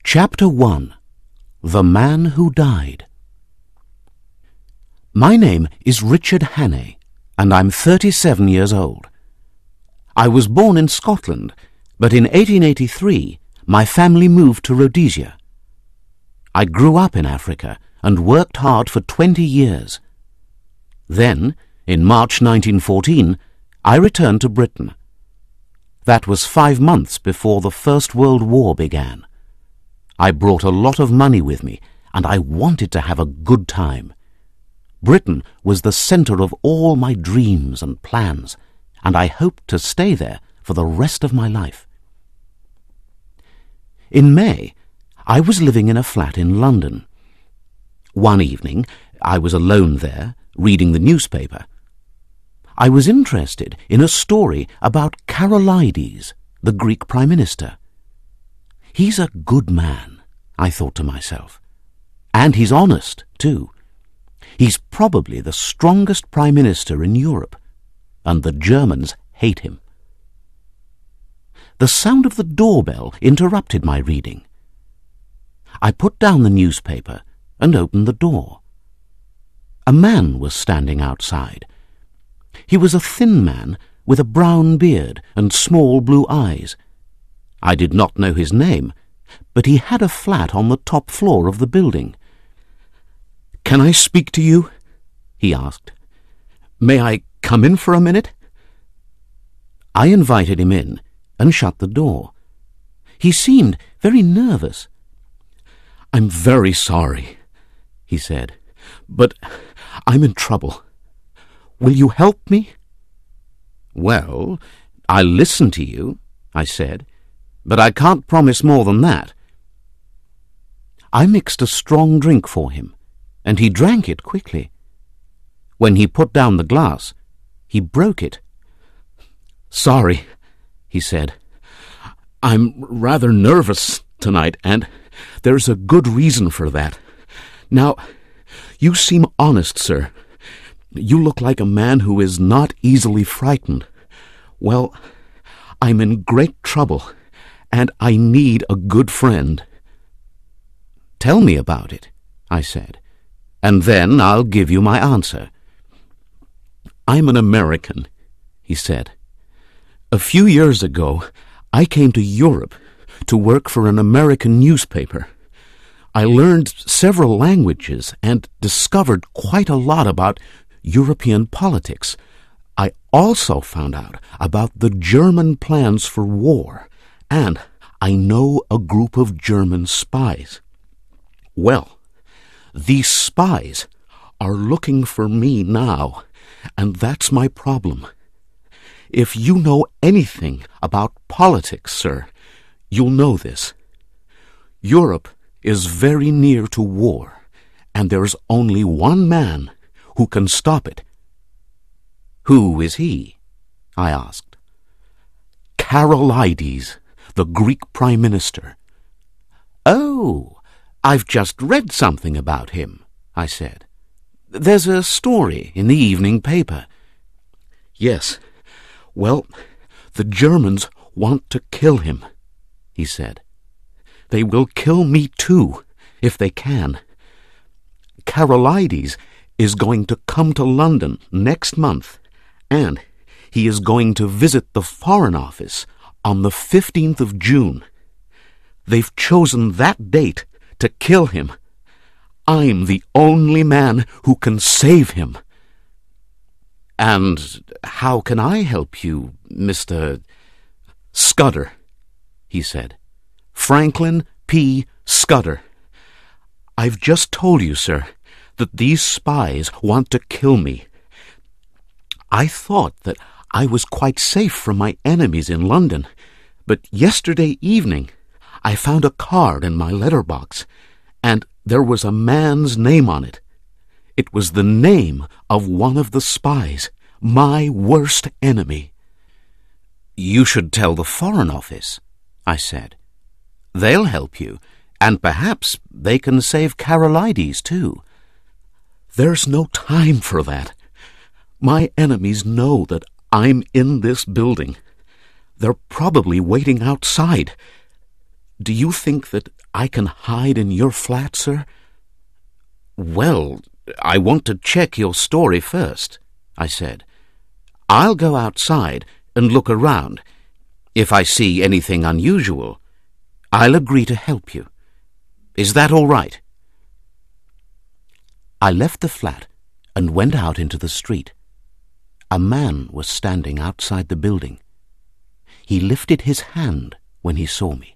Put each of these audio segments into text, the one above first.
Chapter 1. The Man Who Died. My name is Richard Hannay, and I'm 37 years old. I was born in Scotland, but in 1883 my family moved to Rhodesia. I grew up in Africa and worked hard for 20 years. Then, in March 1914, I returned to Britain. That was 5 months before the First World War began. I brought a lot of money with me, and I wanted to have a good time. Britain was the centre of all my dreams and plans, and I hoped to stay there for the rest of my life. In May, I was living in a flat in London. One evening, I was alone there, reading the newspaper. I was interested in a story about Karolides, the Greek Prime Minister. He's a good man, I thought to myself. And he's honest, too. He's probably the strongest Prime Minister in Europe, and the Germans hate him. The sound of the doorbell interrupted my reading. I put down the newspaper and opened the door. A man was standing outside. He was a thin man with a brown beard and small blue eyes. I did not know his name, but he had a flat on the top floor of the building. "Can I speak to you?" he asked. "May I come in for a minute?" I invited him in and shut the door. He seemed very nervous. "I'm very sorry," he said, "but I'm in trouble. Will you help me?" "Well, I'll listen to you," I said, "but I can't promise more than that." I mixed a strong drink for him, and he drank it quickly. When he put down the glass, he broke it. "Sorry," he said. "I'm rather nervous tonight, and there's a good reason for that. Now, you seem honest, sir. You look like a man who is not easily frightened. Well, I'm in great trouble, and I need a good friend." "Tell me about it," I said, "and then I'll give you my answer." "I'm an American," he said. "A few years ago, I came to Europe to work for an American newspaper. I learned several languages and discovered quite a lot about European politics. I also found out about the German plans for war, and I know a group of German spies. Well, these spies are looking for me now, and that's my problem. If you know anything about politics, sir, you'll know this. Europe is very near to war, and there's only one man who can stop it." "Who is he?" I asked. "Karolides, the Greek Prime Minister." "Oh, I've just read something about him," I said. "There's a story in the evening paper." "Yes. Well, the Germans want to kill him," he said. "They will kill me too, if they can. Karolides is going to come to London next month, and he is going to visit the Foreign Office on the 15th of June. They've chosen that date to kill him. I'm the only man who can save him." "And how can I help you, Mr. Scudder?" he said. "Franklin P. Scudder. I've just told you, sir, that these spies want to kill me. I thought that I was quite safe from my enemies in London, but yesterday evening I found a card in my letterbox, and there was a man's name on it. It was the name of one of the spies, my worst enemy." "You should tell the Foreign Office," I said. "They'll help you, and perhaps they can save Karolides too." "There's no time for that. My enemies know that I'm in this building. They're probably waiting outside. Do you think that I can hide in your flat, sir? Well, I want to check your story first, I said. I'll go outside and look around. If I see anything unusual, I'll agree to help you. Is that all right? I left the flat and went out into the street. A man was standing outside the building. He lifted his hand when he saw me.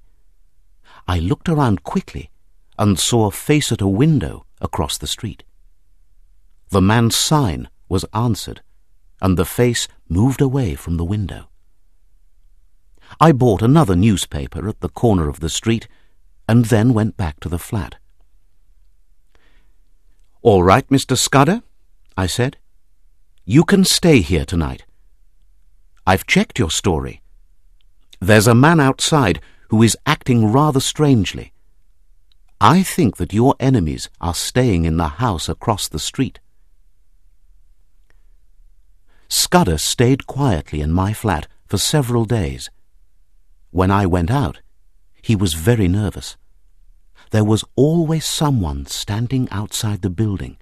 I looked around quickly and saw a face at a window across the street. The man's sign was answered, and the face moved away from the window. I bought another newspaper at the corner of the street and then went back to the flat. "All right, Mr. Scudder," I said. "You can stay here tonight. I've checked your story. There's a man outside who is acting rather strangely. I think that your enemies are staying in the house across the street." Scudder stayed quietly in my flat for several days. When I went out, he was very nervous. There was always someone standing outside the building.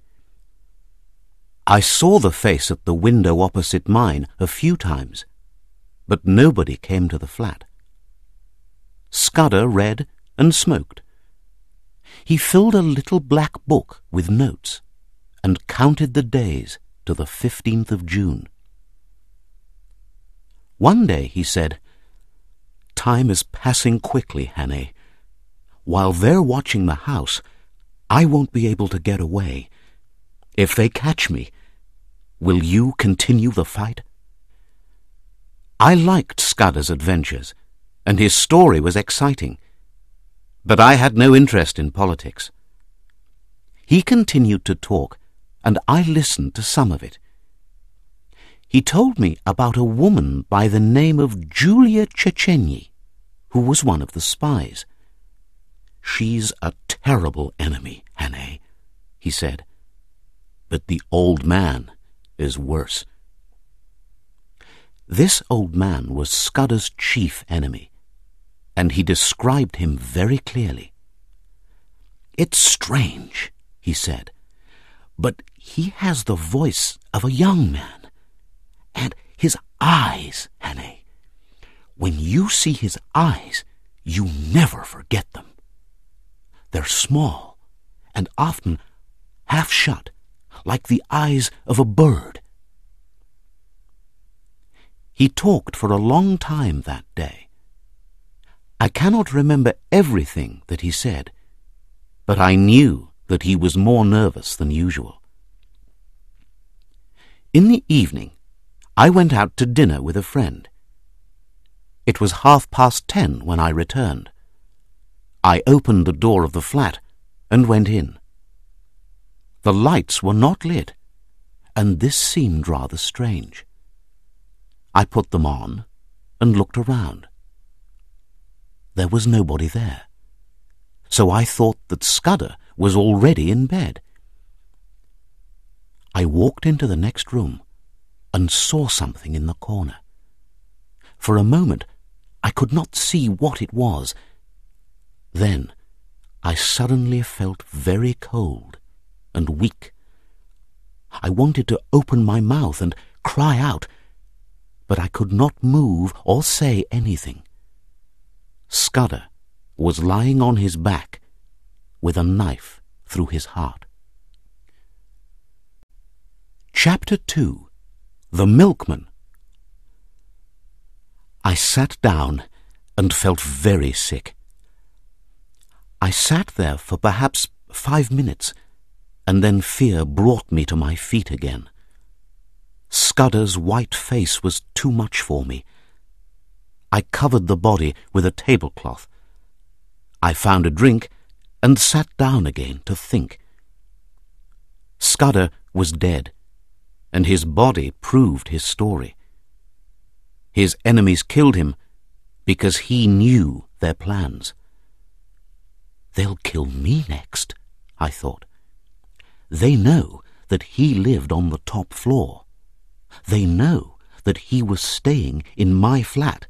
I saw the face at the window opposite mine a few times, but nobody came to the flat. Scudder read and smoked. He filled a little black book with notes and counted the days to the 15th of June. One day he said, "Time is passing quickly, Hannay. While they're watching the house, I won't be able to get away. If they catch me, will you continue the fight?" I liked Scudder's adventures, and his story was exciting, but I had no interest in politics. He continued to talk, and I listened to some of it. He told me about a woman by the name of Julia Chechenyi, who was one of the spies. "She's a terrible enemy, Hannay," he said, "but the old man is worse." This old man was Scudder's chief enemy, and he described him very clearly. "It's strange," he said, "but he has the voice of a young man. And his eyes, Hannay. When you see his eyes, you never forget them. They're small and often half shut, like the eyes of a bird." He talked for a long time that day. I cannot remember everything that he said, but I knew that he was more nervous than usual. In the evening, I went out to dinner with a friend. It was 10:30 when I returned. I opened the door of the flat and went in. The lights were not lit, and this seemed rather strange. I put them on and looked around. There was nobody there, so I thought that Scudder was already in bed. I walked into the next room and saw something in the corner. For a moment, I could not see what it was. Then I suddenly felt very cold and weak. I wanted to open my mouth and cry out, but I could not move or say anything. Scudder was lying on his back with a knife through his heart. Chapter 2. The Milkman. I sat down and felt very sick. I sat there for perhaps 5 minutes, and then fear brought me to my feet again. Scudder's white face was too much for me. I covered the body with a tablecloth. I found a drink and sat down again to think. Scudder was dead, and his body proved his story. His enemies killed him because he knew their plans. They'll kill me next, I thought. They know that he lived on the top floor. They know that he was staying in my flat,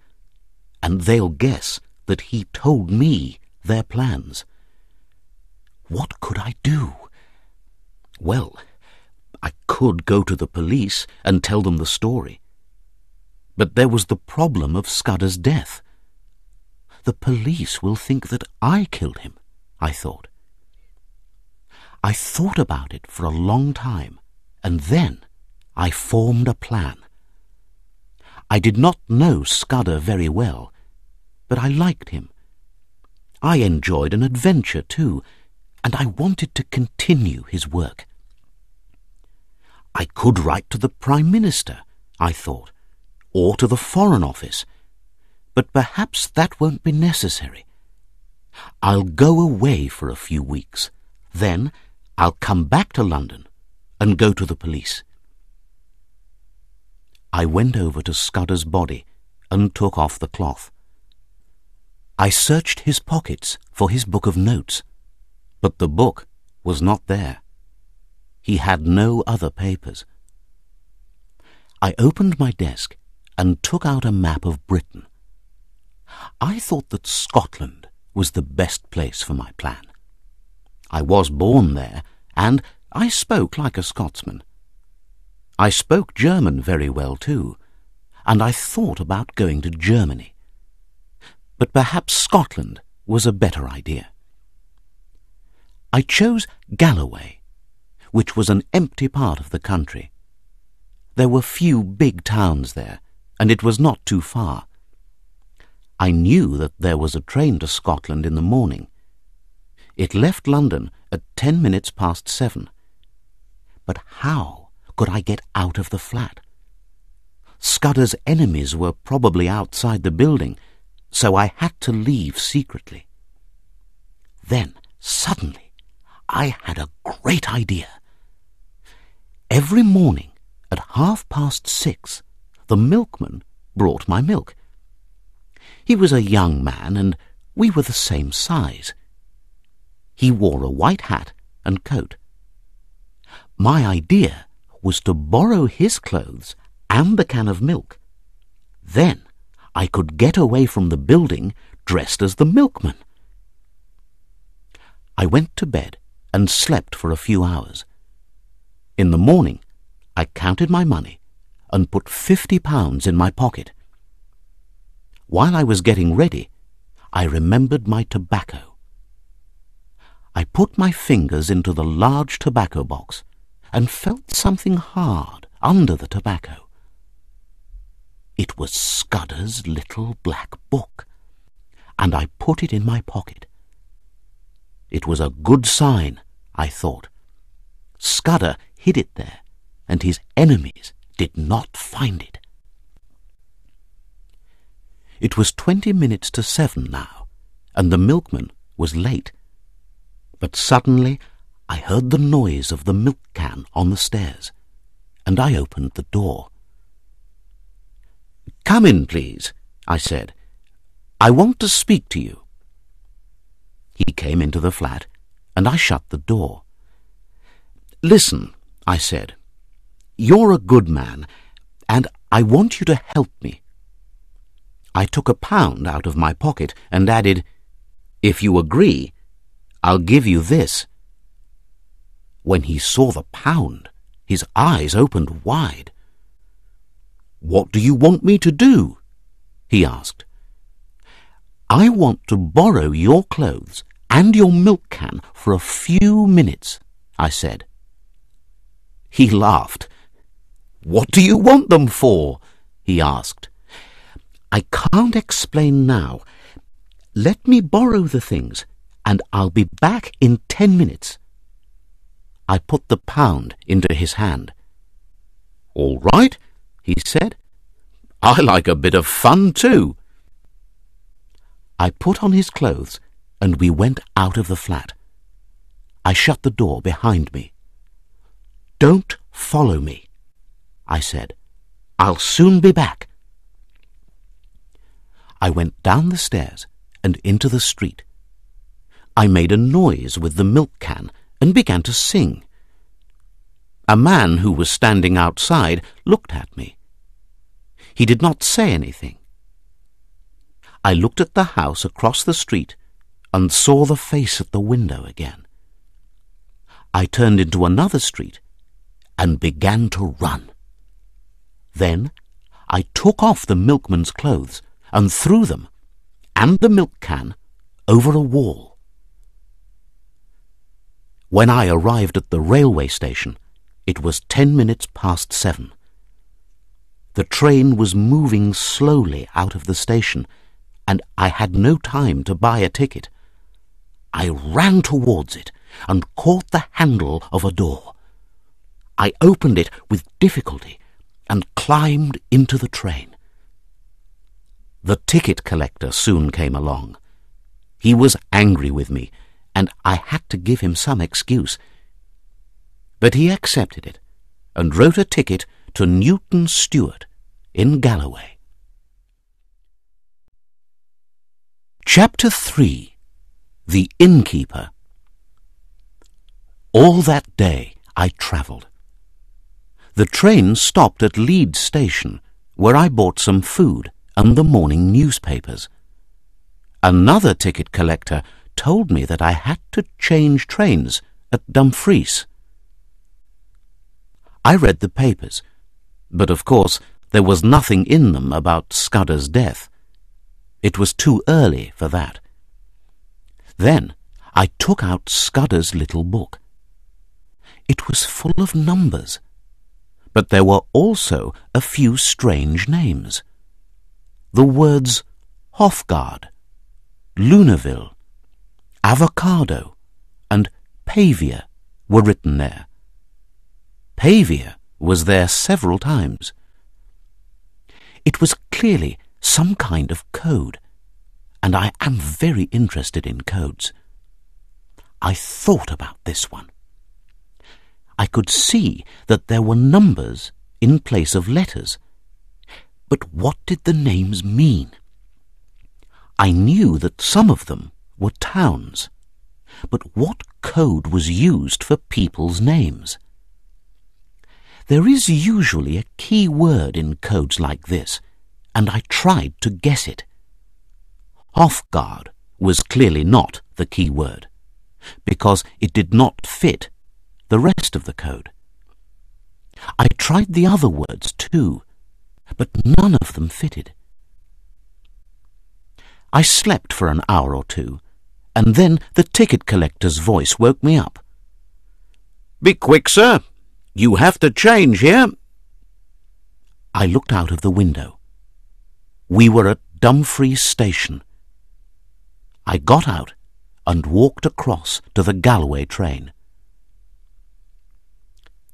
and they'll guess that he told me their plans. What could I do? Well, I could go to the police and tell them the story. But there was the problem of Scudder's death. The police will think that I killed him, I thought. I thought about it for a long time, and then I formed a plan. I did not know Scudder very well, but I liked him. I enjoyed an adventure too, and I wanted to continue his work. I could write to the Prime Minister, I thought, or to the Foreign Office, but perhaps that won't be necessary. I'll go away for a few weeks. Then I'll come back to London and go to the police. I went over to Scudder's body and took off the cloth. I searched his pockets for his book of notes, but the book was not there. He had no other papers. I opened my desk and took out a map of Britain. I thought that Scotland was the best place for my plan. I was born there, and I spoke like a Scotsman. I spoke German very well too, and I thought about going to Germany. But perhaps Scotland was a better idea. I chose Galloway, which was an empty part of the country. There were few big towns there, and it was not too far. I knew that there was a train to Scotland in the morning. It left London at 7:10. But how could I get out of the flat? Scudder's enemies were probably outside the building, so I had to leave secretly. Then, suddenly, I had a great idea. Every morning at 6:30, the milkman brought my milk. He was a young man, and we were the same size. He wore a white hat and coat. My idea was to borrow his clothes and the can of milk. Then I could get away from the building dressed as the milkman. I went to bed and slept for a few hours. In the morning, I counted my money and put £50 in my pocket. While I was getting ready, I remembered my tobacco. I put my fingers into the large tobacco box and felt something hard under the tobacco. It was Scudder's little black book, and I put it in my pocket. It was a good sign, I thought. Scudder hid it there, and his enemies did not find it. It was 7:20 now, and the milkman was late. But suddenly I heard the noise of the milk can on the stairs, and I opened the door. "Come in, please," I said. "I want to speak to you." He came into the flat, and I shut the door. "Listen," I said. "You're a good man, and I want you to help me." I took £1 out of my pocket and added, "If you agree, I'll give you this." When he saw the £1, his eyes opened wide. "What do you want me to do?" he asked. "I want to borrow your clothes and your milk can for a few minutes," I said. He laughed. "What do you want them for?" he asked. "I can't explain now. Let me borrow the things, and I'll be back in 10 minutes. I put the £1 into his hand. "All right," he said. "I like a bit of fun too." I put on his clothes, and we went out of the flat. I shut the door behind me. "Don't follow me," I said. "I'll soon be back." I went down the stairs and into the street. I made a noise with the milk can and began to sing. A man who was standing outside looked at me. He did not say anything. I looked at the house across the street and saw the face at the window again. I turned into another street and began to run. Then I took off the milkman's clothes and threw them, and the milk can, over a wall. When I arrived at the railway station, it was 10 minutes past 7. The train was moving slowly out of the station, and I had no time to buy a ticket. I ran towards it and caught the handle of a door. I opened it with difficulty and climbed into the train. The ticket collector soon came along. He was angry with me, and I had to give him some excuse. But he accepted it and wrote a ticket to Newton Stewart in Galloway. Chapter 3. The Innkeeper. All that day I travelled. The train stopped at Leeds Station, where I bought some food and the morning newspapers. Another ticket collector told me that I had to change trains at Dumfries. I read the papers, but of course there was nothing in them about Scudder's death. It was too early for that. Then I took out Scudder's little book. It was full of numbers, but there were also a few strange names. The words Hofgaard, Lunaville, Avocado, and Pavia were written there. Pavia was there several times. It was clearly some kind of code, and I am very interested in codes. I thought about this one. I could see that there were numbers in place of letters. But what did the names mean? I knew that some of them were towns. But what code was used for people's names? There is usually a key word in codes like this, and I tried to guess it. Hofgaard was clearly not the key word, because it did not fit the rest of the code. I tried the other words too, but none of them fitted. I slept for an hour or two, and then the ticket collector's voice woke me up. "Be quick, sir. You have to change here." I looked out of the window. We were at Dumfries Station. I got out and walked across to the Galloway train.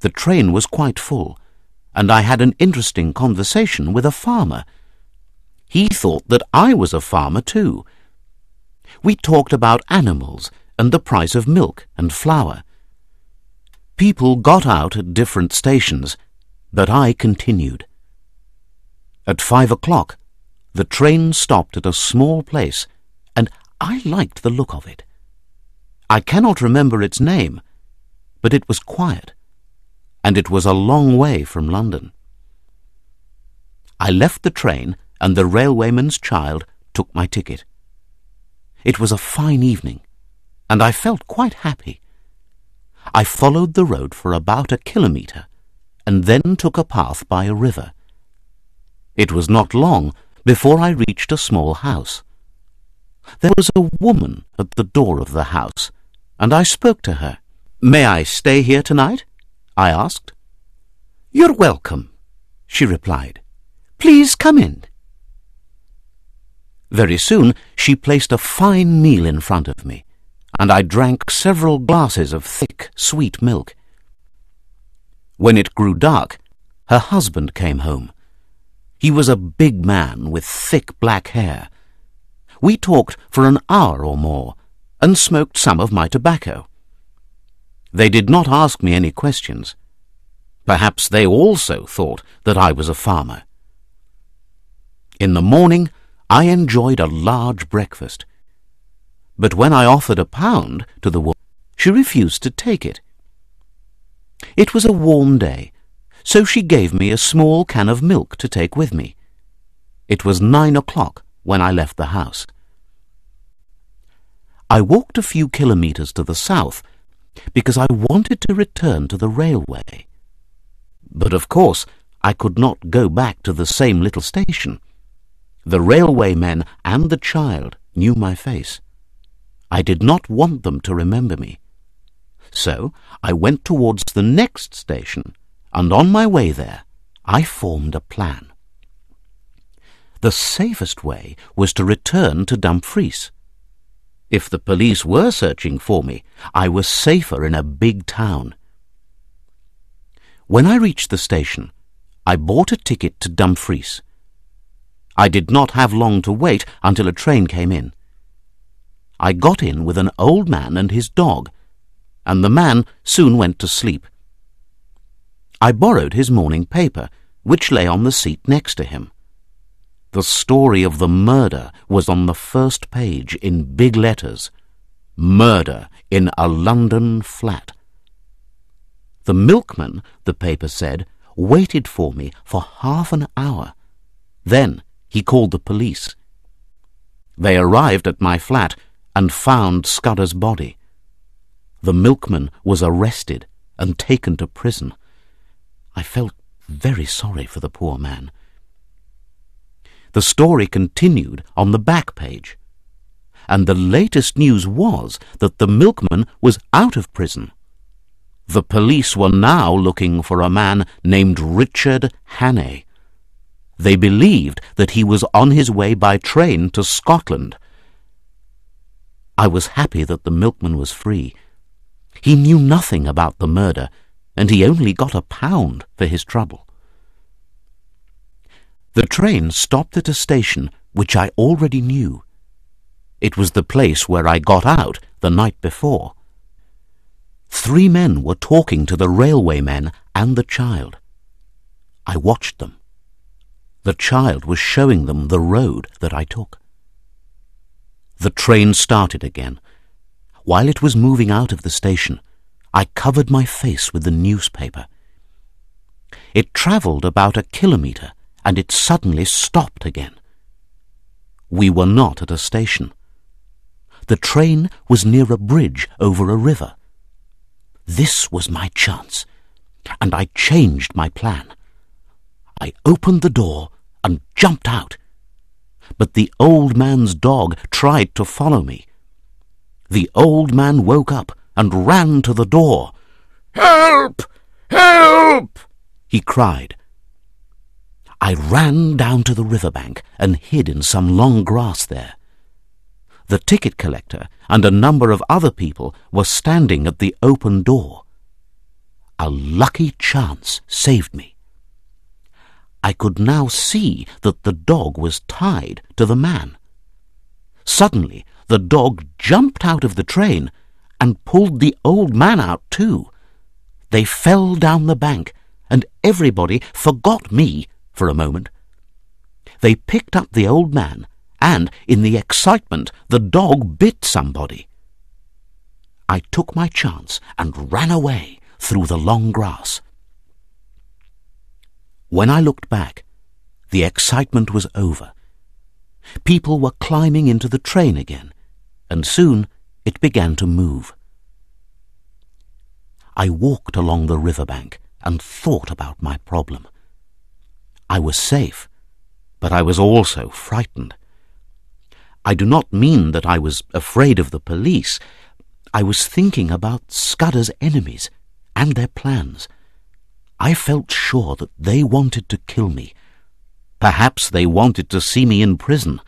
The train was quite full, and I had an interesting conversation with a farmer. He thought that I was a farmer too. We talked about animals and the price of milk and flour. People got out at different stations, but I continued. At 5 o'clock, the train stopped at a small place, and I liked the look of it. I cannot remember its name, but it was quiet, and it was a long way from London. I left the train, and the railwayman's child took my ticket. It was a fine evening, and I felt quite happy. I followed the road for about a kilometre, and then took a path by a river. It was not long before I reached a small house. There was a woman at the door of the house, and I spoke to her. "May I stay here tonight?" I asked. "You're welcome," she replied. "Please come in." Very soon she placed a fine meal in front of me, and I drank several glasses of thick, sweet milk. When it grew dark, her husband came home. He was a big man with thick black hair. We talked for an hour or more, and smoked some of my tobacco. They did not ask me any questions. Perhaps they also thought that I was a farmer. In the morning, I enjoyed a large breakfast. But when I offered £1 to the woman, she refused to take it. It was a warm day, so she gave me a small can of milk to take with me. It was 9 o'clock when I left the house. I walked a few kilometres to the south because I wanted to return to the railway. But of course I could not go back to the same little station. The railway men and the child knew my face. I did not want them to remember me. So I went towards the next station, and on my way there I formed a plan. The safest way was to return to Dumfries. If the police were searching for me, I was safer in a big town. When I reached the station, I bought a ticket to Dumfries. I did not have long to wait until a train came in. I got in with an old man and his dog, and the man soon went to sleep. I borrowed his morning paper, which lay on the seat next to him. The story of the murder was on the first page in big letters. Murder in a London flat. The milkman, the paper said, waited for me for half an hour. Then he called the police. They arrived at my flat and found Scudder's body. The milkman was arrested and taken to prison. I felt very sorry for the poor man. The story continued on the back page, and the latest news was that the milkman was out of prison. The police were now looking for a man named Richard Hannay. They believed that he was on his way by train to Scotland. I was happy that the milkman was free. He knew nothing about the murder, and he only got £1 for his trouble. The train stopped at a station which I already knew. It was the place where I got out the night before. 3 men were talking to the railway men and the child. I watched them. The child was showing them the road that I took. The train started again. While it was moving out of the station, I covered my face with the newspaper. It travelled about 1 kilometre, and it suddenly stopped again. We were not at a station. The train was near a bridge over a river. This was my chance, and I changed my plan. I opened the door and jumped out, but the old man's dog tried to follow me. The old man woke up and ran to the door. "Help! Help!" he cried. I ran down to the riverbank and hid in some long grass there. The ticket collector and a number of other people were standing at the open door. A lucky chance saved me. I could now see that the dog was tied to the man. Suddenly, the dog jumped out of the train and pulled the old man out too. They fell down the bank, and everybody forgot me for a moment. They picked up the old man, and in the excitement the dog bit somebody. I took my chance and ran away through the long grass. When I looked back, the excitement was over. People were climbing into the train again, and soon it began to move. I walked along the riverbank and thought about my problem. I was safe, but I was also frightened. I do not mean that I was afraid of the police. I was thinking about Scudder's enemies and their plans. I felt sure that they wanted to kill me. Perhaps they wanted to see me in prison.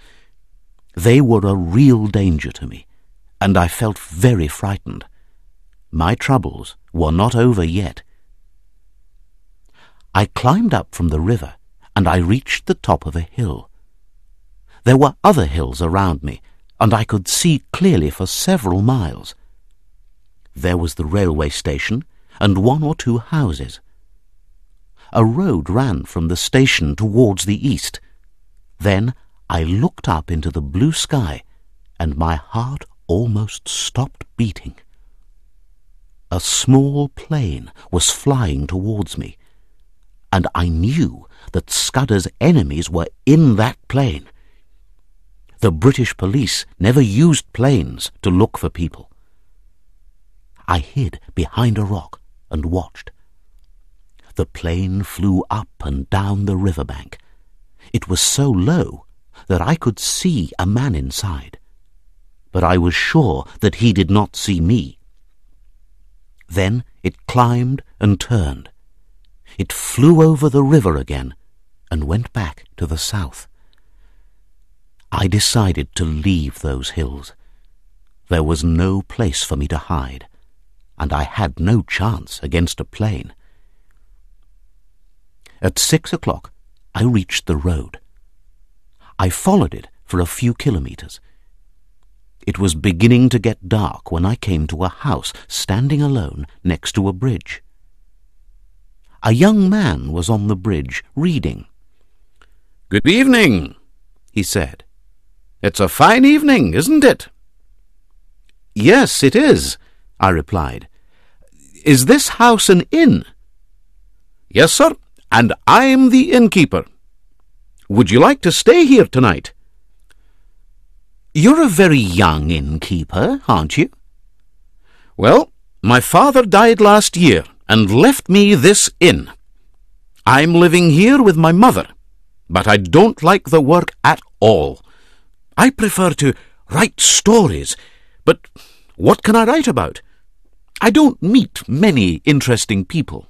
They were a real danger to me, and I felt very frightened. My troubles were not over yet. I climbed up from the river, and I reached the top of a hill. There were other hills around me, and I could see clearly for several miles. There was the railway station and 1 or 2 houses. A road ran from the station towards the east. Then I looked up into the blue sky, and my heart almost stopped beating. A small plane was flying towards me, and I knew that Scudder's enemies were in that plane. The British police never used planes to look for people. I hid behind a rock and watched. The plane flew up and down the riverbank. It was so low that I could see a man inside, but I was sure that he did not see me. Then it climbed and turned. It flew over the river again and went back to the south. I decided to leave those hills. There was no place for me to hide, and I had no chance against a plane. At 6 o'clock, I reached the road. I followed it for a few kilometers. It was beginning to get dark when I came to a house standing alone next to a bridge. A young man was on the bridge reading. "Good evening," he said. "It's a fine evening, isn't it?" "Yes, it is," I replied. "Is this house an inn?" "Yes, sir, and I'm the innkeeper. Would you like to stay here tonight?" "You're a very young innkeeper, aren't you?" "Well, my father died last year and left me this inn. I'm living here with my mother, but I don't like the work at all. I prefer to write stories, but what can I write about? I don't meet many interesting people."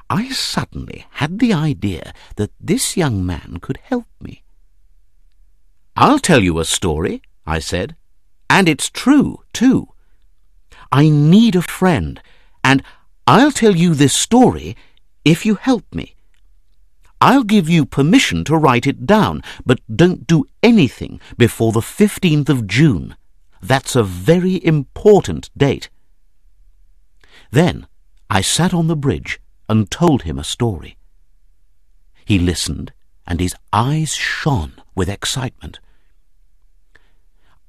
I suddenly had the idea that this young man could help me. "I'll tell you a story," I said, "and it's true, too. I need a friend, and I'll tell you this story if you help me. I'll give you permission to write it down, but don't do anything before the 15th of June. That's a very important date." Then I sat on the bridge and told him a story. He listened, and his eyes shone with excitement.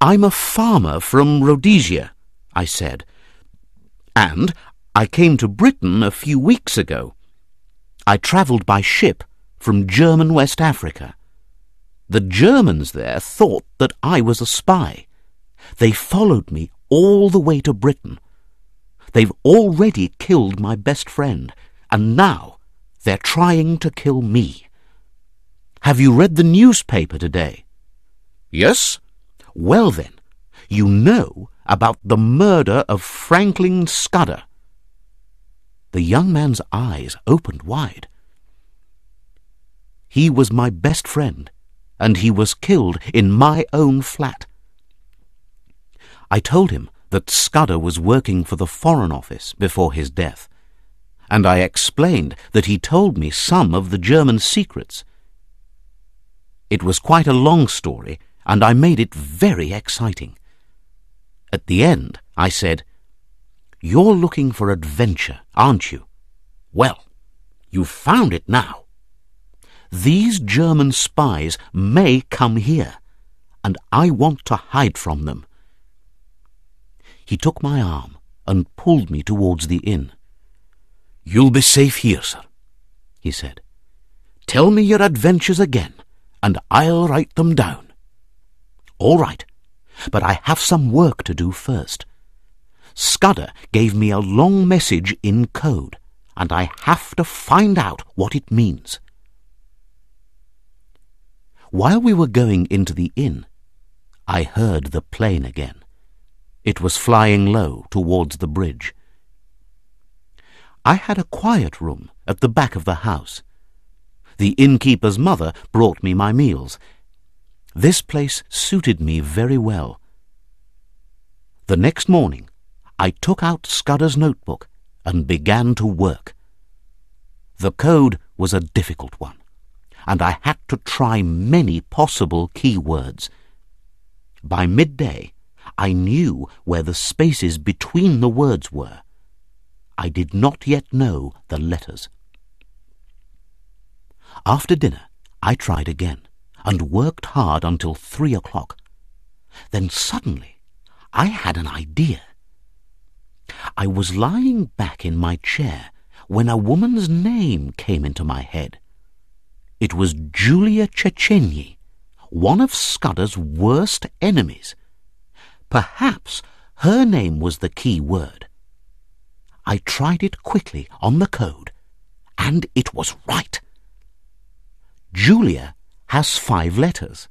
"I'm a farmer from Rhodesia," I said, "and I came to Britain a few weeks ago. I travelled by ship from German West Africa. The Germans there thought that I was a spy. They followed me all the way to Britain. They've already killed my best friend, and now they're trying to kill me. Have you read the newspaper today?" "Yes." "Well then, you know about the murder of Franklin Scudder." The young man's eyes opened wide. "He was my best friend, and he was killed in my own flat." I told him that Scudder was working for the Foreign Office before his death, and I explained that he told me some of the German secrets. It was quite a long story, and I made it very exciting. At the end, I said, "You're looking for adventure, aren't you? Well, you've found it now. These German spies may come here, and I want to hide from them." He took my arm and pulled me towards the inn. "You'll be safe here, sir," he said. "Tell me your adventures again, and I'll write them down." "All right, but I have some work to do first. Scudder gave me a long message in code, and I have to find out what it means." While we were going into the inn, I heard the plane again. It was flying low towards the bridge. I had a quiet room at the back of the house. The innkeeper's mother brought me my meals. This place suited me very well. The next morning, I took out Scudder's notebook and began to work. The code was a difficult one, and I had to try many possible key words. By midday, I knew where the spaces between the words were. I did not yet know the letters. After dinner, I tried again and worked hard until 3 o'clock. Then suddenly, I had an idea. I was lying back in my chair when a woman's name came into my head. It was Julia Cechenyi, one of Scudder's worst enemies. Perhaps her name was the key word. I tried it quickly on the code, and it was right. Julia has 5 letters,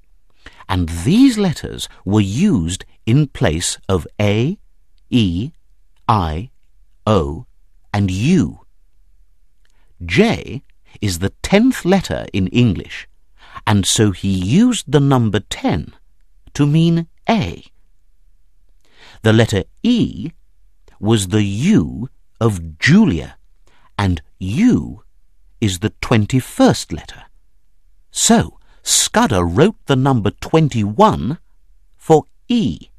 and these letters were used in place of A, E, I, O, and U. J is the 10th letter in English, and so he used the number 10 to mean A. The letter E was the U of Julia, and U is the 21st letter. So Scudder wrote the number 21 for E.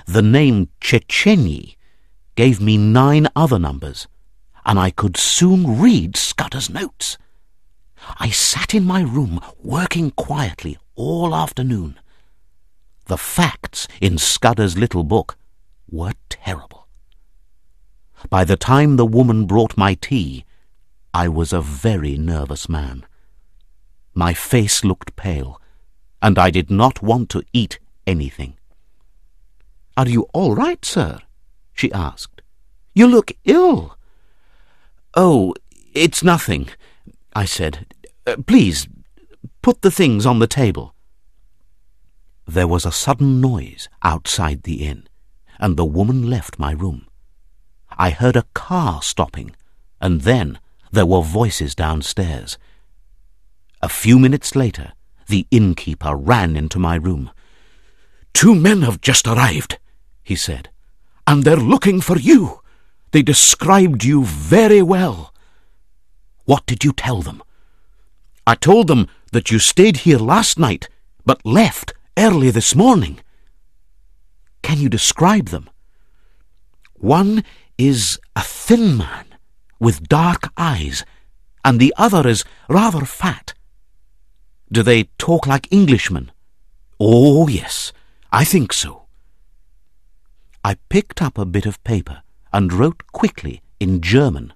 The name Chechenyi gave me 9 other numbers, and I could soon read Scudder's notes. I sat in my room working quietly all afternoon. The facts in Scudder's little book were terrible. By the time the woman brought my tea, I was a very nervous man. My face looked pale, and I did not want to eat anything. "Are you all right, sir?" she asked. "You look ill." "Oh, it's nothing," I said. "Please, put the things on the table." There was a sudden noise outside the inn, and the woman left my room. I heard a car stopping, and then there were voices downstairs. A few minutes later, the innkeeper ran into my room. "2 men have just arrived," he said, "and they're looking for you. They described you very well." "What did you tell them?" "I told them that you stayed here last night, but left early this morning." "Can you describe them?" "One is a thin man with dark eyes, and the other is rather fat." "Do they talk like Englishmen?" "Oh, yes, I think so." I picked up a bit of paper and wrote quickly in German,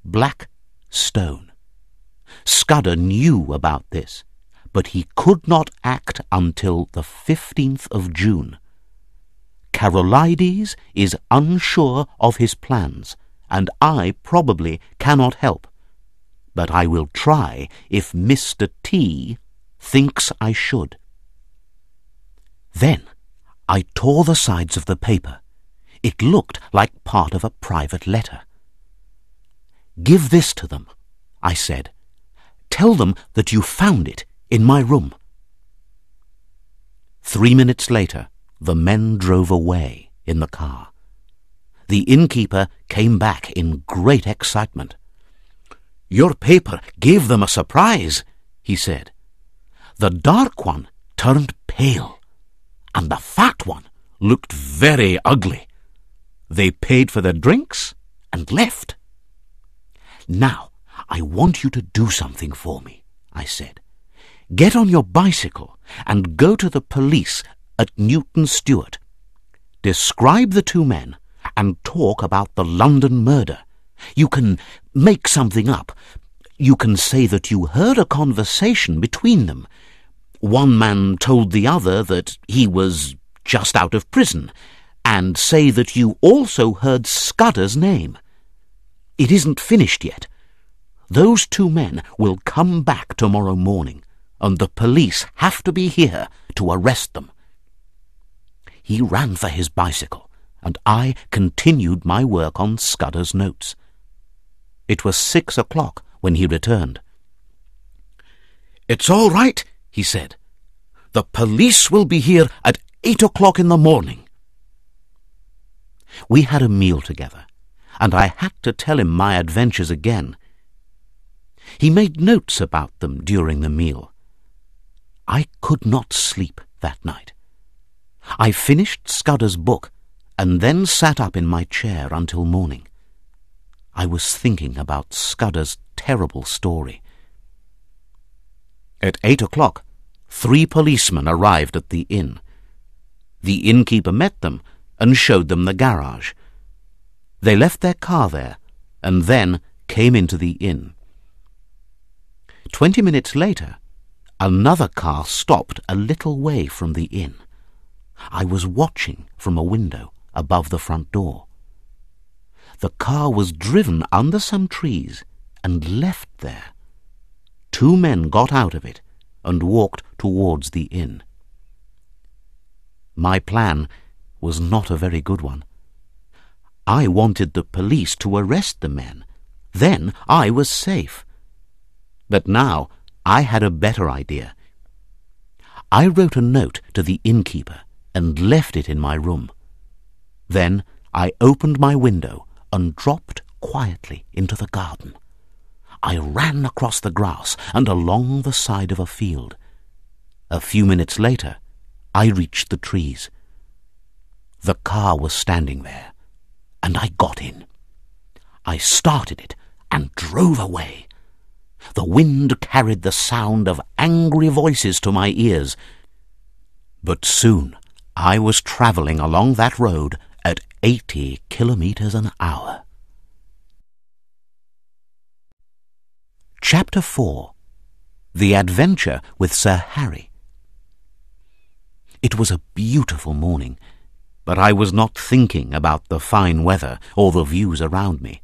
"Black Stone." Scudder knew about this, but he could not act until the 15th of June. Carolides is unsure of his plans, and I probably cannot help. But I will try if Mr. T thinks I should. Then I tore the sides of the paper. It looked like part of a private letter. "Give this to them," I said. "Tell them that you found it in my room." 3 minutes later, the men drove away in the car. The innkeeper came back in great excitement. "Your paper gave them a surprise," he said. "The dark one turned pale, and the fat one looked very ugly. They paid for their drinks and left." "Now, I want you to do something for me," I said. "Get on your bicycle and go to the police at Newton Stewart. Describe the 2 men and talk about the London murder. You can make something up. You can say that you heard a conversation between them. One man told the other that he was just out of prison, and say that you also heard Scudder's name. It isn't finished yet. Those 2 men will come back tomorrow morning, and the police have to be here to arrest them." He ran for his bicycle, and I continued my work on Scudder's notes. It was 6 o'clock when he returned. "It's all right," he said. "The police will be here at 8 o'clock in the morning." We had a meal together, and I had to tell him my adventures again. He made notes about them during the meal. I could not sleep that night. I finished Scudder's book and then sat up in my chair until morning. I was thinking about Scudder's terrible story. At 8 o'clock, 3 policemen arrived at the inn. The innkeeper met them and showed them the garage. They left their car there and then came into the inn. 20 minutes later, Another car stopped a little way from the inn. I was watching from a window above the front door. The car was driven under some trees and left there. 2 men got out of it and walked towards the inn. My plan was not a very good one. I wanted the police to arrest the men. Then I was safe. But now I had a better idea. I wrote a note to the innkeeper and left it in my room. Then I opened my window and dropped quietly into the garden. I ran across the grass and along the side of a field. A few minutes later, I reached the trees. The car was standing there, and I got in. I started it and drove away. The wind carried the sound of angry voices to my ears. But soon I was travelling along that road at 80 kilometres an hour. Chapter 4. The Adventure with Sir Harry. It was a beautiful morning, but I was not thinking about the fine weather or the views around me.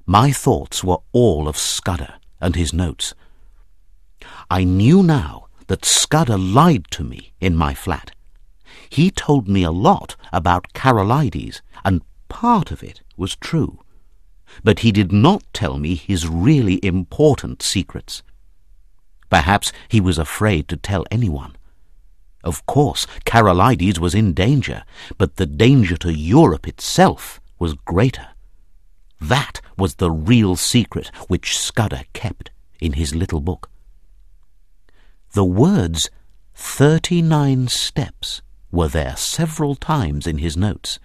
My thoughts were all of Scudder and his notes. I knew now that Scudder lied to me in my flat. He told me a lot about Carolides, and part of it was true. But he did not tell me his really important secrets. Perhaps he was afraid to tell anyone. Of course, Carolides was in danger, but the danger to Europe itself was greater. That was the real secret which Scudder kept in his little book. The words 39 steps were there several times in his notes.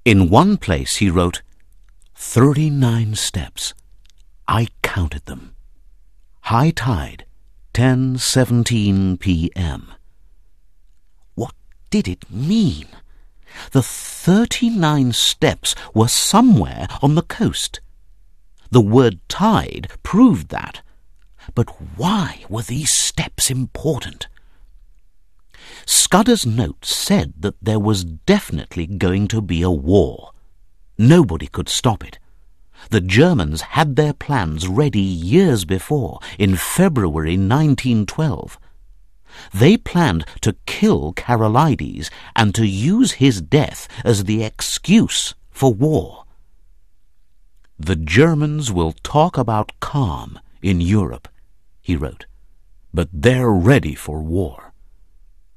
In one place he wrote, 39 steps. I counted them. High tide, 10:17 p.m. What did it mean? The 39 steps were somewhere on the coast. The word tide proved that. But why were these steps important? Scudder's note said that there was definitely going to be a war. Nobody could stop it. The Germans had their plans ready years before, in February 1912. They planned to kill Carolides and to use his death as the excuse for war. The Germans will talk about calm in Europe, he wrote, but they're ready for war.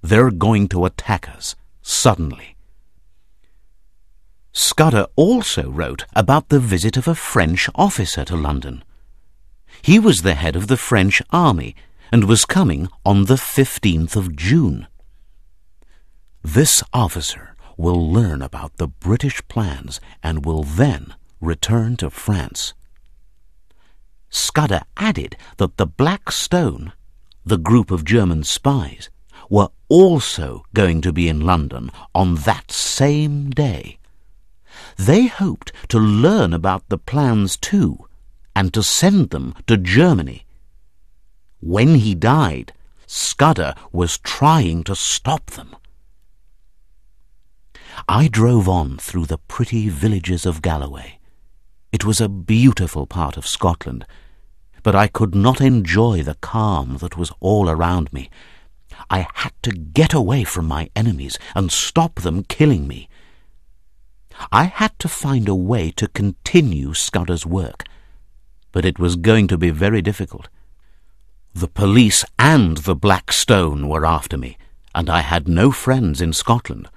They're going to attack us suddenly. Scudder also wrote about the visit of a French officer to London. He was the head of the French army and was coming on the 15th of June. This officer will learn about the British plans and will then return to France. Scudder added that the Black Stone, the group of German spies, were also going to be in London on that same day. They hoped to learn about the plans too, and to send them to Germany. When he died, Scudder was trying to stop them. I drove on through the pretty villages of Galloway. It was a beautiful part of Scotland, but I could not enjoy the calm that was all around me. I had to get away from my enemies and stop them killing me. I had to find a way to continue Scudder's work, but it was going to be very difficult. The police and the Black Stone were after me, and I had no friends in Scotland.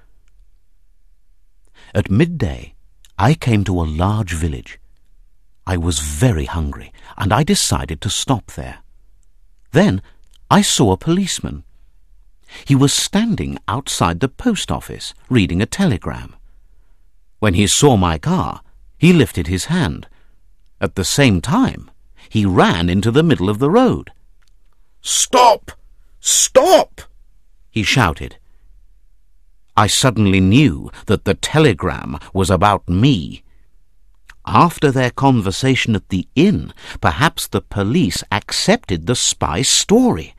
At midday, I came to a large village. I was very hungry, and I decided to stop there. Then I saw a policeman. He was standing outside the post office, reading a telegram. When he saw my car, he lifted his hand. At the same time, he ran into the middle of the road. "Stop! Stop!" he shouted. I suddenly knew that the telegram was about me. After their conversation at the inn, perhaps the police accepted the spy's story.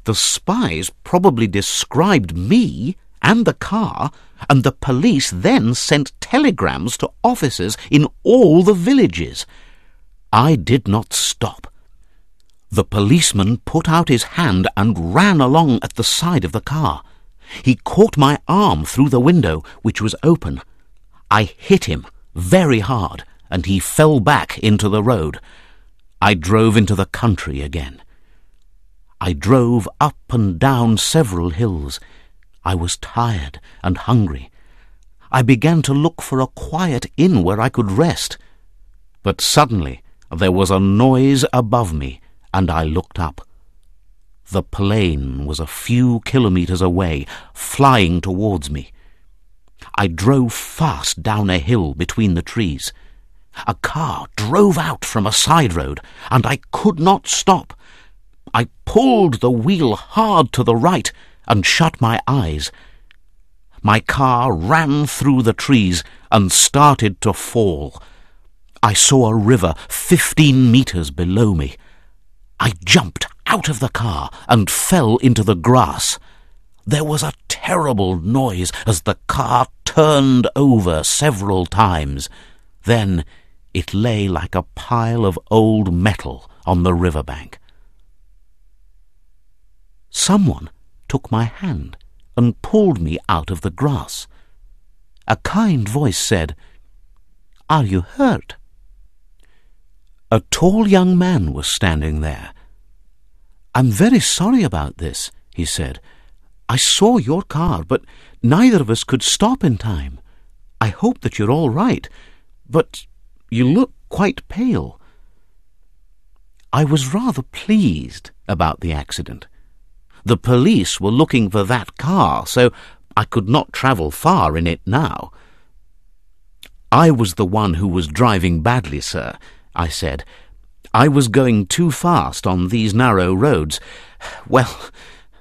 The spies probably described me and the car, and the police then sent telegrams to officers in all the villages. I did not stop. The policeman put out his hand and ran along at the side of the car. He caught my arm through the window, which was open. I hit him very hard, and he fell back into the road. I drove into the country again. I drove up and down several hills. I was tired and hungry. I began to look for a quiet inn where I could rest. But suddenly there was a noise above me, and I looked up. The plane was a few kilometers away, flying towards me. I drove fast down a hill between the trees. A car drove out from a side road, and I could not stop. I pulled the wheel hard to the right and shut my eyes. My car ran through the trees and started to fall. I saw a river 15 meters below me. I jumped out of the car and fell into the grass. There was a terrible noise as the car turned over several times. Then it lay like a pile of old metal on the riverbank. Someone took my hand and pulled me out of the grass. A kind voice said, "Are you hurt?" A tall young man was standing there. "I'm very sorry about this," he said. "I saw your car, but neither of us could stop in time. I hope that you're all right, but you look quite pale." I was rather pleased about the accident. The police were looking for that car, so I could not travel far in it now. "I was the one who was driving badly, sir," I said. "I was going too fast on these narrow roads. Well,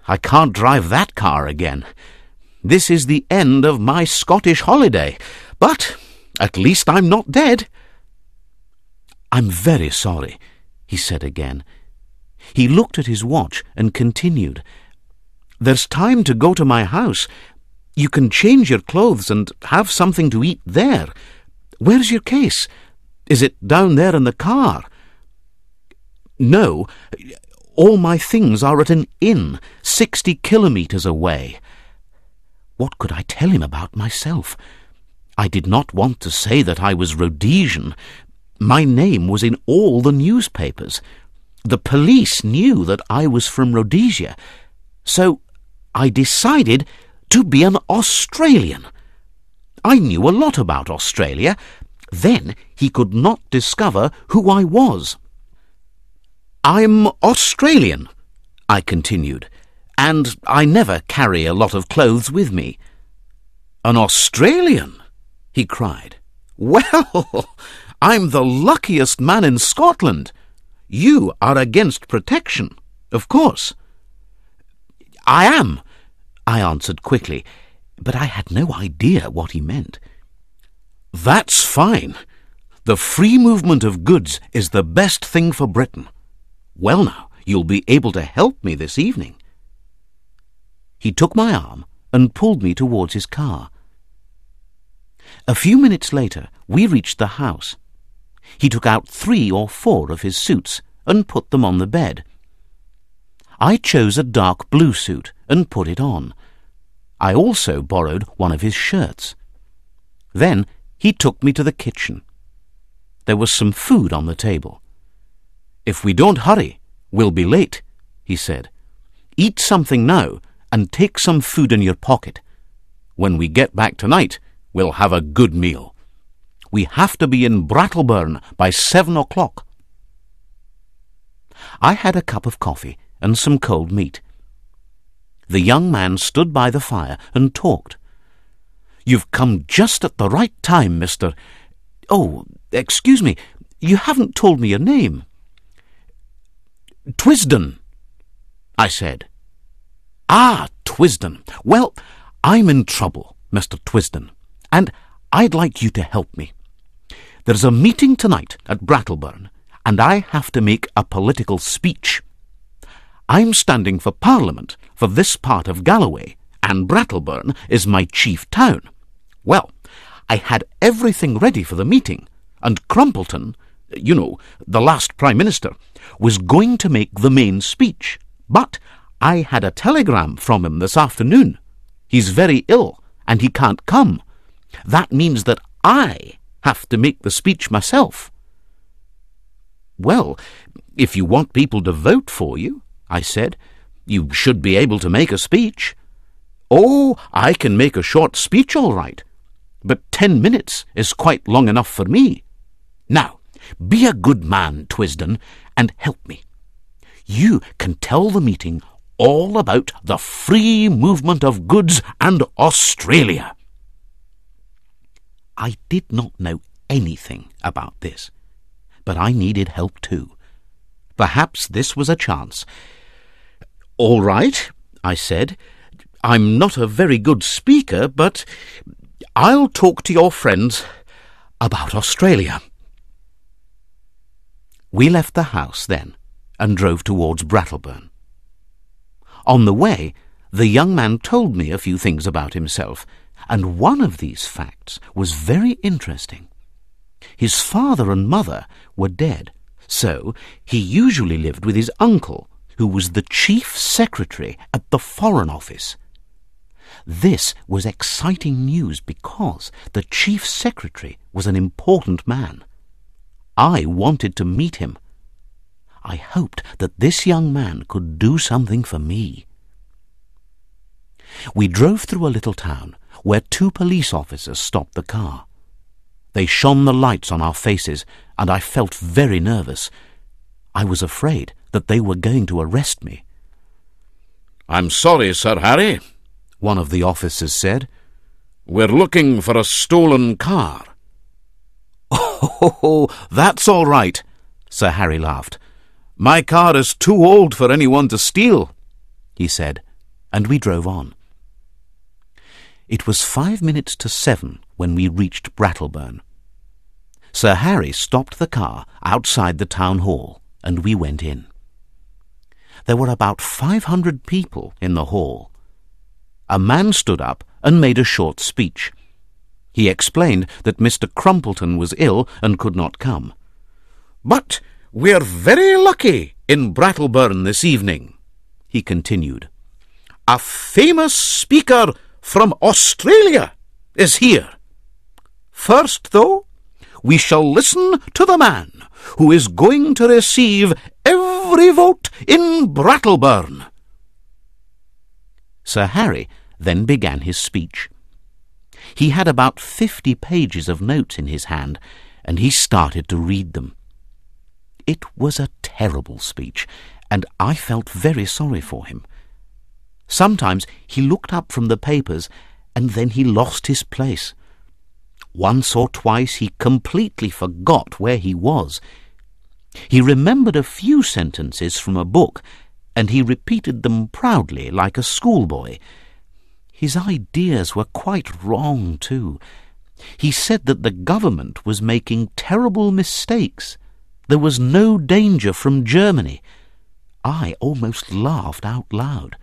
I can't drive that car again. This is the end of my Scottish holiday, but at least I'm not dead." "I'm very sorry," he said again. He looked at his watch and continued, "There's time to go to my house. You can change your clothes and have something to eat there. Where's your case? Is it down there in the car?" "No, all my things are at an inn 60 kilometers away." What could I tell him about myself? I did not want to say that I was Rhodesian. My name was in all the newspapers. The police knew that I was from Rhodesia, so I decided to be an Australian. I knew a lot about Australia. Then he could not discover who I was. "I'm Australian," I continued, "and I never carry a lot of clothes with me." "An Australian?" he cried. "Well, I'm the luckiest man in Scotland. You are against protection, of course." "I am," I answered quickly, but I had no idea what he meant. "That's fine. The free movement of goods is the best thing for Britain. Well now, you'll be able to help me this evening." He took my arm and pulled me towards his car. A few minutes later, we reached the house. He took out 3 or 4 of his suits and put them on the bed. I chose a dark blue suit and put it on. I also borrowed one of his shirts. Then he took me to the kitchen. There was some food on the table. "If we don't hurry, we'll be late," he said. "Eat something now and take some food in your pocket. When we get back tonight, we'll have a good meal. We have to be in Brattleburn by 7 o'clock. I had a cup of coffee and some cold meat. The young man stood by the fire and talked. "You've come just at the right time, Mr. Oh, excuse me, you haven't told me your name." "Twisden," I said. "Ah, Twisden. Well, I'm in trouble, Mr. Twisden, and I'd like you to help me. There's a meeting tonight at Brattleburn, and I have to make a political speech. I'm standing for Parliament for this part of Galloway, and Brattleburn is my chief town. Well, I had everything ready for the meeting, and Crumpleton, you know, the last Prime Minister, was going to make the main speech. But I had a telegram from him this afternoon. He's very ill, and he can't come. That means that I have to make the speech myself. Well, if you want people to vote for you, I said, you should be able to make a speech. Oh, I can make a short speech all right, but 10 minutes is quite long enough for me. Now, be a good man, Twisden, and help me. You can tell the meeting all about the free movement of goods and Australia. I did not know anything about this, but I needed help too. Perhaps this was a chance. All right, I said. I'm not a very good speaker, but I'll talk to your friends about Australia. We left the house then and drove towards Brattleburn. On the way, the young man told me a few things about himself, and one of these facts was very interesting. His father and mother were dead, so he usually lived with his uncle, who was the chief secretary at the Foreign Office. This was exciting news because the chief secretary was an important man. I wanted to meet him. I hoped that this young man could do something for me. We drove through a little town where 2 police officers stopped the car. They shone the lights on our faces, and I felt very nervous. I was afraid that they were going to arrest me. "I'm sorry, Sir Harry," one of the officers said. "We're looking for a stolen car." "Oh, that's all right," Sir Harry laughed. "My car is too old for anyone to steal," he said, and we drove on. It was 5 minutes to 7 when we reached Brattleburn. Sir Harry stopped the car outside the town hall, and we went in. There were about 500 people in the hall. A man stood up and made a short speech. He explained that Mr. Crumpleton was ill and could not come. "But we're very lucky in Brattleburn this evening," he continued. "A famous speaker from Australia is here. First, though, we shall listen to the man who is going to receive every vote in Brattleburn." Sir Harry then began his speech. He had about 50 pages of notes in his hand, and he started to read them. It was a terrible speech, and I felt very sorry for him. Sometimes he looked up from the papers, and then he lost his place. Once or twice he completely forgot where he was. He remembered a few sentences from a book, and he repeated them proudly like a schoolboy. His ideas were quite wrong, too. He said that the government was making terrible mistakes. There was no danger from Germany. I almost laughed out loud.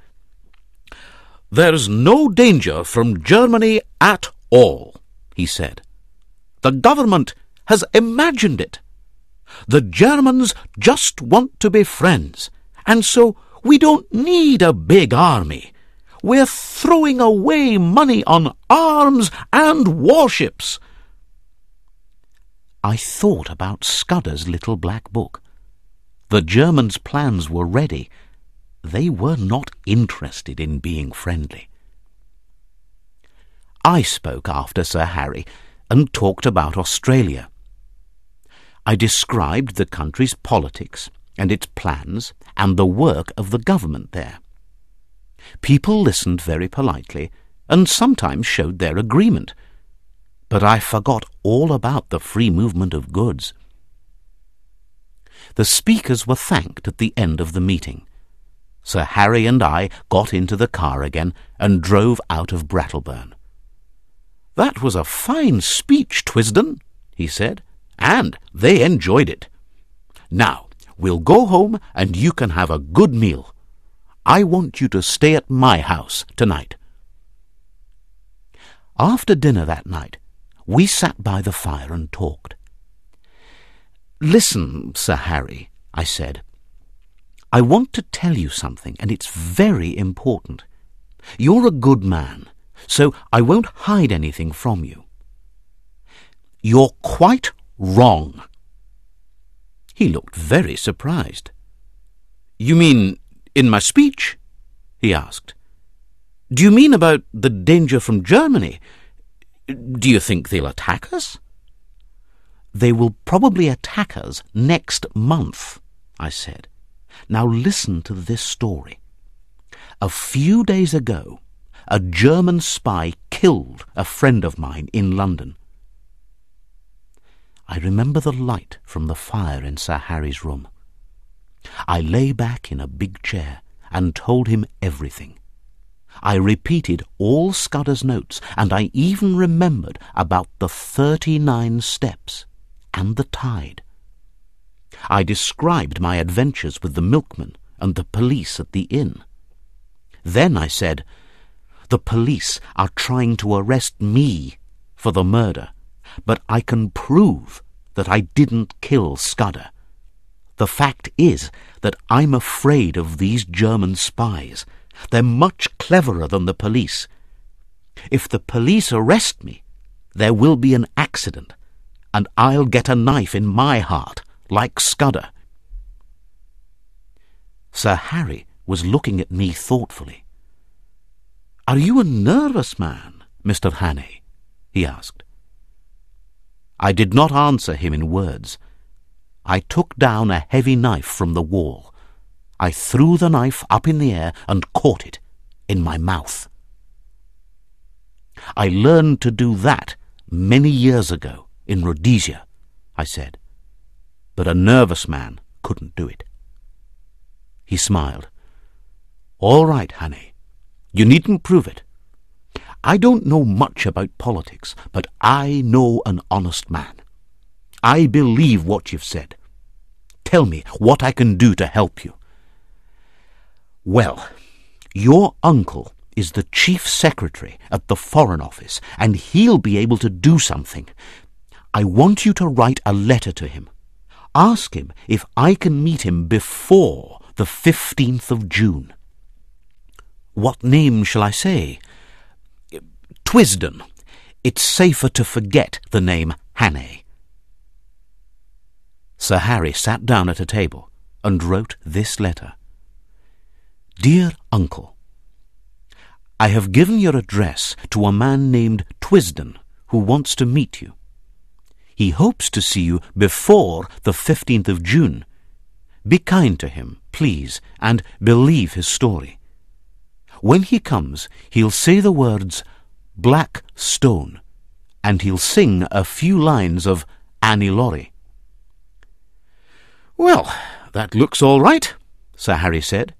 "There's no danger from Germany at all," he said. "The government has imagined it. The Germans just want to be friends, and so we don't need a big army. We're throwing away money on arms and warships." I thought about Scudder's little black book. The Germans' plans were ready. They were not interested in being friendly. I spoke after Sir Harry and talked about Australia. I described the country's politics and its plans and the work of the government there. People listened very politely and sometimes showed their agreement, but I forgot all about the free movement of goods. The speakers were thanked at the end of the meeting. Sir Harry and I got into the car again and drove out of Brattleburn. "That was a fine speech, Twisden," he said, "and they enjoyed it. Now, we'll go home and you can have a good meal. I want you to stay at my house tonight." After dinner that night, we sat by the fire and talked. "Listen, Sir Harry," I said. "I want to tell you something, and it's very important. You're a good man, so I won't hide anything from you." "You're quite wrong." He looked very surprised. "You mean in my speech?" he asked. "Do you mean about the danger from Germany? Do you think they'll attack us?" "They will probably attack us next month," I said. "Now listen to this story. A few days ago, a German spy killed a friend of mine in London." I remember the light from the fire in Sir Harry's room. I lay back in a big chair and told him everything. I repeated all Scudder's notes, and I even remembered about the 39 steps and the tide. I described my adventures with the milkman and the police at the inn. Then I said, "The police are trying to arrest me for the murder, but I can prove that I didn't kill Scudder. The fact is that I'm afraid of these German spies. They're much cleverer than the police. If the police arrest me, there will be an accident, and I'll get a knife in my heart, like Scudder." Sir Harry was looking at me thoughtfully. "Are you a nervous man, Mr. Hannay?" he asked. I did not answer him in words. I took down a heavy knife from the wall. I threw the knife up in the air and caught it in my mouth. "I learned to do that many years ago in Rhodesia," I said, "but a nervous man couldn't do it." He smiled. "All right, Hannay. You needn't prove it. I don't know much about politics, but I know an honest man. I believe what you've said. Tell me what I can do to help you." "Well, your uncle is the chief secretary at the Foreign Office, and he'll be able to do something. I want you to write a letter to him. Ask him if I can meet him before the 15th of June. What name shall I say? Twisden. It's safer to forget the name Hannay." Sir Harry sat down at a table and wrote this letter. "Dear Uncle, I have given your address to a man named Twisden who wants to meet you. He hopes to see you before the 15th of June. Be kind to him, please, and believe his story. When he comes, he'll say the words, 'Black Stone,' and he'll sing a few lines of Annie Laurie." "Well, that looks all right," Sir Harry said.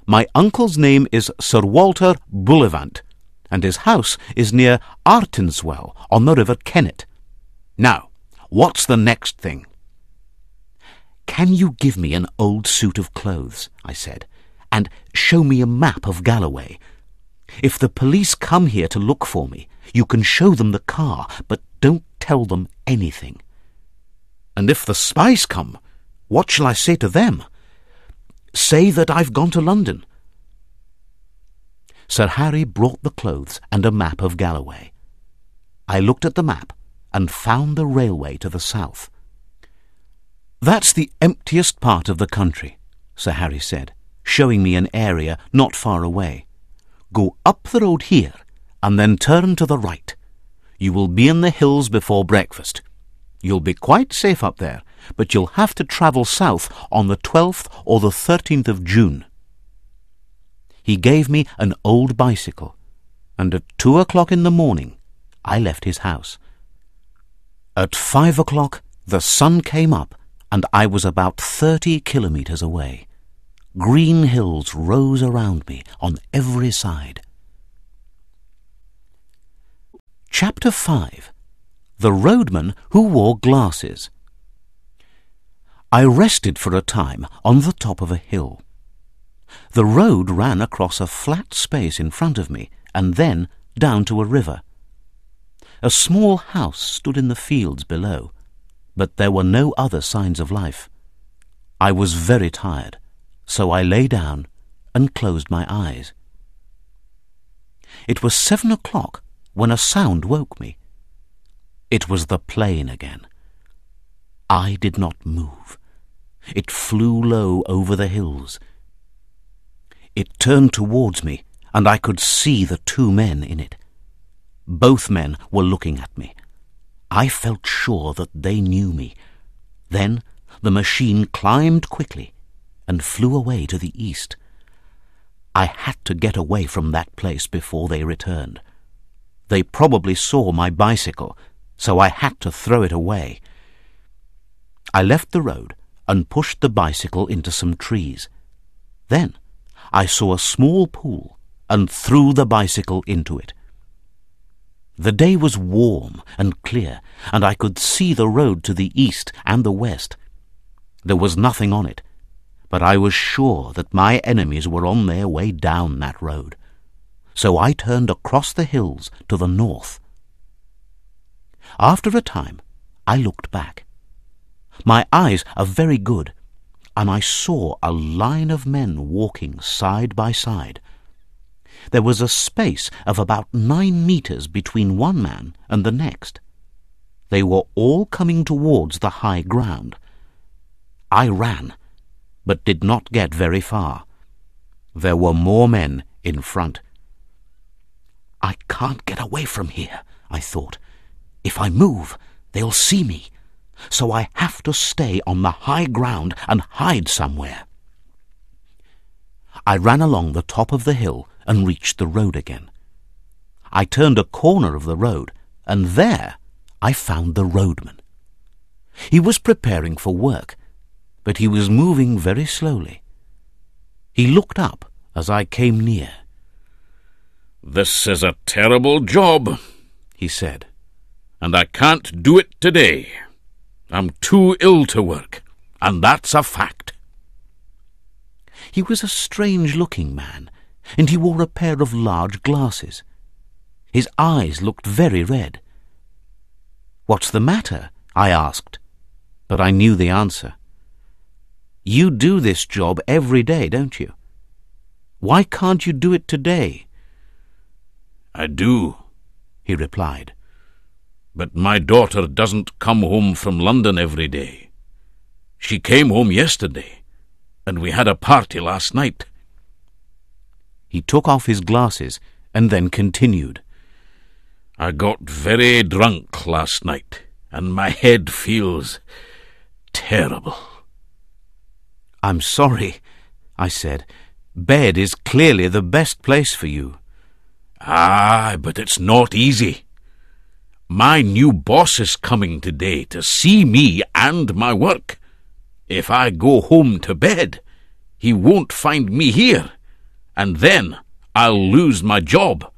"My uncle's name is Sir Walter Bullivant, and his house is near Artenswell on the River Kennet. Now, what's the next thing?" "Can you give me an old suit of clothes," I said, "and show me a map of Galloway? If the police come here to look for me, you can show them the car, but don't tell them anything." "And if the spies come, what shall I say to them?" "Say that I've gone to London." Sir Harry brought the clothes and a map of Galloway. I looked at the map and found the railway to the south. "That's the emptiest part of the country," Sir Harry said, showing me an area not far away. "Go up the road here, and then turn to the right. You will be in the hills before breakfast. You'll be quite safe up there, but you'll have to travel south on the 12th or the 13th of June." He gave me an old bicycle, and at 2 o'clock in the morning I left his house. At 5 o'clock the sun came up, and I was about 30 kilometres away. Green hills rose around me on every side. Chapter 5. The Roadman Who Wore Glasses. I rested for a time on the top of a hill. The road ran across a flat space in front of me and then down to a river. A small house stood in the fields below, but there were no other signs of life. I was very tired, so I lay down and closed my eyes. It was 7 o'clock when a sound woke me. It was the plane again. I did not move. It flew low over the hills. It turned towards me, and I could see the two men in it. Both men were looking at me. I felt sure that they knew me. Then the machine climbed quickly and flew away to the east. I had to get away from that place before they returned. They probably saw my bicycle, so I had to throw it away. I left the road and pushed the bicycle into some trees. Then I saw a small pool and threw the bicycle into it. The day was warm and clear, and I could see the road to the east and the west. There was nothing on it, but I was sure that my enemies were on their way down that road. So I turned across the hills to the north. After a time, I looked back. My eyes are very good, and I saw a line of men walking side by side. There was a space of about 9 meters between one man and the next. They were all coming towards the high ground. I ran, but did not get very far. There were more men in front. I can't get away from here, I thought. If I move, they'll see me. So I have to stay on the high ground and hide somewhere. I ran along the top of the hill and reached the road again. I turned a corner of the road, and there I found the roadman. He was preparing for work, but he was moving very slowly. He looked up as I came near. "This is a terrible job," he said, "and I can't do it today. I'm too ill to work, and that's a fact." He was a strange-looking man, and he wore a pair of large glasses. His eyes looked very red. "What's the matter?" I asked, but I knew the answer. "You do this job every day, don't you? Why can't you do it today?" "I do," he replied, "but my daughter doesn't come home from London every day. She came home yesterday, and we had a party last night." He took off his glasses and then continued. "I got very drunk last night, and my head feels terrible." "I'm sorry," I said. "Bed is clearly the best place for you." "Ah, but it's not easy. My new boss is coming today to see me and my work. If I go home to bed, he won't find me here, and then I'll lose my job."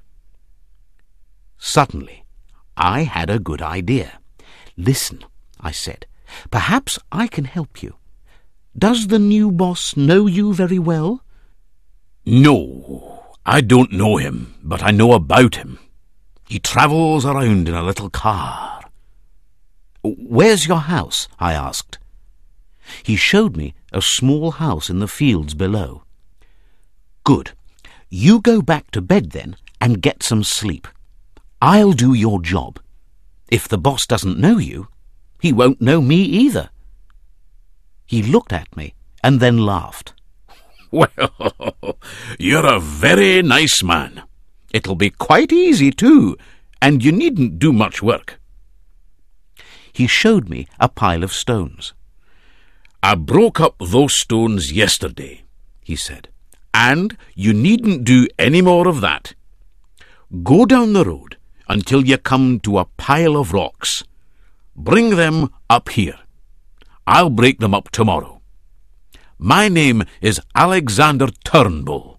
Suddenly, I had a good idea. "Listen," I said, "perhaps I can help you. Does the new boss know you very well?" "No, I don't know him, but I know about him. He travels around in a little car." "Where's your house?" I asked. He showed me a small house in the fields below. "Good. You go back to bed then and get some sleep. I'll do your job. If the boss doesn't know you, he won't know me either." He looked at me and then laughed. "Well, you're a very nice man. It'll be quite easy, too, and you needn't do much work." He showed me a pile of stones. "I broke up those stones yesterday," he said, "and you needn't do any more of that. Go down the road until you come to a pile of rocks. Bring them up here. I'll break them up tomorrow. My name is Alexander Turnbull,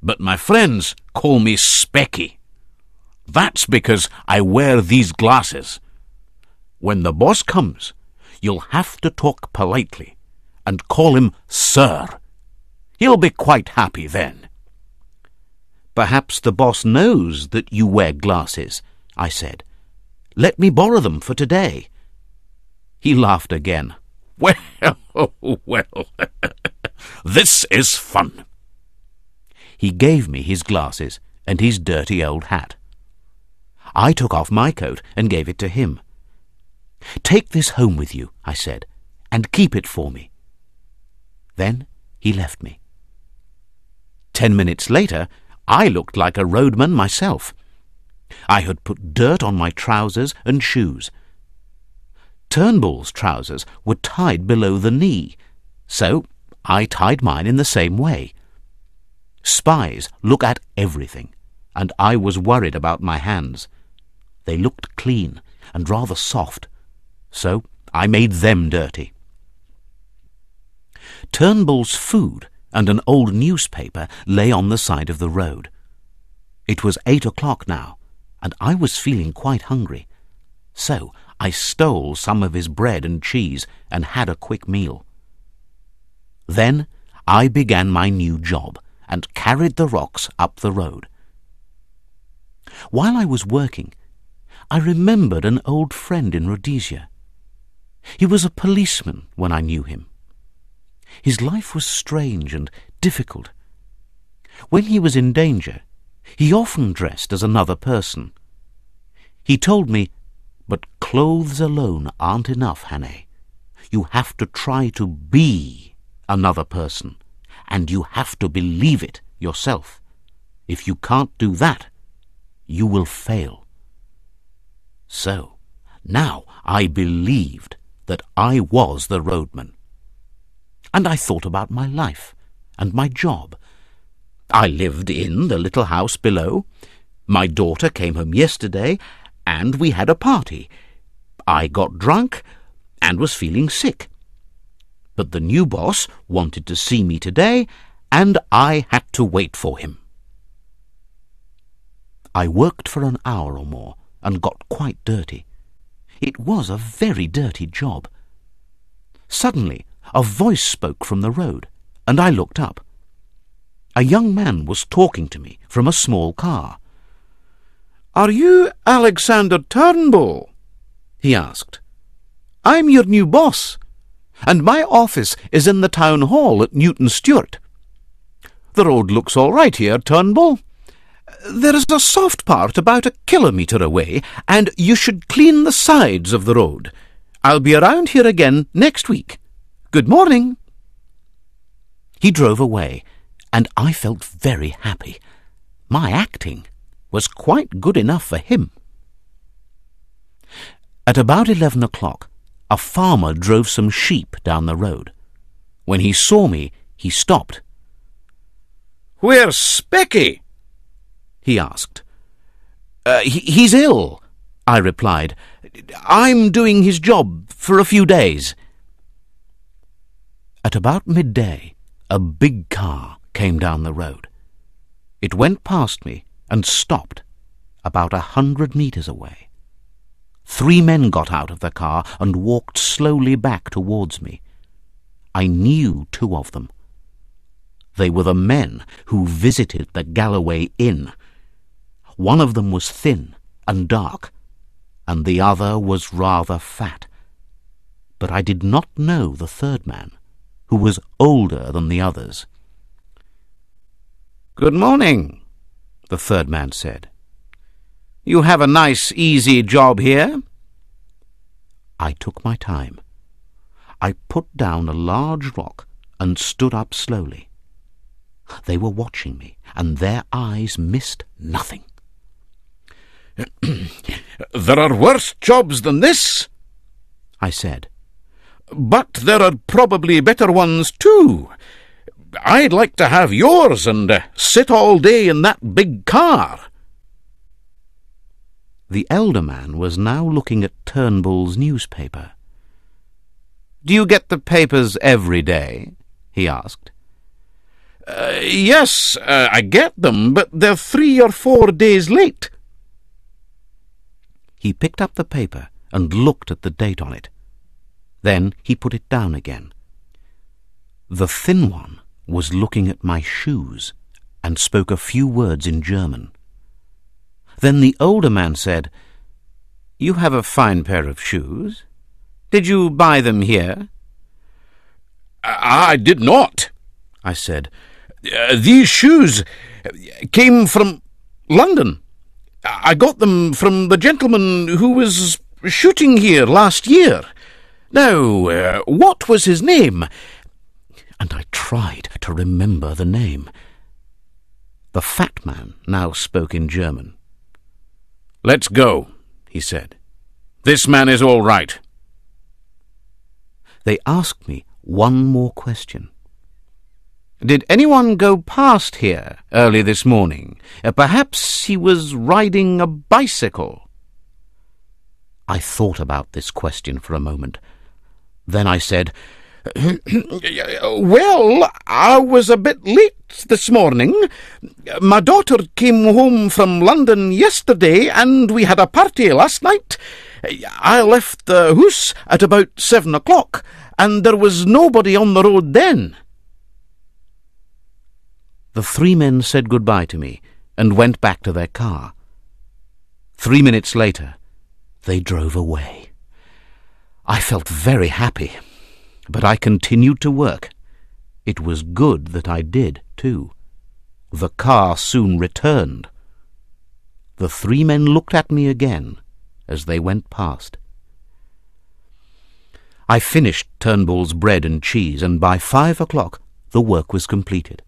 but my friends call me Specky. That's because I wear these glasses. When the boss comes, you'll have to talk politely and call him Sir. He'll be quite happy then." "Perhaps the boss knows that you wear glasses," I said. "Let me borrow them for today." He laughed again. "Well, this is fun." He gave me his glasses and his dirty old hat. I took off my coat and gave it to him. "Take this home with you," I said, "and keep it for me." Then he left me. 10 minutes later, I looked like a roadman myself. I had put dirt on my trousers and shoes. Turnbull's trousers were tied below the knee, so I tied mine in the same way. Spies look at everything, and I was worried about my hands. They looked clean and rather soft, so I made them dirty. Turnbull's food and an old newspaper lay on the side of the road. It was 8 o'clock now, and I was feeling quite hungry, so I stole some of his bread and cheese and had a quick meal. Then I began my new job and carried the rocks up the road. While I was working, I remembered an old friend in Rhodesia. He was a policeman when I knew him. His life was strange and difficult. When he was in danger, he often dressed as another person. He told me, "But clothes alone aren't enough, Hannay. You have to try to be another person, and you have to believe it yourself. If you can't do that, you will fail." So, now I believed that I was the roadman. And I thought about my life and my job. I lived in the little house below. My daughter came home yesterday, and we had a party. I got drunk and was feeling sick. But the new boss wanted to see me today, and I had to wait for him. I worked for an hour or more and got quite dirty. It was a very dirty job. Suddenly, a voice spoke from the road, and I looked up. A young man was talking to me from a small car. "Are you Alexander Turnbull?" he asked. "I'm your new boss, and my office is in the town hall at Newton Stewart. The road looks all right here, Turnbull. There is a soft part about 1 kilometre away, and you should clean the sides of the road. I'll be around here again next week. Good morning." He drove away, and I felt very happy. My acting was quite good enough for him. At about 11 o'clock, a farmer drove some sheep down the road. When he saw me, he stopped. "Where's Specky?" he asked. He's ill," I replied. "I'm doing his job for a few days." At about midday, a big car came down the road. It went past me and stopped about 100 meters away. 3 men got out of the car and walked slowly back towards me. I knew 2 of them. They were the men who visited the Galloway Inn. One of them was thin and dark, and the other was rather fat. But I did not know the third man, who was older than the others. "Good morning," the third man said. "You have a nice, easy job here." I took my time. I put down a large rock and stood up slowly. They were watching me, and their eyes missed nothing. "There are worse jobs than this," I said. "But there are probably better ones too. I'd like to have yours and sit all day in that big car." The elder man was now looking at Turnbull's newspaper. "Do you get the papers every day?" he asked. Yes, I get them, but they're 3 or 4 days late." He picked up the paper and looked at the date on it. Then he put it down again. The thin one was looking at my shoes and spoke a few words in German. Then the older man said, "You have a fine pair of shoes. Did you buy them here?" "I did not," I said. "These shoes came from London. I got them from the gentleman who was shooting here last year. Now, what was his name?" And I tried to remember the name. The fat man now spoke in German. "Let's go," he said. "This man is all right." They asked me one more question. "Did anyone go past here early this morning? Perhaps he was riding a bicycle?" I thought about this question for a moment. Then I said, "Well, I was a bit late this morning. My daughter came home from London yesterday, and we had a party last night. I left the house at about 7 o'clock, and there was nobody on the road then." The three men said goodbye to me and went back to their car. 3 minutes later, they drove away. I felt very happy, but I continued to work. It was good that I did, too. The car soon returned. The three men looked at me again as they went past. I finished Turnbull's bread and cheese, and by 5 o'clock the work was completed.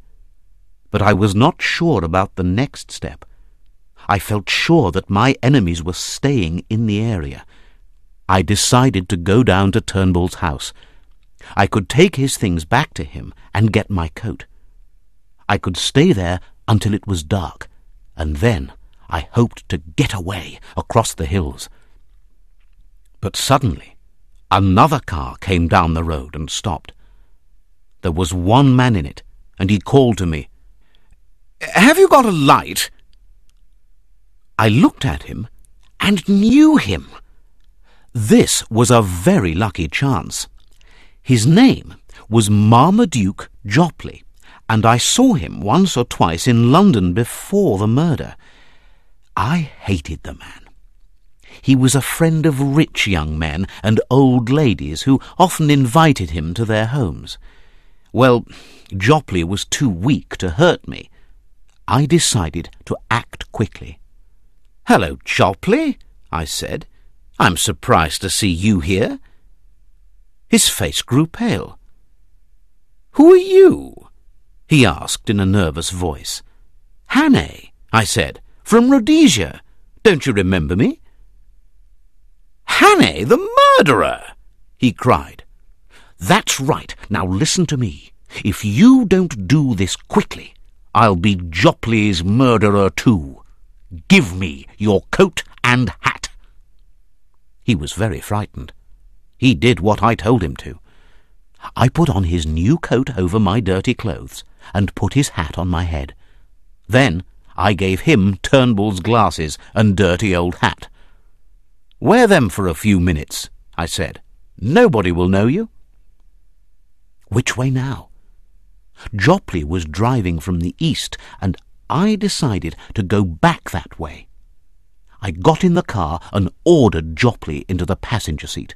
But I was not sure about the next step. I felt sure that my enemies were staying in the area. I decided to go down to Turnbull's house. I could take his things back to him and get my coat. I could stay there until it was dark, and then I hoped to get away across the hills. But suddenly, another car came down the road and stopped. There was one man in it, and he called to me, "Have you got a light?" I looked at him and knew him. This was a very lucky chance. His name was Marmaduke Jopley, and I saw him once or twice in London before the murder. I hated the man. He was a friend of rich young men and old ladies who often invited him to their homes. Well, Jopley was too weak to hurt me. I decided to act quickly. "Hello, Jopley," I said. "I'm surprised to see you here." His face grew pale. "Who are you?" he asked in a nervous voice. "Hannay," I said, "from Rhodesia. Don't you remember me?" "Hannay, the murderer!" he cried. "That's right. Now listen to me. If you don't do this quickly, I'll be Jopley's murderer too. Give me your coat and hat." He was very frightened. He did what I told him to. I put on his new coat over my dirty clothes and put his hat on my head. Then I gave him Turnbull's glasses and dirty old hat. "Wear them for a few minutes," I said. "Nobody will know you." Which way now? Jopley was driving from the east, and I decided to go back that way. I got in the car and ordered Jopley into the passenger seat.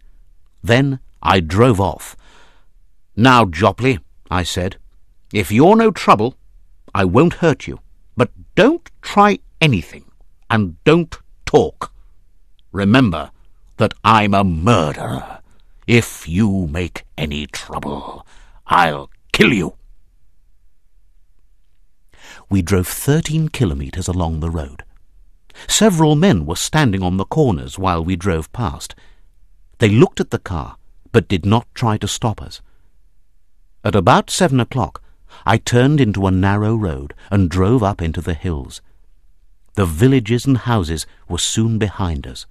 Then I drove off. "Now, Jopley," I said, "if you're no trouble, I won't hurt you. But don't try anything, and don't talk. Remember that I'm a murderer. If you make any trouble, I'll kill you." We drove 13 kilometers along the road. Several men were standing on the corners while we drove past. They looked at the car, but did not try to stop us. At about 7 o'clock, I turned into a narrow road and drove up into the hills. The villages and houses were soon behind us.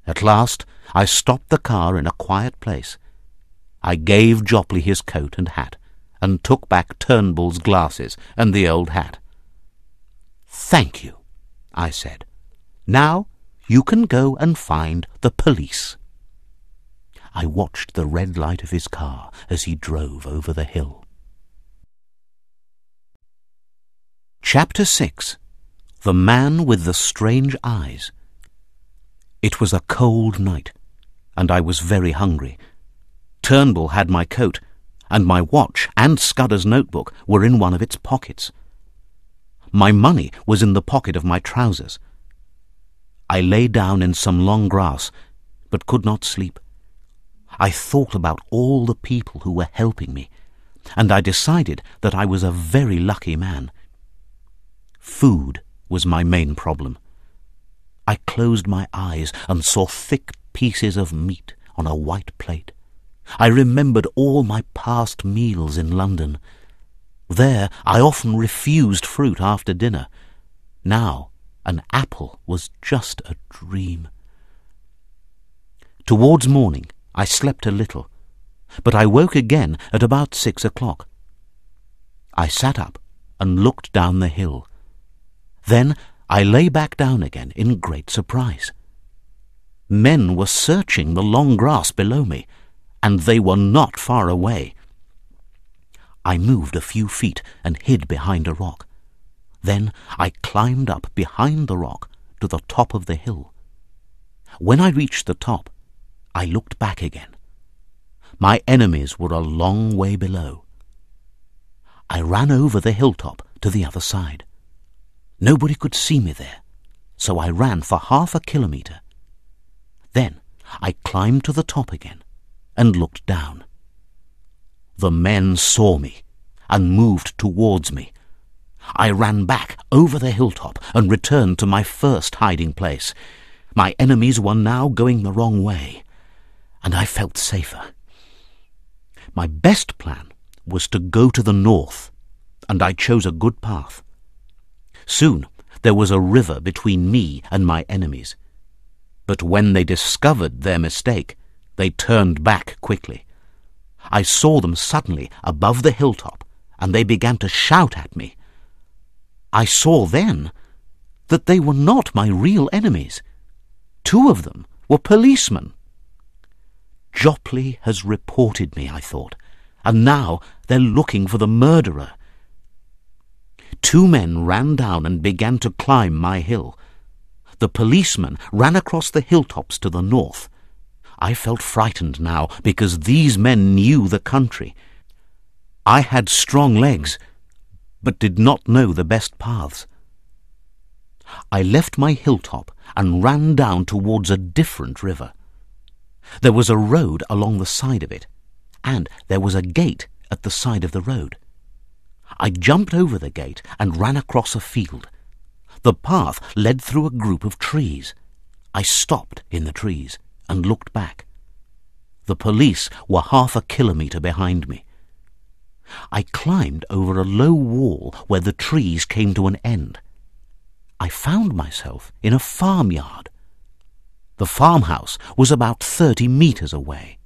At last, I stopped the car in a quiet place. I gave Jopley his coat and hat, and took back Turnbull's glasses and the old hat. "Thank you," I said. "Now you can go and find the police." I watched the red light of his car as he drove over the hill. Chapter 6. The Man with the Strange Eyes. It was a cold night, and I was very hungry. Turnbull had my coat, and my watch and Scudder's notebook were in one of its pockets. My money was in the pocket of my trousers. I lay down in some long grass, but could not sleep. I thought about all the people who were helping me, and I decided that I was a very lucky man. Food was my main problem. I closed my eyes and saw thick pieces of meat on a white plate. I remembered all my past meals in London. There I often refused fruit after dinner. Now an apple was just a dream. Towards morning I slept a little, but I woke again at about 6 o'clock. I sat up and looked down the hill. Then I lay back down again in great surprise. Men were searching the long grass below me, and they were not far away. I moved a few feet and hid behind a rock. Then I climbed up behind the rock to the top of the hill. When I reached the top, I looked back again. My enemies were a long way below. I ran over the hilltop to the other side. Nobody could see me there, so I ran for half a kilometre. Then I climbed to the top again and looked down. The men saw me and moved towards me. I ran back over the hilltop and returned to my first hiding place. My enemies were now going the wrong way, and I felt safer. My best plan was to go to the north, and I chose a good path. Soon there was a river between me and my enemies. But when they discovered their mistake, they turned back quickly. I saw them suddenly above the hilltop, and they began to shout at me. I saw then that they were not my real enemies. 2 of them were policemen. Jopley has reported me, I thought, and now they're looking for the murderer. 2 men ran down and began to climb my hill. The policeman ran across the hilltops to the north. I felt frightened now because these men knew the country. I had strong legs, but did not know the best paths. I left my hilltop and ran down towards a different river. There was a road along the side of it, and there was a gate at the side of the road. I jumped over the gate and ran across a field. The path led through a group of trees. I stopped in the trees and looked back. The police were half a kilometre behind me. I climbed over a low wall where the trees came to an end. I found myself in a farmyard. The farmhouse was about 30 metres away.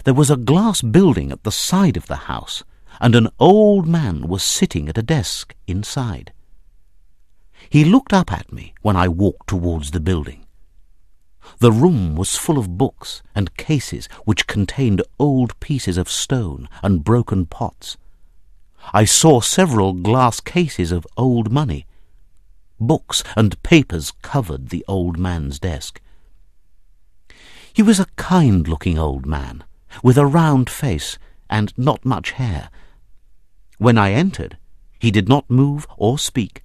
There was a glass building at the side of the house, and an old man was sitting at a desk inside. He looked up at me when I walked towards the building. The room was full of books and cases which contained old pieces of stone and broken pots. I saw several glass cases of old money. Books and papers covered the old man's desk. He was a kind-looking old man, with a round face and not much hair. When I entered, he did not move or speak.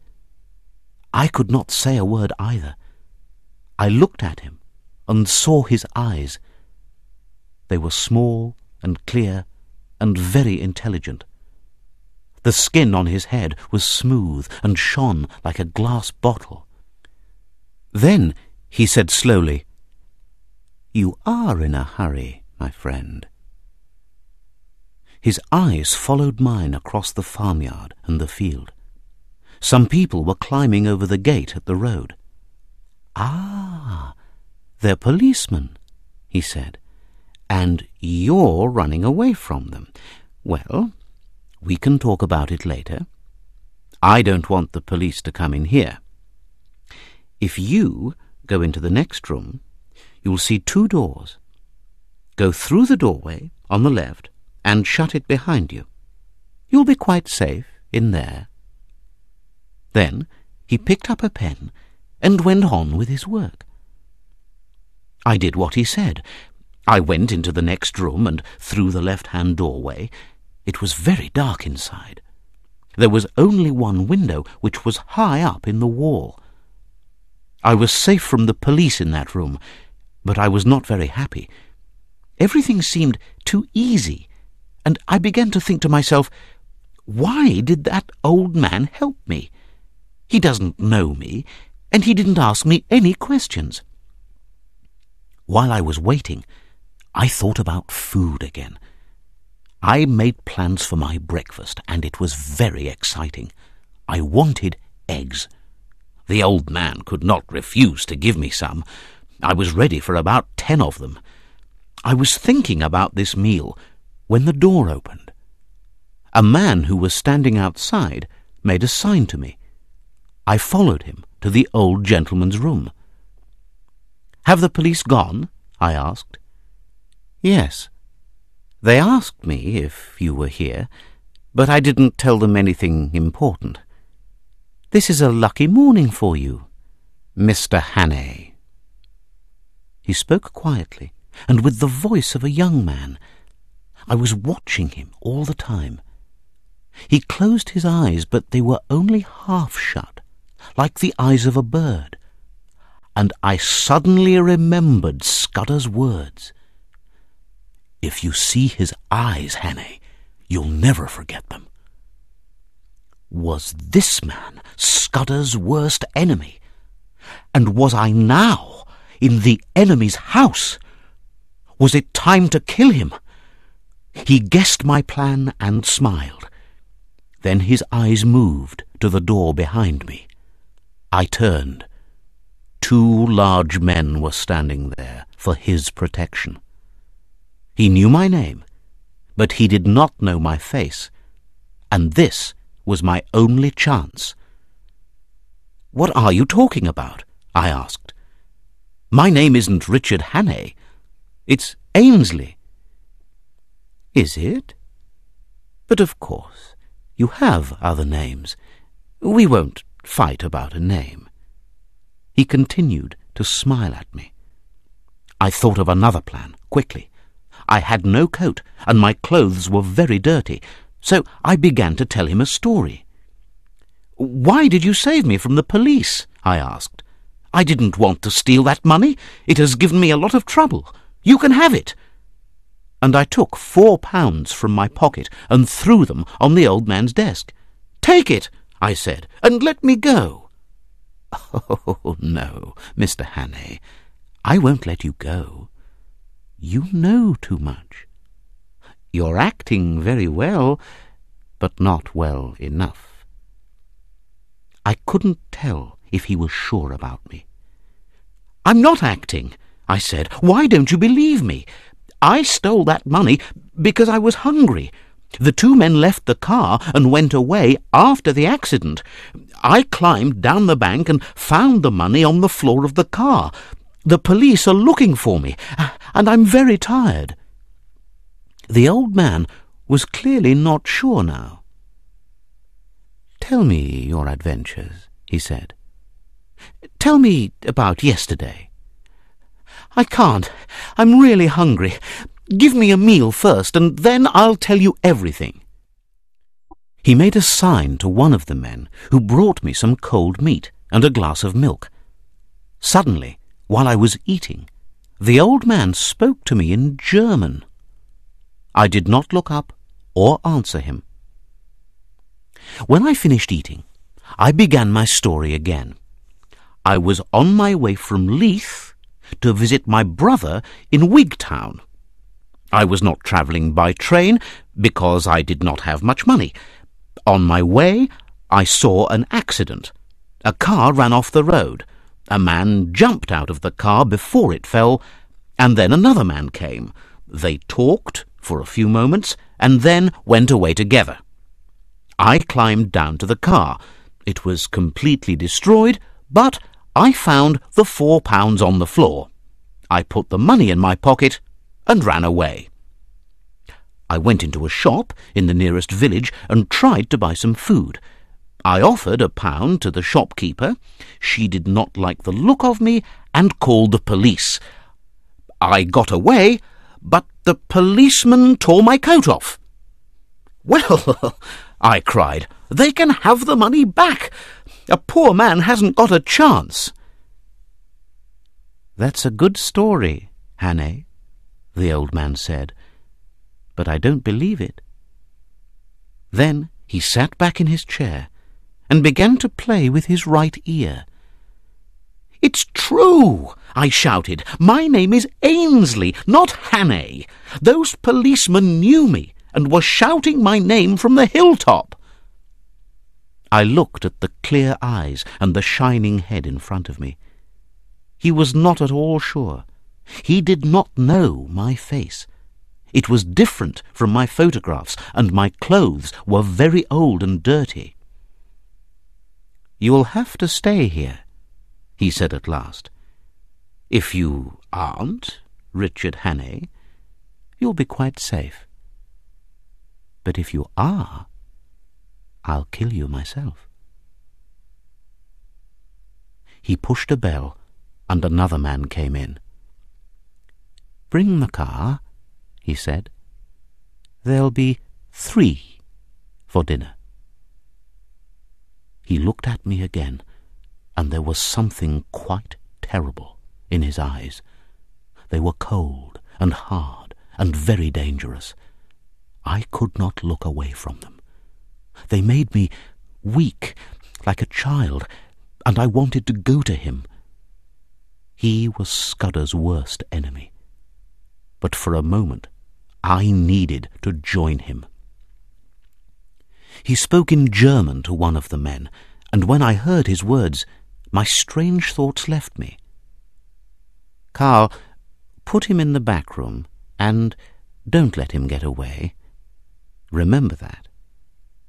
I could not say a word either. I looked at him and saw his eyes. They were small and clear and very intelligent. The skin on his head was smooth and shone like a glass bottle. Then he said slowly, "You are in a hurry, my friend." His eyes followed mine across the farmyard and the field. Some people were climbing over the gate at the road. "Ah, they're policemen," he said, "and you're running away from them. Well, we can talk about it later. I don't want the police to come in here. If you go into the next room, you'll see 2 doors. Go through the doorway on the left and shut it behind you. You'll be quite safe in there Then he picked up a pen and went on with his work. I did what he said. I went into the next room and through the left-hand doorway. It was very dark inside. There was only one window, which was high up in the wall. I was safe from the police in that room, but I was not very happy. Everything seemed too easy, and I began to think to myself, why did that old man help me? He doesn't know me, and he didn't ask me any questions. While I was waiting, I thought about food again. I made plans for my breakfast, and it was very exciting. I wanted eggs. The old man could not refuse to give me some. I was ready for about 10 of them. I was thinking about this meal when the door opened. A man who was standing outside made a sign to me. I followed him to the old gentleman's room. "Have the police gone?" I asked. "Yes. They asked me if you were here, but I didn't tell them anything important. This is a lucky morning for you, Mr. Hannay." He spoke quietly and with the voice of a young man. I was watching him all the time. He closed his eyes, but they were only half shut, like the eyes of a bird. And I suddenly remembered Scudder's words. "If you see his eyes, Hannay, you'll never forget them." Was this man Scudder's worst enemy? And was I now in the enemy's house? Was it time to kill him? He guessed my plan and smiled. Then his eyes moved to the door behind me. I turned. 2 large men were standing there for his protection. He knew my name, but he did not know my face, and this was my only chance. "What are you talking about?" I asked. "My name isn't Richard Hannay. It's Ainsley." "Is it? But of course, you have other names. We won't fight about a name." He continued to smile at me. I thought of another plan, quickly. I had no coat, and my clothes were very dirty, so I began to tell him a story. "Why did you save me from the police?" I asked. "I didn't want to steal that money. It has given me a lot of trouble. You can have it." And I took £4 from my pocket and threw them on the old man's desk. "Take it," I said, "and let me go." "Oh, no, Mr. Hannay, I won't let you go. You know too much. You're acting very well, but not well enough." I couldn't tell if he was sure about me. "I'm not acting," I said. "Why don't you believe me? I stole that money because I was hungry. The 2 men left the car and went away after the accident. I climbed down the bank and found the money on the floor of the car. The police are looking for me, and I'm very tired." The old man was clearly not sure now. "Tell me your adventures," he said. "Tell me about yesterday." "I can't. I'm really hungry. Give me a meal first, and then I'll tell you everything." He made a sign to one of the men, who brought me some cold meat and a glass of milk. Suddenly, while I was eating, the old man spoke to me in German. I did not look up or answer him. When I finished eating, I began my story again. I was on my way from Leith to visit my brother in Wigtown. I was not travelling by train because I did not have much money. On my way, I saw an accident. A car ran off the road. A man jumped out of the car before it fell, and then another man came. They talked for a few moments and then went away together. I climbed down to the car. It was completely destroyed, but I found the £4 on the floor. I put the money in my pocket and ran away. I went into a shop in the nearest village and tried to buy some food. I offered £1 to the shopkeeper. She did not like the look of me and called the police. I got away, but the policeman tore my coat off. "Well," I cried, "they can have the money back. A poor man hasn't got a chance." "That's a good story, Hannay," the old man said, "but I don't believe it." Then he sat back in his chair and began to play with his right ear. "It's true," I shouted. "My name is Ainsley, not Hannay. Those policemen knew me and were shouting my name from the hilltop." I looked at the clear eyes and the shining head in front of me. He was not at all sure. He did not know my face. It was different from my photographs, and my clothes were very old and dirty. "You'll have to stay here," he said at last. "If you aren't Richard Hannay, you'll be quite safe. But if you are, I'll kill you myself." He pushed a bell, and another man came in. "Bring the car," he said. "There'll be 3 for dinner." He looked at me again, and there was something quite terrible in his eyes. They were cold and hard and very dangerous. I could not look away from them. They made me weak, like a child, and I wanted to go to him. He was Scudder's worst enemy. But for a moment I needed to join him. He spoke in German to one of the men, and when I heard his words, my strange thoughts left me. "Carl, put him in the back room, and don't let him get away. Remember that,"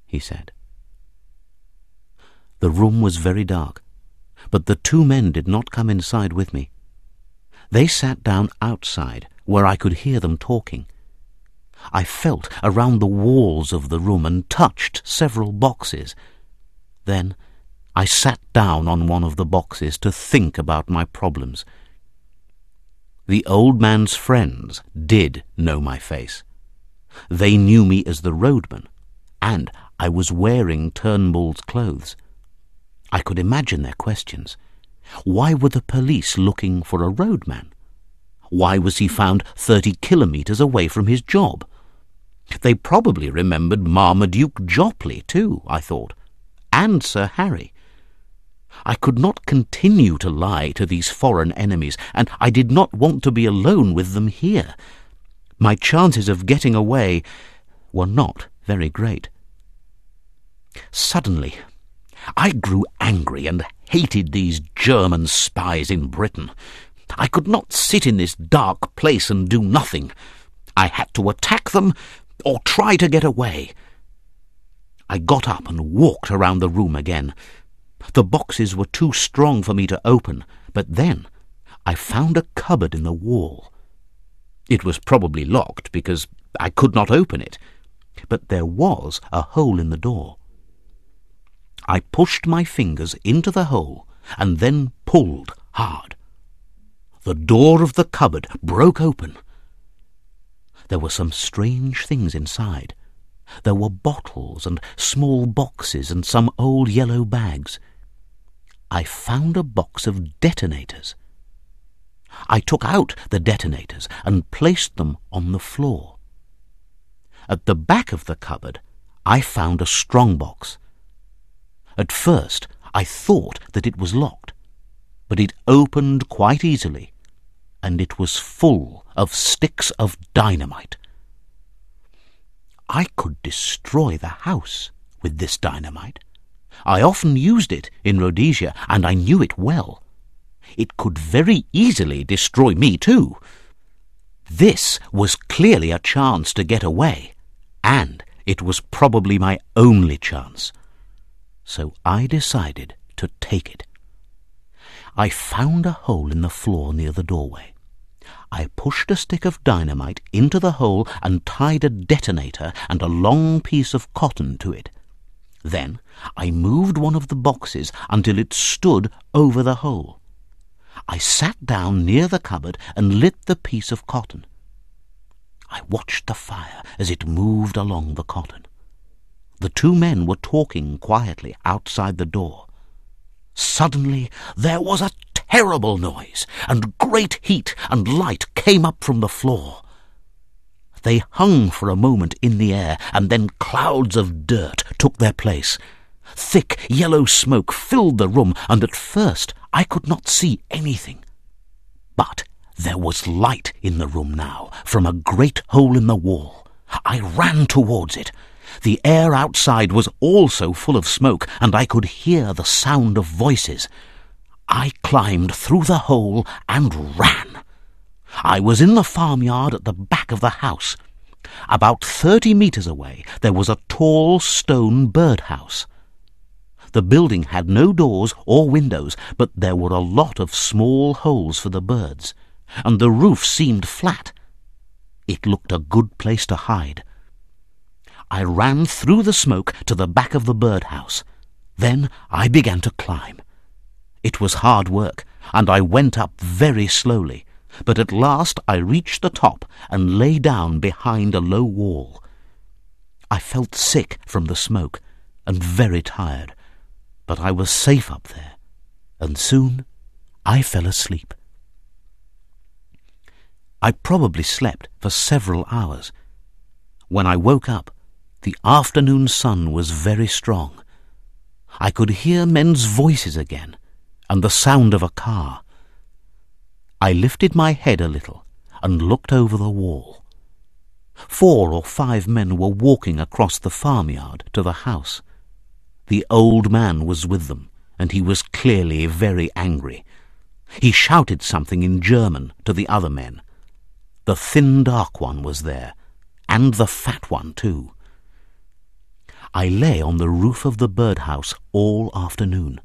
he said. The room was very dark, but the 2 men did not come inside with me. They sat down outside, where I could hear them talking. I felt around the walls of the room and touched several boxes. Then I sat down on one of the boxes to think about my problems. The old man's friends did know my face. They knew me as the roadman, and I was wearing Turnbull's clothes. I could imagine their questions. Why were the police looking for a roadman? Why was he found 30 kilometres away from his job? They probably remembered Marmaduke Jopley, too, I thought, and Sir Harry. I could not continue to lie to these foreign enemies, and I did not want to be alone with them here. My chances of getting away were not very great. Suddenly, I grew angry and hated these German spies in Britain. I could not sit in this dark place and do nothing. I had to attack them or try to get away. I got up and walked around the room again. The boxes were too strong for me to open, but then I found a cupboard in the wall. It was probably locked because I could not open it, but there was a hole in the door. I pushed my fingers into the hole and then pulled hard. The door of the cupboard broke open. There were some strange things inside. There were bottles and small boxes and some old yellow bags. I found a box of detonators. I took out the detonators and placed them on the floor. At the back of the cupboard, I found a strongbox. At first, I thought that it was locked, but it opened quite easily, and it was full of sticks of dynamite. I could destroy the house with this dynamite. I often used it in Rhodesia, and I knew it well. It could very easily destroy me too. This was clearly a chance to get away, and it was probably my only chance. So I decided to take it. I found a hole in the floor near the doorway. I pushed a stick of dynamite into the hole and tied a detonator and a long piece of cotton to it. Then I moved one of the boxes until it stood over the hole. I sat down near the cupboard and lit the piece of cotton. I watched the fire as it moved along the cotton. The two men were talking quietly outside the door. Suddenly there was a terrible noise, and great heat and light came up from the floor. They hung for a moment in the air, and then clouds of dirt took their place. Thick yellow smoke filled the room, and at first I could not see anything. But there was light in the room now, from a great hole in the wall. I ran towards it. The air outside was also full of smoke, and I could hear the sound of voices. I climbed through the hole and ran. I was in the farmyard at the back of the house. About 30 meters away there was a tall stone birdhouse. The building had no doors or windows, but there were a lot of small holes for the birds, and the roof seemed flat. It looked a good place to hide. I ran through the smoke to the back of the birdhouse. Then I began to climb. It was hard work, and I went up very slowly, but at last I reached the top and lay down behind a low wall. I felt sick from the smoke and very tired, but I was safe up there, and soon I fell asleep. I probably slept for several hours. When I woke up, the afternoon sun was very strong. I could hear men's voices again, and the sound of a car. I lifted my head a little and looked over the wall. 4 or 5 men were walking across the farmyard to the house. The old man was with them, and he was clearly very angry. He shouted something in German to the other men. The thin, dark one was there, and the fat one too. I lay on the roof of the birdhouse all afternoon.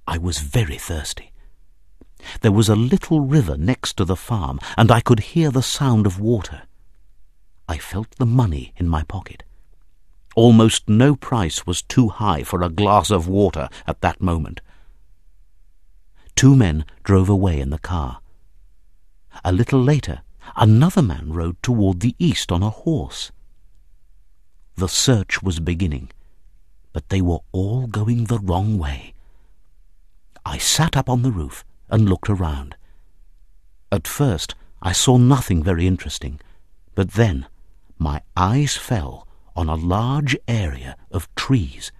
I was very thirsty. There was a little river next to the farm, and I could hear the sound of water. I felt the money in my pocket. Almost no price was too high for a glass of water at that moment. 2 men drove away in the car. A little later, another man rode toward the east on a horse. The search was beginning, but they were all going the wrong way. I sat up on the roof and looked around. At first I saw nothing very interesting, but then my eyes fell on a large area of trees.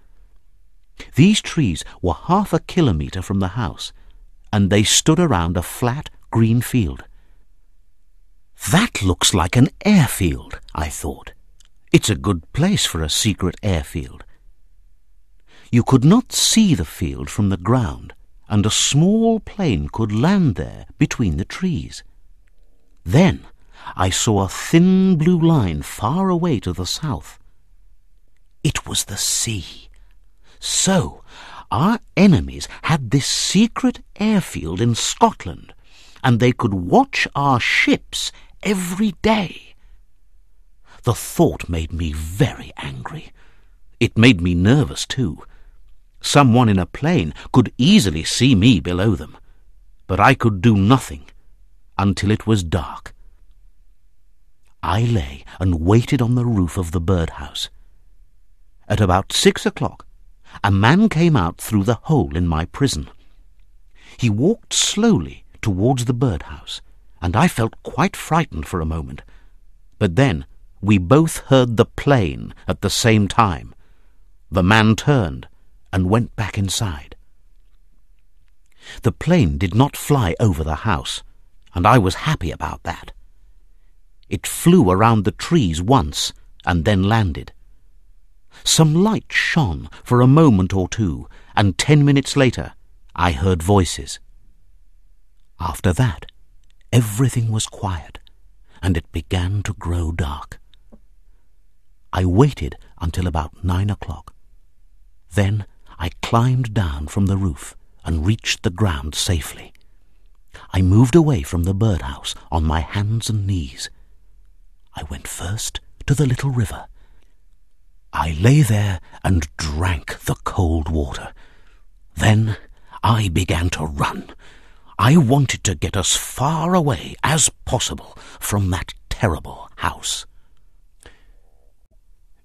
These trees were 1/2 kilometer from the house, and they stood around a flat green field. That looks like an airfield, I thought. It's a good place for a secret airfield. You could not see the field from the ground, and a small plane could land there between the trees. Then I saw a thin blue line far away to the south. It was the sea. So our enemies had this secret airfield in Scotland, and they could watch our ships every day. The thought made me very angry. It made me nervous, too. Someone in a plane could easily see me below them, but I could do nothing until it was dark. I lay and waited on the roof of the birdhouse. At about 6 o'clock, a man came out through the hole in my prison. He walked slowly towards the birdhouse, and I felt quite frightened for a moment. But then we both heard the plane at the same time. The man turned and went back inside. The plane did not fly over the house, and I was happy about that. It flew around the trees once and then landed. Some light shone for a moment or two, and 10 minutes later I heard voices. After that, everything was quiet, and it began to grow dark. I waited until about 9 o'clock. Then I climbed down from the roof and reached the ground safely. I moved away from the birdhouse on my hands and knees. I went first to the little river. I lay there and drank the cold water. Then I began to run. I wanted to get as far away as possible from that terrible house.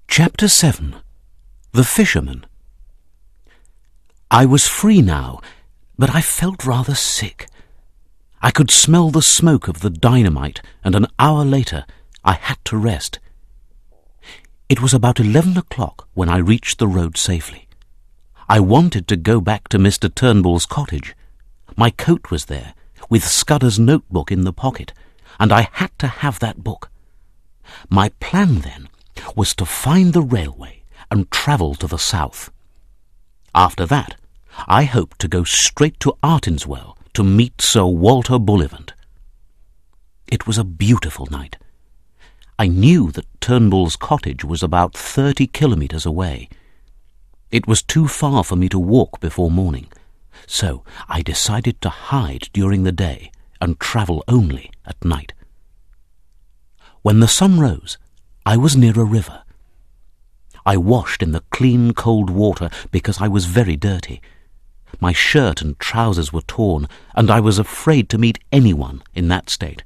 Chapter 7. The Fisherman. I was free now, but I felt rather sick. I could smell the smoke of the dynamite, and an hour later I had to rest. It was about 11 o'clock when I reached the road safely. I wanted to go back to Mr. Turnbull's cottage. My coat was there, with Scudder's notebook in the pocket, and I had to have that book. My plan, then, was to find the railway and travel to the south. After that, I hoped to go straight to Artinswell to meet Sir Walter Bullivant. It was a beautiful night. I knew that Turnbull's cottage was about 30 kilometres away. It was too far for me to walk before morning, so I decided to hide during the day and travel only at night. When the sun rose, I was near a river. I washed in the clean, cold water because I was very dirty. My shirt and trousers were torn, and I was afraid to meet anyone in that state.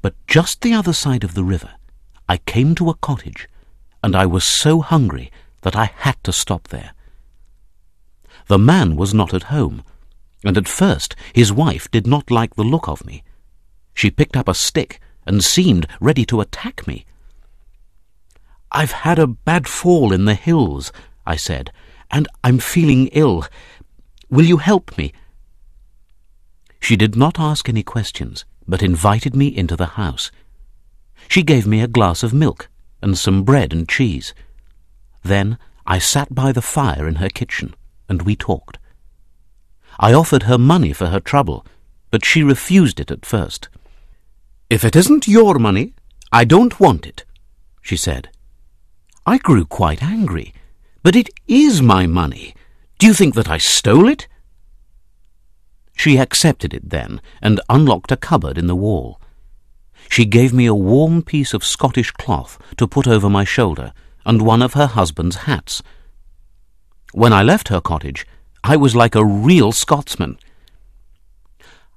But just the other side of the river, I came to a cottage, and I was so hungry that I had to stop there. The man was not at home, and at first his wife did not like the look of me. She picked up a stick and seemed ready to attack me. "I've had a bad fall in the hills," I said, "and I'm feeling ill. Will you help me?" She did not ask any questions, but invited me into the house. She gave me a glass of milk and some bread and cheese. Then I sat by the fire in her kitchen, and we talked. I offered her money for her trouble, but she refused it at first. "If it isn't your money, I don't want it," she said. I grew quite angry. "But it is my money. Do you think that I stole it?" She accepted it then and unlocked a cupboard in the wall. She gave me a warm piece of Scottish cloth to put over my shoulder and one of her husband's hats. When I left her cottage, I was like a real Scotsman.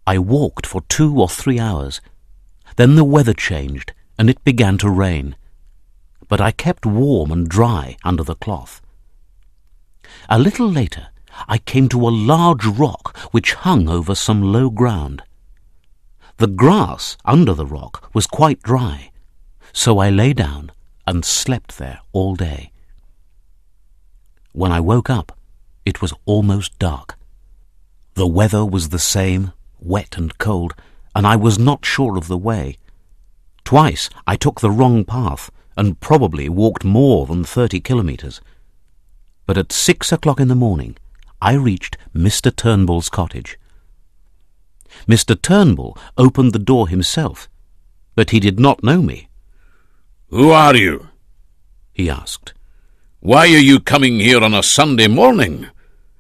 I walked for 2 or 3 hours. Then the weather changed and it began to rain. But I kept warm and dry under the cloth. A little later, I came to a large rock which hung over some low ground. The grass under the rock was quite dry, so I lay down and slept there all day. When I woke up, it was almost dark. The weather was the same, wet and cold, and I was not sure of the way. Twice I took the wrong path and probably walked more than 30 kilometres. But at 6 o'clock in the morning, I reached Mr. Turnbull's cottage. Mr. Turnbull opened the door himself, but he did not know me. "Who are you?" he asked. "Why are you coming here on a Sunday morning?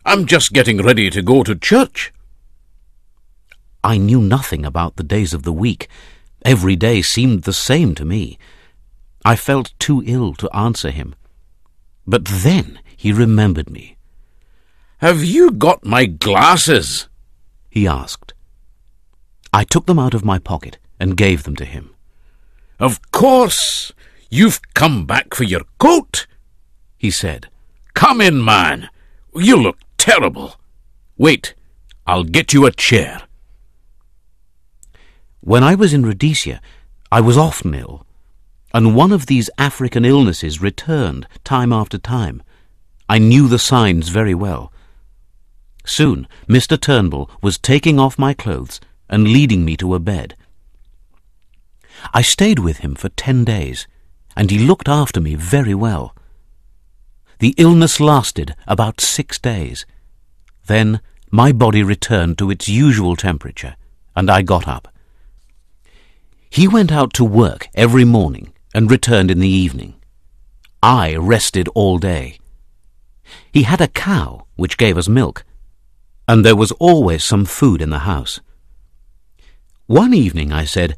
I'm just getting ready to go to church." I knew nothing about the days of the week. Every day seemed the same to me. I felt too ill to answer him. But then he remembered me. "Have you got my glasses?" he asked. I took them out of my pocket and gave them to him. "Of course! You've come back for your coat," he said. "Come in, man. You look terrible. Wait, I'll get you a chair." When I was in Rhodesia, I was often ill, and one of these African illnesses returned time after time. I knew the signs very well. Soon Mr. Turnbull was taking off my clothes and leading me to a bed. I stayed with him for 10 days, and he looked after me very well. The illness lasted about 6 days. Then my body returned to its usual temperature, and I got up. He went out to work every morning and returned in the evening. I rested all day. He had a cow which gave us milk, and there was always some food in the house. One evening I said,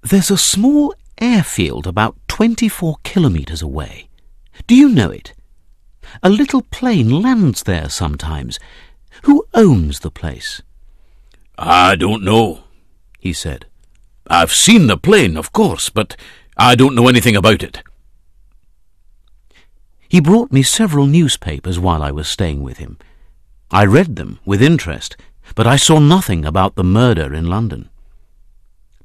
"There's a small airfield about 24 kilometres away. Do you know it? A little plane lands there sometimes. Who owns the place?" "I don't know," he said. "I've seen the plane, of course, but I don't know anything about it." He brought me several newspapers while I was staying with him. I read them with interest, but I saw nothing about the murder in London.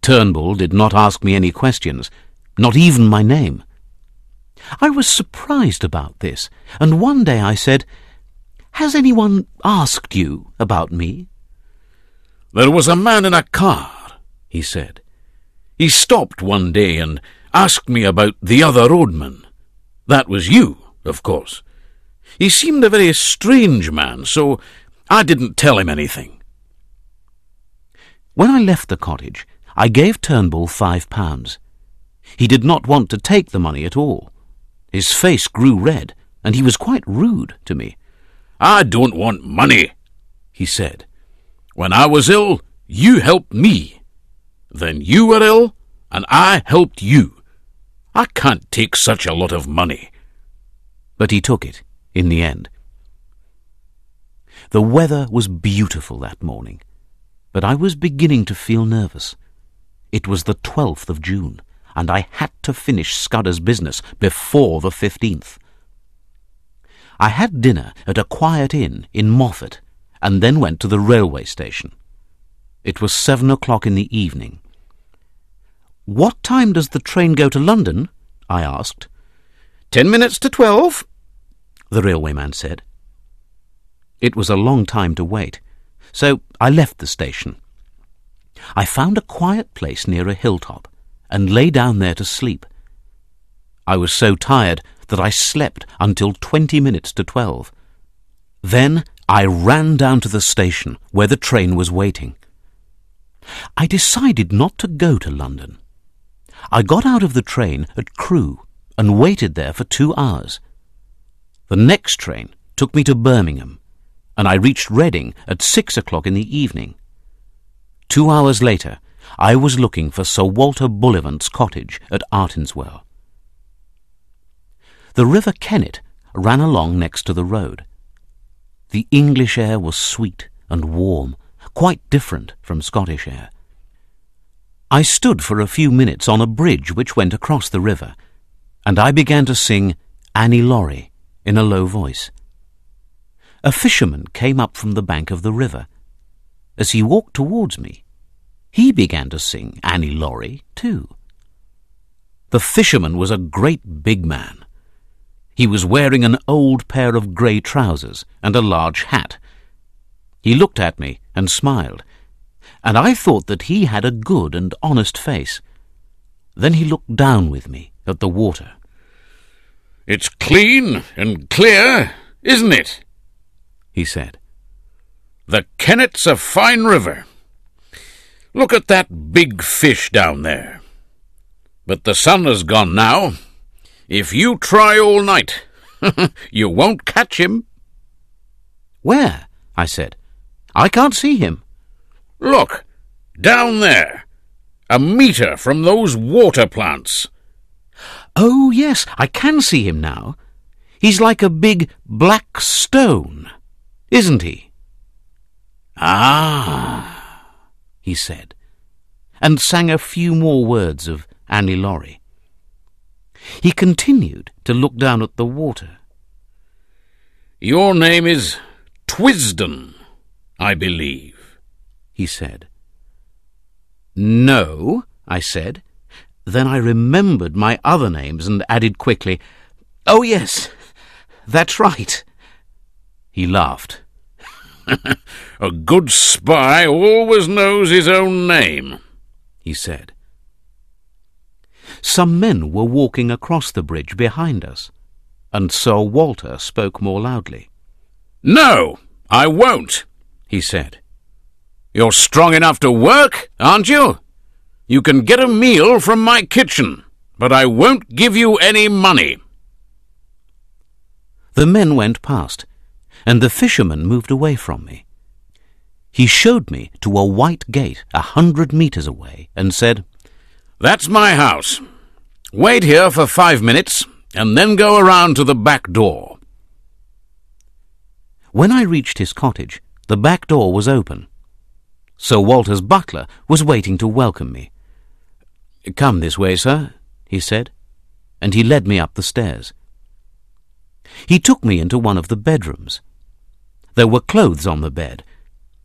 Turnbull did not ask me any questions, not even my name. I was surprised about this, and one day I said, "Has anyone asked you about me?" "There was a man in a car," he said. "He stopped one day and asked me about the other roadman. That was you, of course. He seemed a very strange man, so I didn't tell him anything." When I left the cottage, I gave Turnbull £5. He did not want to take the money at all. His face grew red, and he was quite rude to me. "I don't want money," he said. "When I was ill, you helped me. Then you were ill, and I helped you. I can't take such a lot of money." But he took it in the end. The weather was beautiful that morning, but I was beginning to feel nervous. It was the 12th of June, and I had to finish Scudder's business before the 15th. I had dinner at a quiet inn in Moffat, and then went to the railway station. It was 7 o'clock in the evening. "What time does the train go to London?" I asked. 10 minutes to 12, the railwayman said. It was a long time to wait, so I left the station. I found a quiet place near a hilltop and lay down there to sleep. I was so tired that I slept until 20 minutes to 12. Then I ran down to the station where the train was waiting. I decided not to go to London. I got out of the train at Crewe and waited there for 2 hours. The next train took me to Birmingham, and I reached Reading at 6 o'clock in the evening. 2 hours later, I was looking for Sir Walter Bullivant's cottage at Artinswell. The River Kennet ran along next to the road. The English air was sweet and warm, quite different from Scottish air. I stood for a few minutes on a bridge which went across the river, and I began to sing Annie Laurie in a low voice. A fisherman came up from the bank of the river. As he walked towards me, he began to sing Annie Laurie too. The fisherman was a great big man. He was wearing an old pair of grey trousers and a large hat. He looked at me and smiled, and I thought that he had a good and honest face. Then he looked down with me at the water. "It's clean and clear, isn't it?" he said. "The Kennet's a fine river. Look at that big fish down there. But the sun has gone now. If you try all night, you won't catch him." "Where?" I said. "I can't see him." "Look, down there, a metre from those water plants." "Oh, yes, I can see him now. He's like a big black stone, isn't he?" "Ah," he said, and sang a few more words of Annie Laurie. He continued to look down at the water. "Your name is Twisden, I believe," he said. "No," I said. Then I remembered my other names and added quickly, "Oh, yes, that's right." He laughed. "A good spy always knows his own name," he said. Some men were walking across the bridge behind us, and Sir Walter spoke more loudly. "No, I won't," he said. "You're strong enough to work, aren't you? You can get a meal from my kitchen, but I won't give you any money." The men went past, and the fisherman moved away from me. He showed me to a white gate 100 meters away and said, "That's my house. Wait here for 5 minutes, and then go around to the back door." When I reached his cottage, the back door was open. Sir Walter's butler was waiting to welcome me. "Come this way, sir," he said, and he led me up the stairs. He took me into one of the bedrooms. There were clothes on the bed.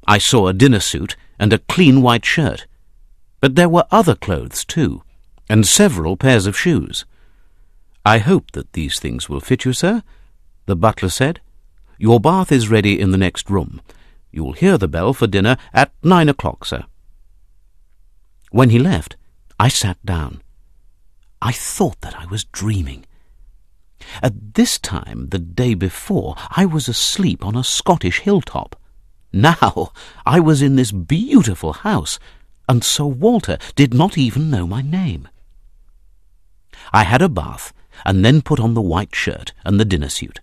I saw a dinner suit and a clean white shirt. But there were other clothes too, and several pairs of shoes. "I hope that these things will fit you, sir," the butler said. "Your bath is ready in the next room. You will hear the bell for dinner at 9 o'clock, sir." When he left, I sat down. I thought that I was dreaming. At this time, the day before, I was asleep on a Scottish hilltop. Now I was in this beautiful house, and Sir Walter did not even know my name. I had a bath, and then put on the white shirt and the dinner suit.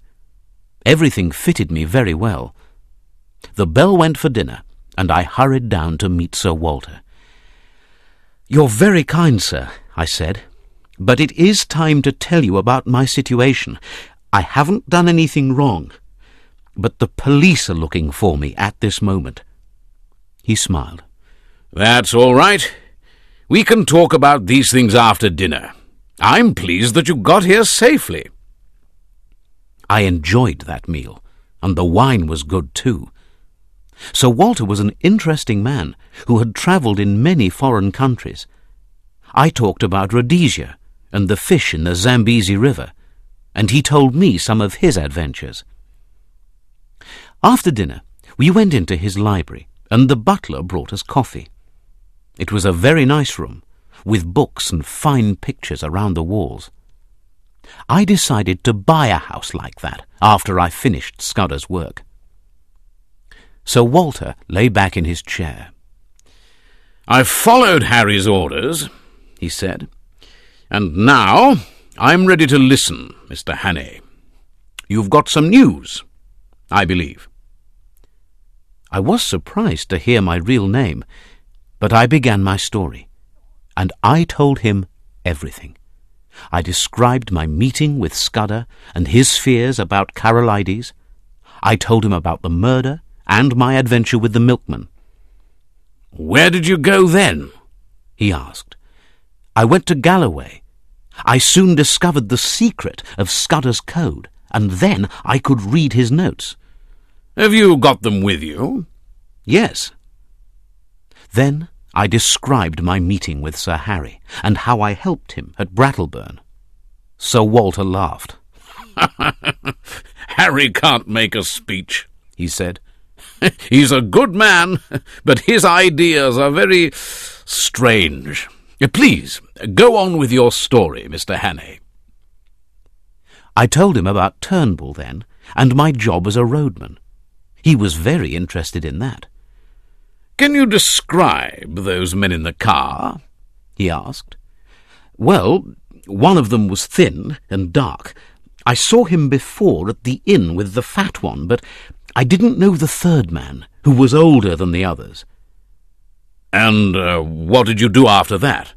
Everything fitted me very well. The bell went for dinner, and I hurried down to meet Sir Walter. "You're very kind, sir," I said, "but it is time to tell you about my situation. I haven't done anything wrong, but the police are looking for me at this moment." He smiled. "That's all right. We can talk about these things after dinner. I'm pleased that you got here safely." I enjoyed that meal, and the wine was good too. Sir Walter was an interesting man who had travelled in many foreign countries. I talked about Rhodesia and the fish in the Zambezi River, and he told me some of his adventures. After dinner, we went into his library, and the butler brought us coffee. It was a very nice room, with books and fine pictures around the walls. I decided to buy a house like that after I finished Scudder's work. Sir Walter lay back in his chair. "I've followed Harry's orders," he said, "and now I'm ready to listen, Mr. Hannay. You've got some news, I believe." I was surprised to hear my real name, but I began my story, and I told him everything. I described my meeting with Scudder and his fears about Carolides. I told him about the murder and my adventure with the milkman. "Where did you go then?" he asked. "I went to Galloway. I soon discovered the secret of Scudder's code, and then I could read his notes." "Have you got them with you?" "Yes." Then I described my meeting with Sir Harry, and how I helped him at Brattleburn. Sir Walter laughed. "Harry can't make a speech," he said. "He's a good man, but his ideas are very strange. Please, go on with your story, Mr. Hannay." I told him about Turnbull then, and my job as a roadman. He was very interested in that. "Can you describe those men in the car?" he asked. "Well, one of them was thin and dark. I saw him before at the inn with the fat one, but I didn't know the third man, who was older than the others." "And what did you do after that?"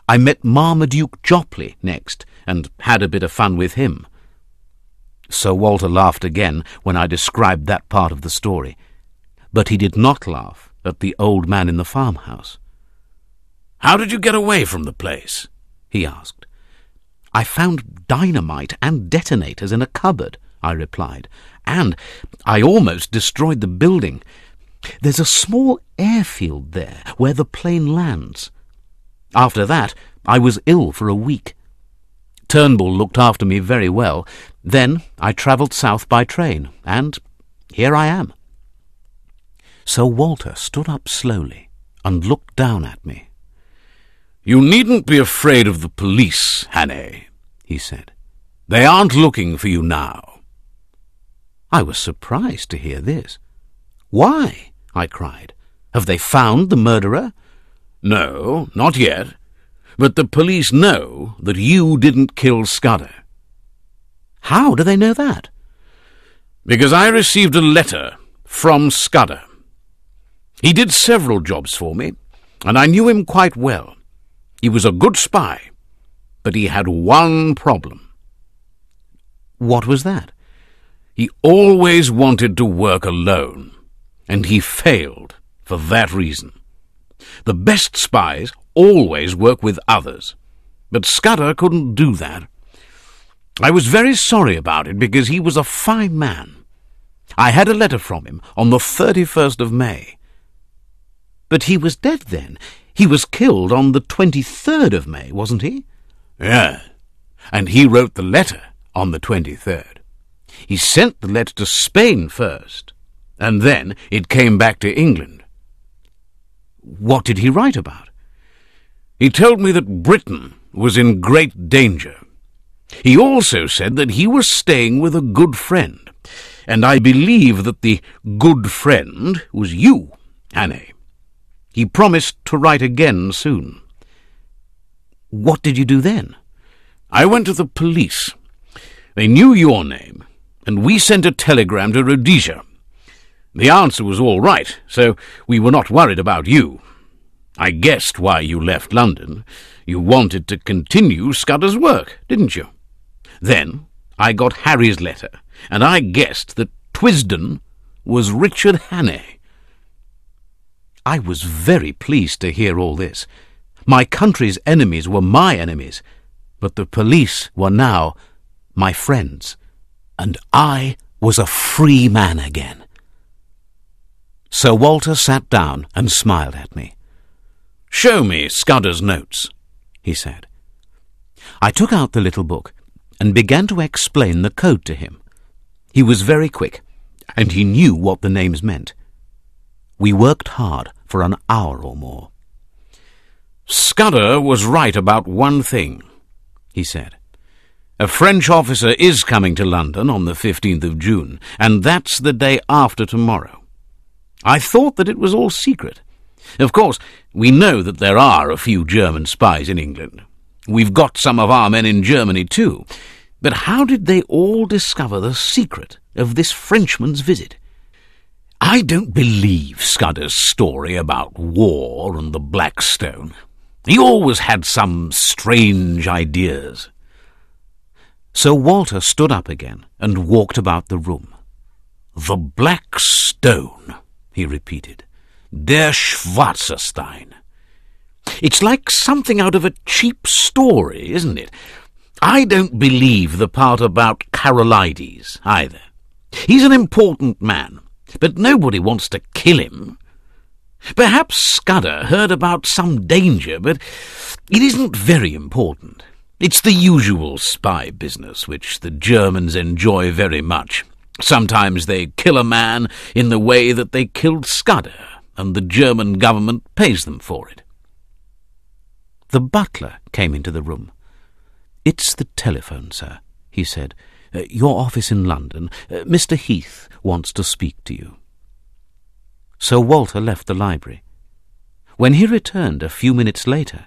"I met Marmaduke Jopley next, and had a bit of fun with him." Sir Walter laughed again when I described that part of the story, but he did not laugh at the old man in the farmhouse. "How did you get away from the place?" he asked. "I found dynamite and detonators in a cupboard," I replied, "and I almost destroyed the building. There's a small airfield there where the plane lands. After that, I was ill for a week. Turnbull looked after me very well. Then I travelled south by train, and here I am." Sir Walter stood up slowly and looked down at me. "You needn't be afraid of the police, Hannay," he said. "They aren't looking for you now." I was surprised to hear this. "Why?" I cried. "Have they found the murderer?" "No, not yet. But the police know that you didn't kill Scudder." "How do they know that?" "Because I received a letter from Scudder. He did several jobs for me, and I knew him quite well. He was a good spy. But he had one problem. What was that? He always wanted to work alone, and he failed for that reason. The best spies always work with others, but Scudder couldn't do that. I was very sorry about it because he was a fine man. I had a letter from him on the 31st of May. But he was dead then. He was killed on the 23rd of May, wasn't he? Yeah, and he wrote the letter on the 23rd. He sent the letter to Spain first, and then it came back to England. What did he write about? He told me that Britain was in great danger. He also said that he was staying with a good friend, and I believe that the good friend was you, Hannay. He promised to write again soon. What did you do then? I went to the police. They knew your name, and we sent a telegram to Rhodesia. The answer was all right, so we were not worried about you. I guessed why you left London. You wanted to continue Scudder's work, didn't you? Then I got Harry's letter, and I guessed that Twisden was Richard Hannay. I was very pleased to hear all this. My country's enemies were my enemies, but the police were now my friends, and I was a free man again. Sir Walter sat down and smiled at me. "Show me Scudder's notes," he said. I took out the little book and began to explain the code to him. He was very quick, and he knew what the names meant. We worked hard for an hour or more. "Scudder was right about one thing," he said. "A French officer is coming to London on the 15th of June, and that's the day after tomorrow. I thought that it was all secret. Of course, we know that there are a few German spies in England. We've got some of our men in Germany too. But how did they all discover the secret of this Frenchman's visit? I don't believe Scudder's story about war and the Black Stone. He always had some strange ideas." Sir Walter stood up again and walked about the room. "The Black Stone," he repeated. "Der Schwarze Stein. It's like something out of a cheap story, isn't it? I don't believe the part about Carolides, either. He's an important man, but nobody wants to kill him. Perhaps Scudder heard about some danger, but it isn't very important. It's the usual spy business, which the Germans enjoy very much. Sometimes they kill a man in the way that they killed Scudder, and the German government pays them for it." The butler came into the room. "It's the telephone, sir," he said. "Your office in London. Mr. Heath wants to speak to you." Sir Walter left the library. When he returned a few minutes later,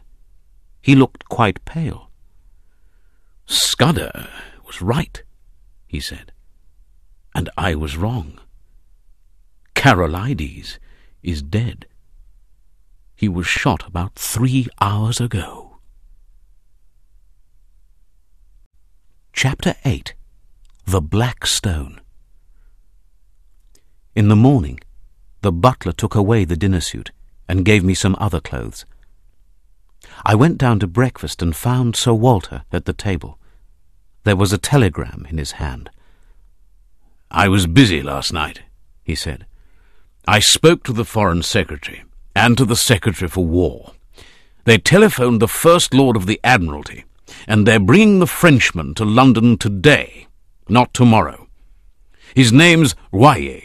he looked quite pale. "Scudder was right," he said, "and I was wrong. Carolides is dead. He was shot about 3 hours ago." Chapter 8. The Black Stone. In the morning, the butler took away the dinner suit and gave me some other clothes. I went down to breakfast and found Sir Walter at the table. There was a telegram in his hand. "I was busy last night," he said. "I spoke to the Foreign Secretary and to the Secretary for War. They telephoned the First Lord of the Admiralty, and they're bringing the Frenchman to London today, not tomorrow. His name's Royer,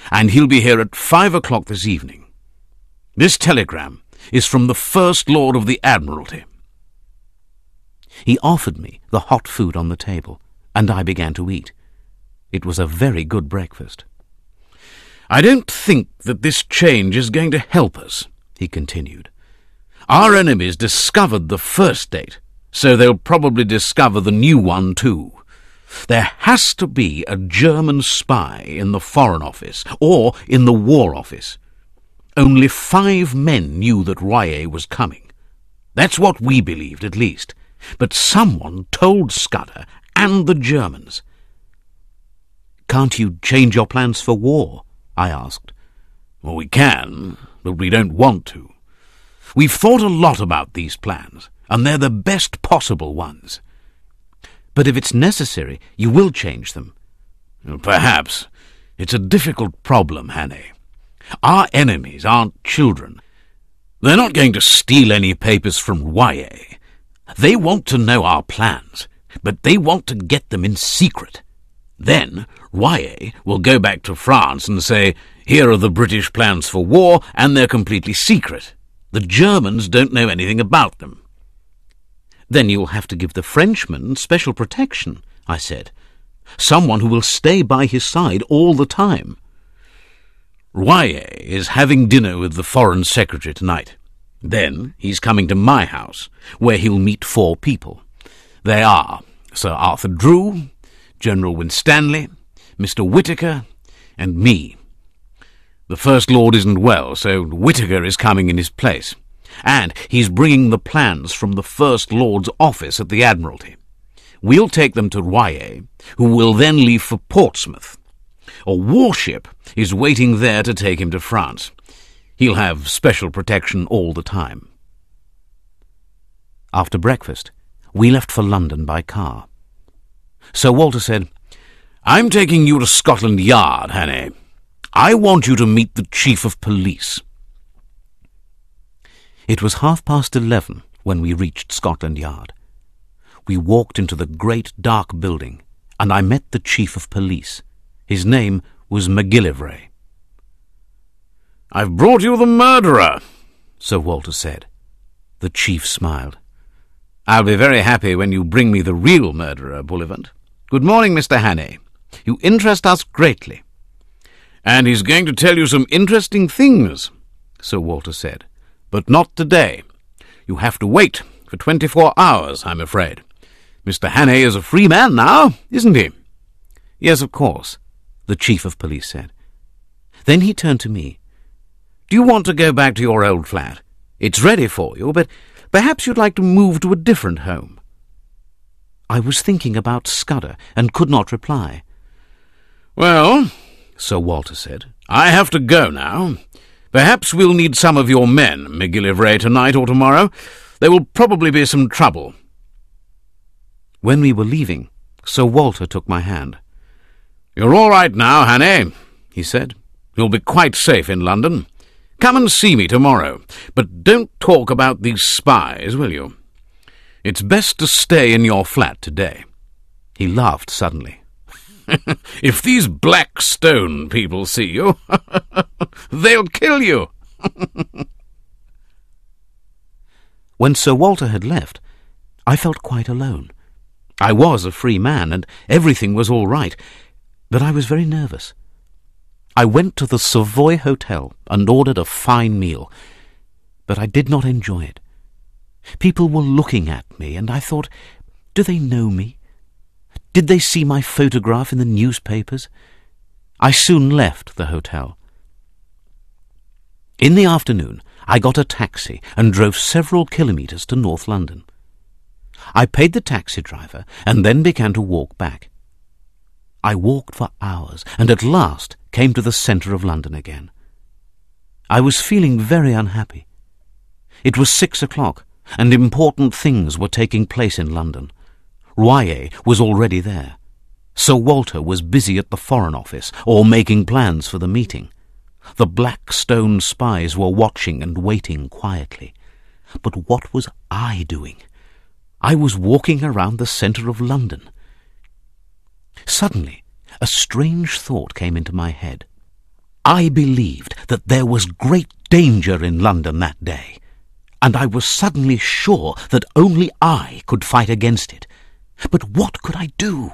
and he'll be here at 5 o'clock this evening. This telegram is from the First Lord of the Admiralty." He offered me the hot food on the table, and I began to eat. It was a very good breakfast. "I don't think that this change is going to help us," he continued. "Our enemies discovered the first date, so they'll probably discover the new one too. There has to be a German spy in the Foreign Office or in the War Office. Only 5 men knew that Royer was coming. That's what we believed, at least. But someone told Scudder and the Germans. "Can't you change your plans for war?" I asked. "Well, we can, but we don't want to. We've thought a lot about these plans, and they're the best possible ones." "But if it's necessary, you will change them." "Well, perhaps. It's a difficult problem, Hannay. Our enemies aren't children. They're not going to steal any papers from YA. They want to know our plans, but they want to get them in secret. Then YA will go back to France and say, 'Here are the British plans for war, and they're completely secret. The Germans don't know anything about them.'" "Then you'll have to give the Frenchman special protection," I said. "Someone who will stay by his side all the time." "YA is having dinner with the Foreign Secretary tonight. Then he's coming to my house, where he'll meet 4 people. They are Sir Arthur Drew, General Winstanley, Mr. Whittaker, and me. The First Lord isn't well, so Whittaker is coming in his place, and he's bringing the plans from the First Lord's office at the Admiralty. We'll take them to YA, who will then leave for Portsmouth. A warship is waiting there to take him to France. He'll have special protection all the time." After breakfast, we left for London by car. Sir Walter said, "I'm taking you to Scotland Yard, Hannay. I want you to meet the Chief of Police." It was 11:30 when we reached Scotland Yard. We walked into the great dark building, and I met the Chief of Police. His name was MacGillivray. "I've brought you the murderer," Sir Walter said. The chief smiled. "I'll be very happy when you bring me the real murderer, Bullivant. Good morning, Mr. Hannay. You interest us greatly." "And he's going to tell you some interesting things," Sir Walter said. "But not today. You have to wait for 24 hours, I'm afraid. Mr. Hannay is a free man now, isn't he?" "Yes, of course," the Chief of Police said. Then he turned to me. "Do you want to go back to your old flat? It's ready for you, but perhaps you'd like to move to a different home." I was thinking about Scudder and could not reply. "Well," Sir Walter said, "I have to go now. Perhaps we'll need some of your men, MacGillivray, tonight or tomorrow. There will probably be some trouble." When we were leaving, Sir Walter took my hand. "You're all right now, Hannay," he said. "You'll be quite safe in London. Come and see me tomorrow, but don't talk about these spies, will you? It's best to stay in your flat today." He laughed suddenly. "If these Black Stone people see you, they'll kill you." When Sir Walter had left, I felt quite alone. I was a free man, and everything was all right, but I was very nervous. I went to the Savoy Hotel and ordered a fine meal, but I did not enjoy it. People were looking at me, and I thought, do they know me? Did they see my photograph in the newspapers? I soon left the hotel. In the afternoon, I got a taxi and drove several kilometres to North London. I paid the taxi driver and then began to walk back. I walked for hours and at last came to the centre of London again. I was feeling very unhappy. It was 6 o'clock, and important things were taking place in London. Royer was already there. Sir Walter was busy at the Foreign Office or making plans for the meeting. The Black Stone spies were watching and waiting quietly. But what was I doing? I was walking around the centre of London. Suddenly, a strange thought came into my head. I believed that there was great danger in London that day, and I was suddenly sure that only I could fight against it. But what could I do?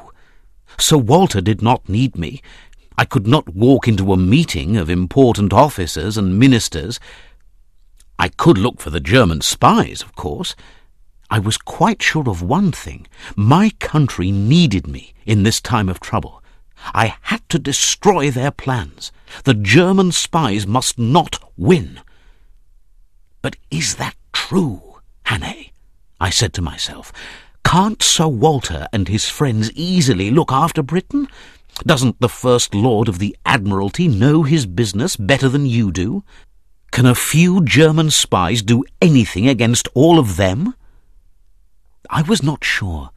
Sir Walter did not need me. I could not walk into a meeting of important officers and ministers. I could look for the German spies, of course. I was quite sure of one thing. My country needed me in this time of trouble. I had to destroy their plans. The German spies must not win. But is that true, Hannay? I said to myself. Can't Sir Walter and his friends easily look after Britain? Doesn't the First Lord of the Admiralty know his business better than you do? Can a few German spies do anything against all of them? I was not sure.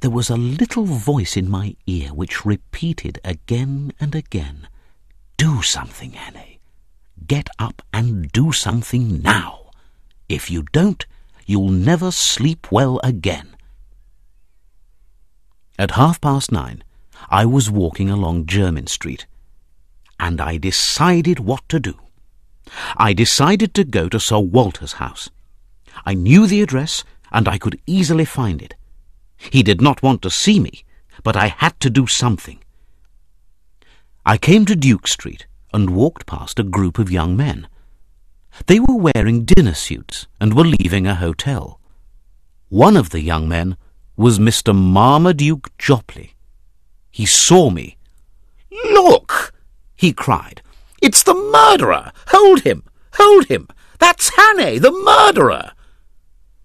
There was a little voice in my ear which repeated again and again, "Do something, Hannay. Get up and do something now. If you don't, you'll never sleep well again." At 9:30, I was walking along Jermyn Street, and I decided what to do. I decided to go to Sir Walter's house. I knew the address, and I could easily find it. He did not want to see me, but I had to do something. I came to Duke Street and walked past a group of young men. They were wearing dinner suits and were leaving a hotel. One of the young men was Mr. Marmaduke Jopley. He saw me. "Look!" he cried. "It's the murderer! Hold him! Hold him! That's Hannay, the murderer!"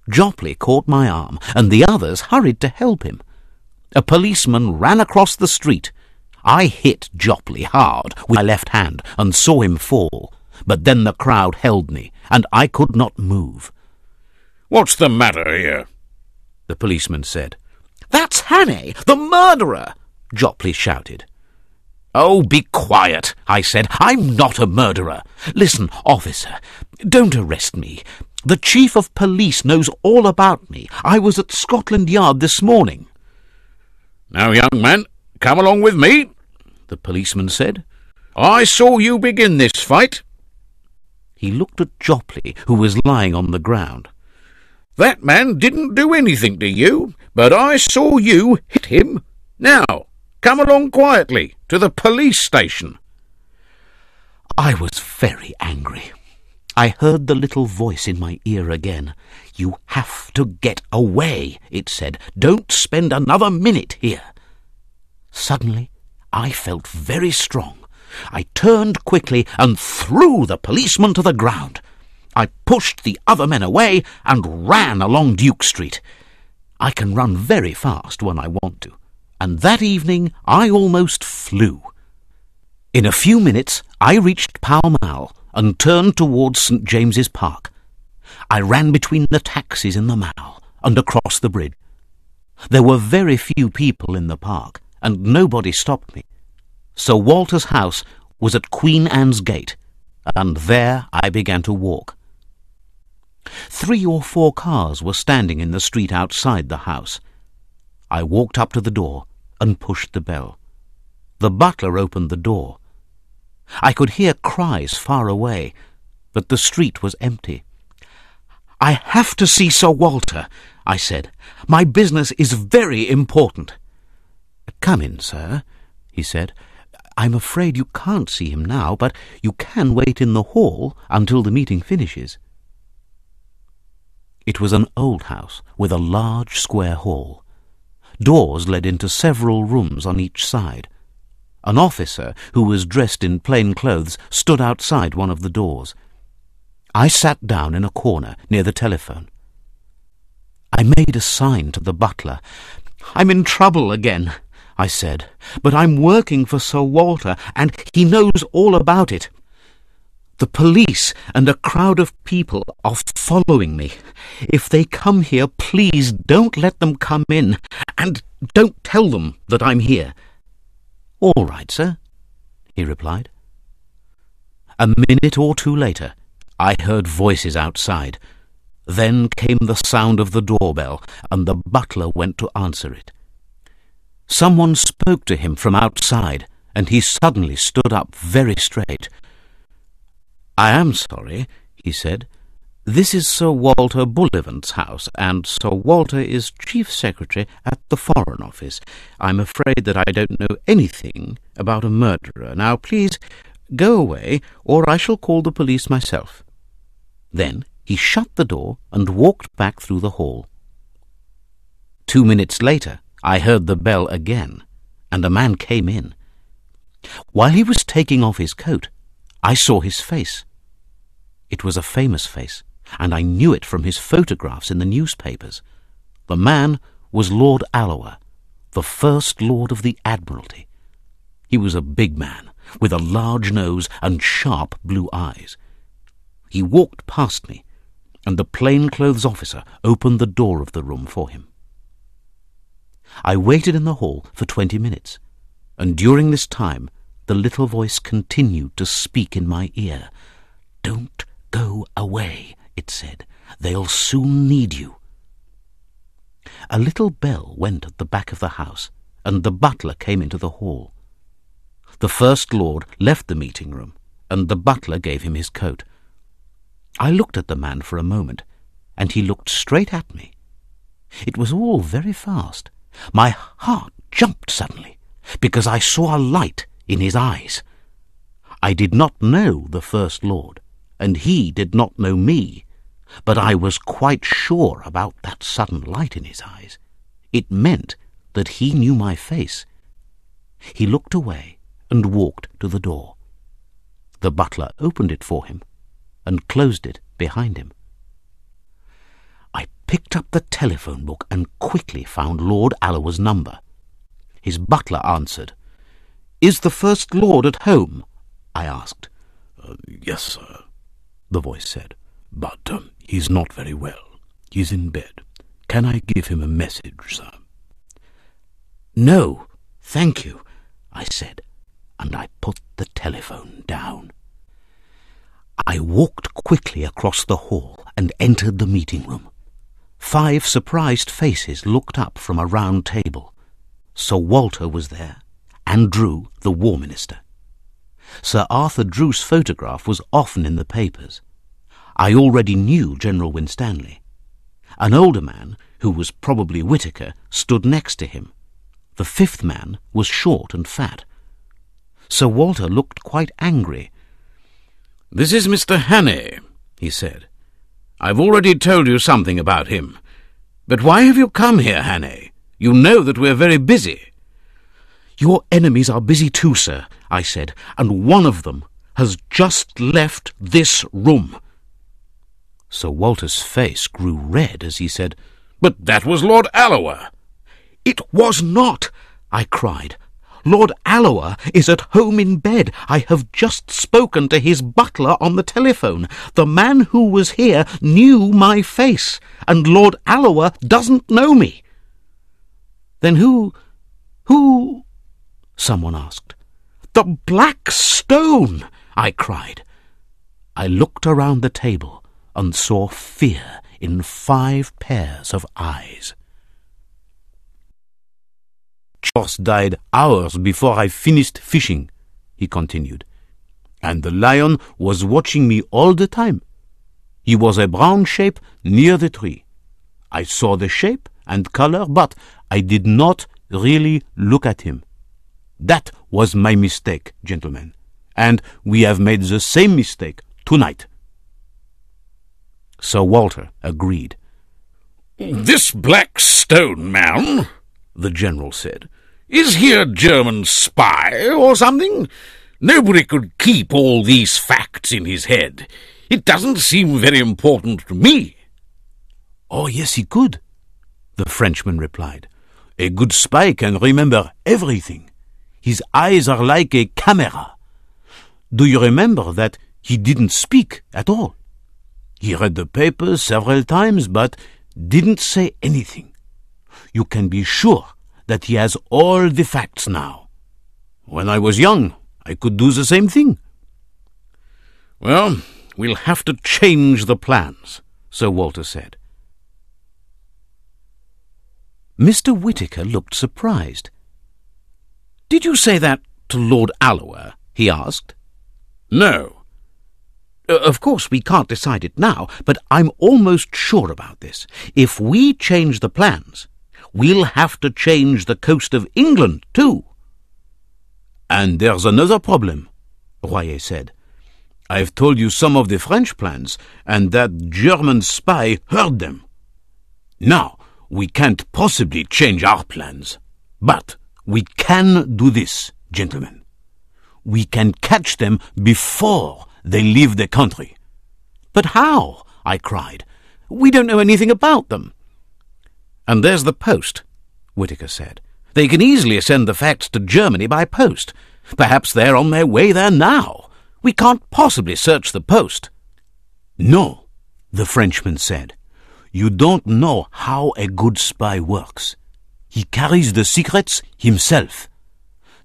Jopley caught my arm, and the others hurried to help him. A policeman ran across the street. I hit Jopley hard with my left hand and saw him fall, but then the crowd held me, and I could not move. "What's the matter here?" the policeman said. "That's Hannay, the murderer!" Jopley shouted. "Oh, be quiet," I said. "I'm not a murderer. Listen, officer, don't arrest me. The Chief of Police knows all about me. I was at Scotland Yard this morning." "Now, young man, come along with me," the policeman said. "I saw you begin this fight." He looked at Jopley, who was lying on the ground. "That man didn't do anything to you, but I saw you hit him. Now, come along quietly to the police station." I was very angry. I heard the little voice in my ear again. "You have to get away," it said. "Don't spend another minute here." Suddenly, I felt very strong. I turned quickly and threw the policeman to the ground. I pushed the other men away and ran along Duke Street. I can run very fast when I want to, and that evening I almost flew. In a few minutes I reached Pall Mall and turned towards St. James's Park. I ran between the taxis in the Mall and across the bridge. There were very few people in the park, and nobody stopped me. Sir Walter's house was at Queen Anne's Gate, and there I began to walk. 3 or 4 cars were standing in the street outside the house. I walked up to the door and pushed the bell. The butler opened the door. I could hear cries far away, but the street was empty. "I have to see Sir Walter," I said. "My business is very important." "Come in, sir," he said. "I'm afraid you can't see him now, but you can wait in the hall until the meeting finishes." It was an old house with a large square hall. Doors led into several rooms on each side. An officer, who was dressed in plain clothes, stood outside one of the doors. I sat down in a corner near the telephone. I made a sign to the butler. "I'm in trouble again," I said, "but I'm working for Sir Walter, and he knows all about it. The police and a crowd of people are following me. If they come here, please don't let them come in, and don't tell them that I'm here." "All right, sir," he replied. A minute or two later, I heard voices outside. Then came the sound of the doorbell, and the butler went to answer it. Someone spoke to him from outside, and he suddenly stood up very straight. "I am sorry," he said. "This is Sir Walter Bullivant's house, and Sir Walter is Chief Secretary at the Foreign Office. I'm afraid that I don't know anything about a murderer. Now, please go away, or I shall call the police myself." Then he shut the door and walked back through the hall. 2 minutes later, I heard the bell again, and a man came in. While he was taking off his coat, I saw his face. It was a famous face, and I knew it from his photographs in the newspapers. The man was Lord Alloa, the First Lord of the Admiralty. He was a big man, with a large nose and sharp blue eyes. He walked past me, and the plainclothes officer opened the door of the room for him. I waited in the hall for 20 minutes, and during this time the little voice continued to speak in my ear. "Don't go away," it said. "They'll soon need you." A little bell went at the back of the house, and the butler came into the hall. The First Lord left the meeting room, and the butler gave him his coat. I looked at the man for a moment, and he looked straight at me. It was all very fast. My heart jumped suddenly, because I saw a light in his eyes. I did not know the First Lord, and he did not know me, but I was quite sure about that sudden light in his eyes. It meant that he knew my face. He looked away and walked to the door. The butler opened it for him and closed it behind him. I picked up the telephone book and quickly found Lord Alloa's number. His butler answered. "Is the First Lord at home?" I asked. Yes, sir, the voice said, "but he's not very well. He's in bed. Can I give him a message, sir?" "No, thank you," I said, and I put the telephone down. I walked quickly across the hall and entered the meeting room. 5 surprised faces looked up from a round table. Sir Walter was there, and Drew, the War Minister. Sir Arthur Drew's photograph was often in the papers. I already knew General Winstanley. An older man, who was probably Whitaker, stood next to him. The 5th man was short and fat. Sir Walter looked quite angry. "This is Mr. Hannay," he said. "I've already told you something about him. But why have you come here, Hannay? You know that we're very busy." "Your enemies are busy too, sir," I said, "and one of them has just left this room." Sir Walter's face grew red as he said, "But that was Lord Alloa." "It was not," I cried. "Lord Alloa is at home in bed. I have just spoken to his butler on the telephone. The man who was here knew my face, and Lord Alloa doesn't know me." "Then who... someone asked. "The Black Stone!" I cried. I looked around the table and saw fear in 5 pairs of eyes. "Horse died hours before I finished fishing," he continued, "and the lion was watching me all the time. He was a brown shape near the tree. I saw the shape and color, but I did not really look at him. That was my mistake, gentlemen, and we have made the same mistake tonight." Sir Walter agreed. "This Black Stone man," the general said, "is he a German spy or something? Nobody could keep all these facts in his head. It doesn't seem very important to me." "Oh, yes, he could," the Frenchman replied. "A good spy can remember everything. His eyes are like a camera. Do you remember that he didn't speak at all? He read the papers several times, but didn't say anything. You can be sure that he has all the facts now. When I was young, I could do the same thing." "Well, we'll have to change the plans," Sir Walter said. Mr. Whitaker looked surprised. "Did you say that to Lord Alloa?" he asked. "No." Of course, we can't decide it now, but I'm almost sure about this. If we change the plans, we'll have to change the coast of England, too." "And there's another problem," Royer said. "I've told you some of the French plans, and that German spy heard them. Now, we can't possibly change our plans, but we can do this, gentlemen. We can catch them before they leave the country." "But how?" I cried. "We don't know anything about them." "And there's the post," Whitaker said. "They can easily send the facts to Germany by post. Perhaps they're on their way there now. We can't possibly search the post." "No," the Frenchman said. "You don't know how a good spy works. He carries the secrets himself.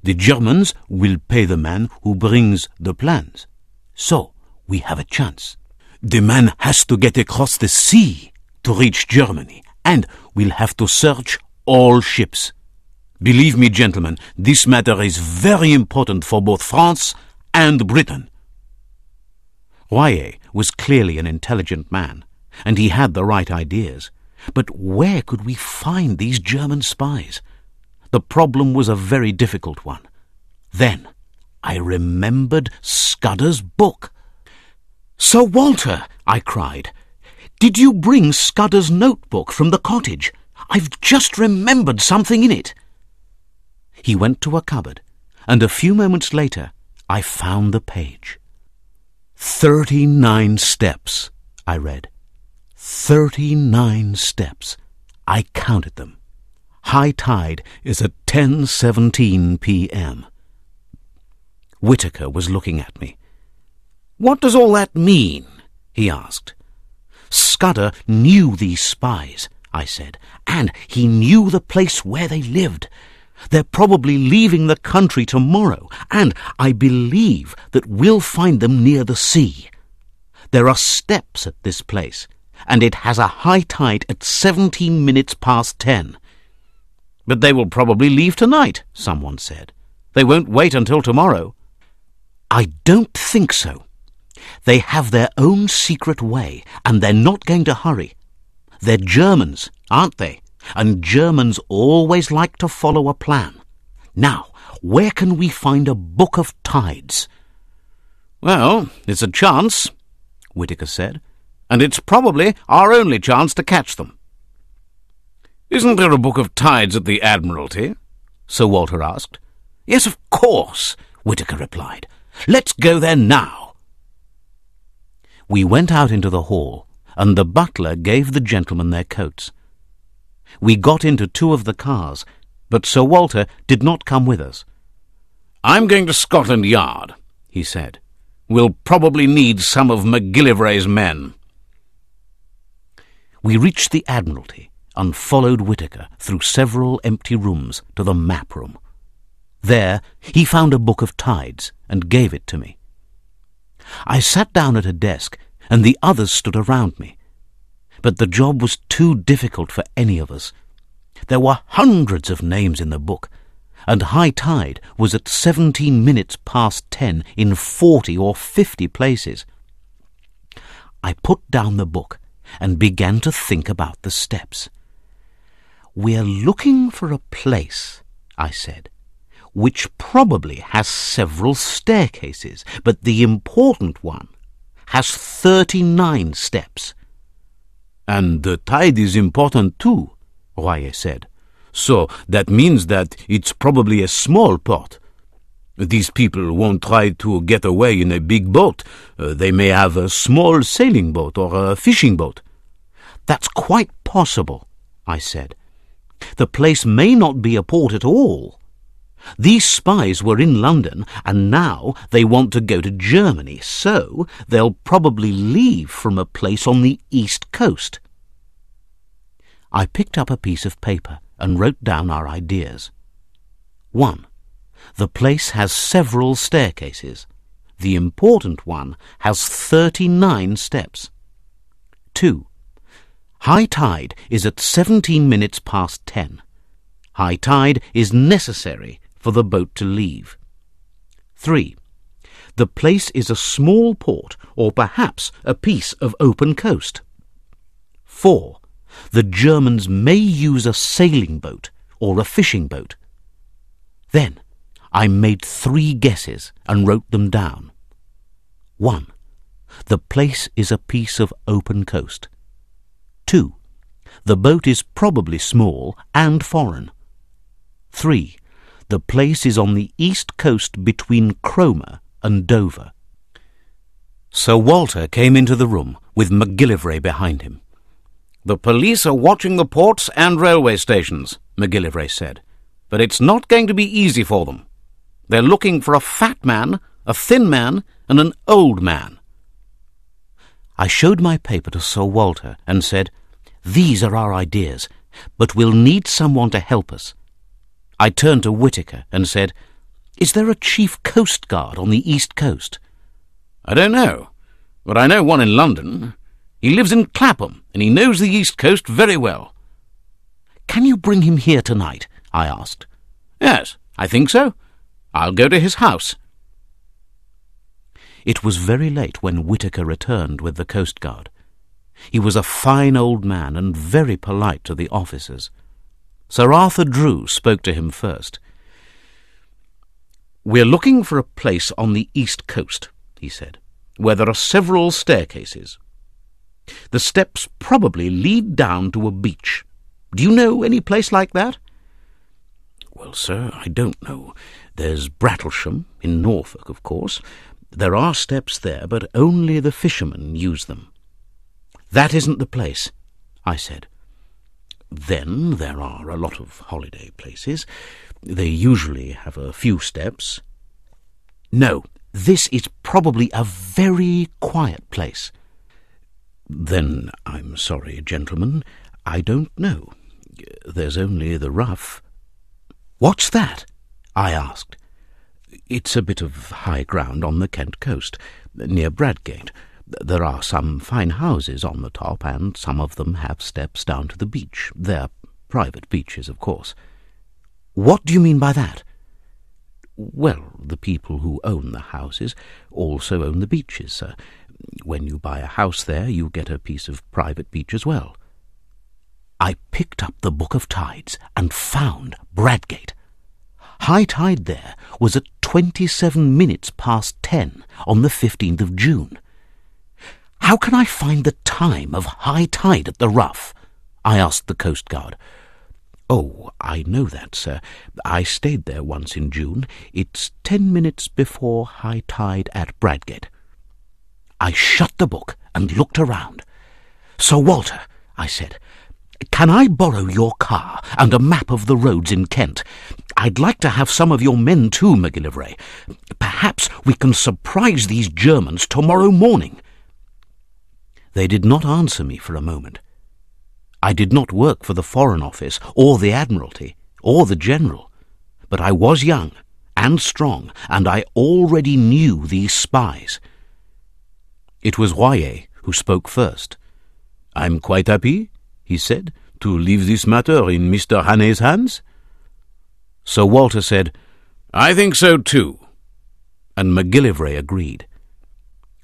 The Germans will pay the man who brings the plans. So we have a chance. The man has to get across the sea to reach Germany, and we'll have to search all ships. Believe me, gentlemen, this matter is very important for both France and Britain." Royer was clearly an intelligent man, and he had the right ideas. But where could we find these German spies? The problem was a very difficult one. Then I remembered Scudder's book. "Sir Walter," I cried, "did you bring Scudder's notebook from the cottage? I've just remembered something in it." He went to a cupboard, and a few moments later I found the page. 39 steps, I read. 39 steps. I counted them. High tide is at 10:17 p.m. Whitaker was looking at me. "What does all that mean?" he asked. "Scudder knew these spies," I said, "and he knew the place where they lived. They're probably leaving the country tomorrow, and I believe that we'll find them near the sea. There are steps at this place, and it has a high tide at 17 minutes past 10. "But they will probably leave tonight," someone said. "They won't wait until tomorrow." "I don't think so. They have their own secret way, and they're not going to hurry. They're Germans, aren't they? And Germans always like to follow a plan. Now, where can we find a book of tides?" "Well, it's a chance," Whitaker said, "and it's probably our only chance to catch them." "Isn't there a book of tides at the Admiralty?" Sir Walter asked. "Yes, of course," Whitaker replied. "Let's go there now." We went out into the hall, and the butler gave the gentlemen their coats. We got into 2 of the cars, but Sir Walter did not come with us. "I'm going to Scotland Yard," he said. "We'll probably need some of MacGillivray's men." We reached the Admiralty and followed Whitaker through several empty rooms to the map room. There he found a book of tides and gave it to me. I sat down at a desk, and the others stood around me. But the job was too difficult for any of us. There were hundreds of names in the book, and high tide was at 17 minutes past 10 in 40 or 50 places. I put down the book and began to think about the steps. "We're looking for a place," I said, "which probably has several staircases, but the important one has 39 steps." "And the tide is important too," Royer said. "So that means that it's probably a small port. These people won't try to get away in a big boat. They may have a small sailing boat or a fishing boat." "That's quite possible," I said. "The place may not be a port at all. These spies were in London, and now they want to go to Germany, so they'll probably leave from a place on the east coast." I picked up a piece of paper and wrote down our ideas. 1. The place has several staircases. The important one has 39 steps. 2. High tide is at 17 minutes past 10. High tide is necessary for the boat to leave. 3. The place is a small port or perhaps a piece of open coast. 4. The Germans may use a sailing boat or a fishing boat. Then I made 3 guesses and wrote them down. 1. The place is a piece of open coast. 2. The boat is probably small and foreign. 3. The place is on the east coast between Cromer and Dover. Sir Walter came into the room with MacGillivray behind him. "The police are watching the ports and railway stations," MacGillivray said, "but it's not going to be easy for them. They're looking for a fat man, a thin man, and an old man." I showed my paper to Sir Walter and said, "These are our ideas, but we'll need someone to help us." I turned to Whittaker and said, "Is there a chief coast guard on the East Coast?" "I don't know, but I know one in London. He lives in Clapham, and he knows the East Coast very well." "Can you bring him here tonight?" I asked. "Yes, I think so. I'll go to his house." It was very late when Whittaker returned with the Coast Guard. He was a fine old man and very polite to the officers. Sir Arthur Drew spoke to him first. "We're looking for a place on the East Coast," he said, "where there are several staircases. The steps probably lead down to a beach. Do you know any place like that?" "Well, sir, I don't know. There's Brattlesham, in Norfolk, of course. There are steps there, but only the fishermen use them." "That isn't the place," I said. "Then there are a lot of holiday places. They usually have a few steps." "No, this is probably a very quiet place." "Then I'm sorry, gentlemen. I don't know. There's only the Rough." "What's that?" I asked. "It's a bit of high ground on the Kent coast, near Bradgate. There are some fine houses on the top, and some of them have steps down to the beach. They're private beaches, of course." "What do you mean by that?" "Well, the people who own the houses also own the beaches, sir. When you buy a house there, you get a piece of private beach as well." I picked up the Book of Tides and found Bradgate. High tide there was at 27 minutes past 10 on the 15th of June. "How can I find the time of high tide at the Rough?" I asked the Coast Guard. "Oh, I know that, sir. I stayed there once in June. It's 10 minutes before high tide at Bradgate." I shut the book and looked around. "Sir Walter," I said, "can I borrow your car and a map of the roads in Kent? I'd like to have some of your men too, MacGillivray. Perhaps we can surprise these Germans tomorrow morning." They did not answer me for a moment. I did not work for the Foreign Office or the Admiralty or the General, but I was young and strong, and I already knew these spies. It was Royer who spoke first. "I'm quite happy," he said, "to leave this matter in Mr. Hannay's hands." Sir Walter said, "I think so too," and MacGillivray agreed.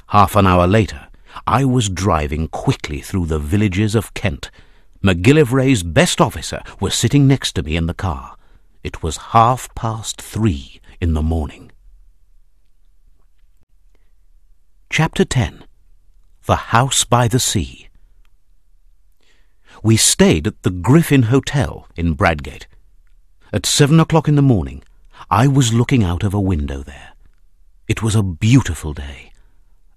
Half an hour later, I was driving quickly through the villages of Kent. MacGillivray's best officer was sitting next to me in the car. It was 3:30 in the morning. Chapter 10. The House by the Sea. We stayed at the Griffin Hotel in Bradgate. At 7 o'clock in the morning, I was looking out of a window there. It was a beautiful day.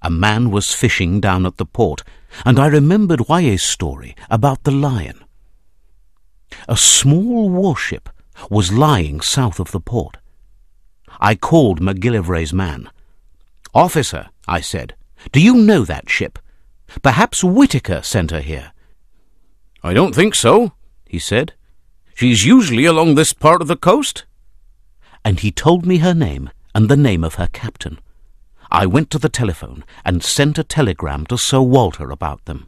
A man was fishing down at the port, and I remembered Royer's story about the lion. A small warship was lying south of the port. I called MacGillivray's man. "Officer," I said, "do you know that ship? Perhaps Whittaker sent her here." "I don't think so," he said. "She's usually along this part of the coast." And he told me her name and the name of her captain. I went to the telephone and sent a telegram to Sir Walter about them.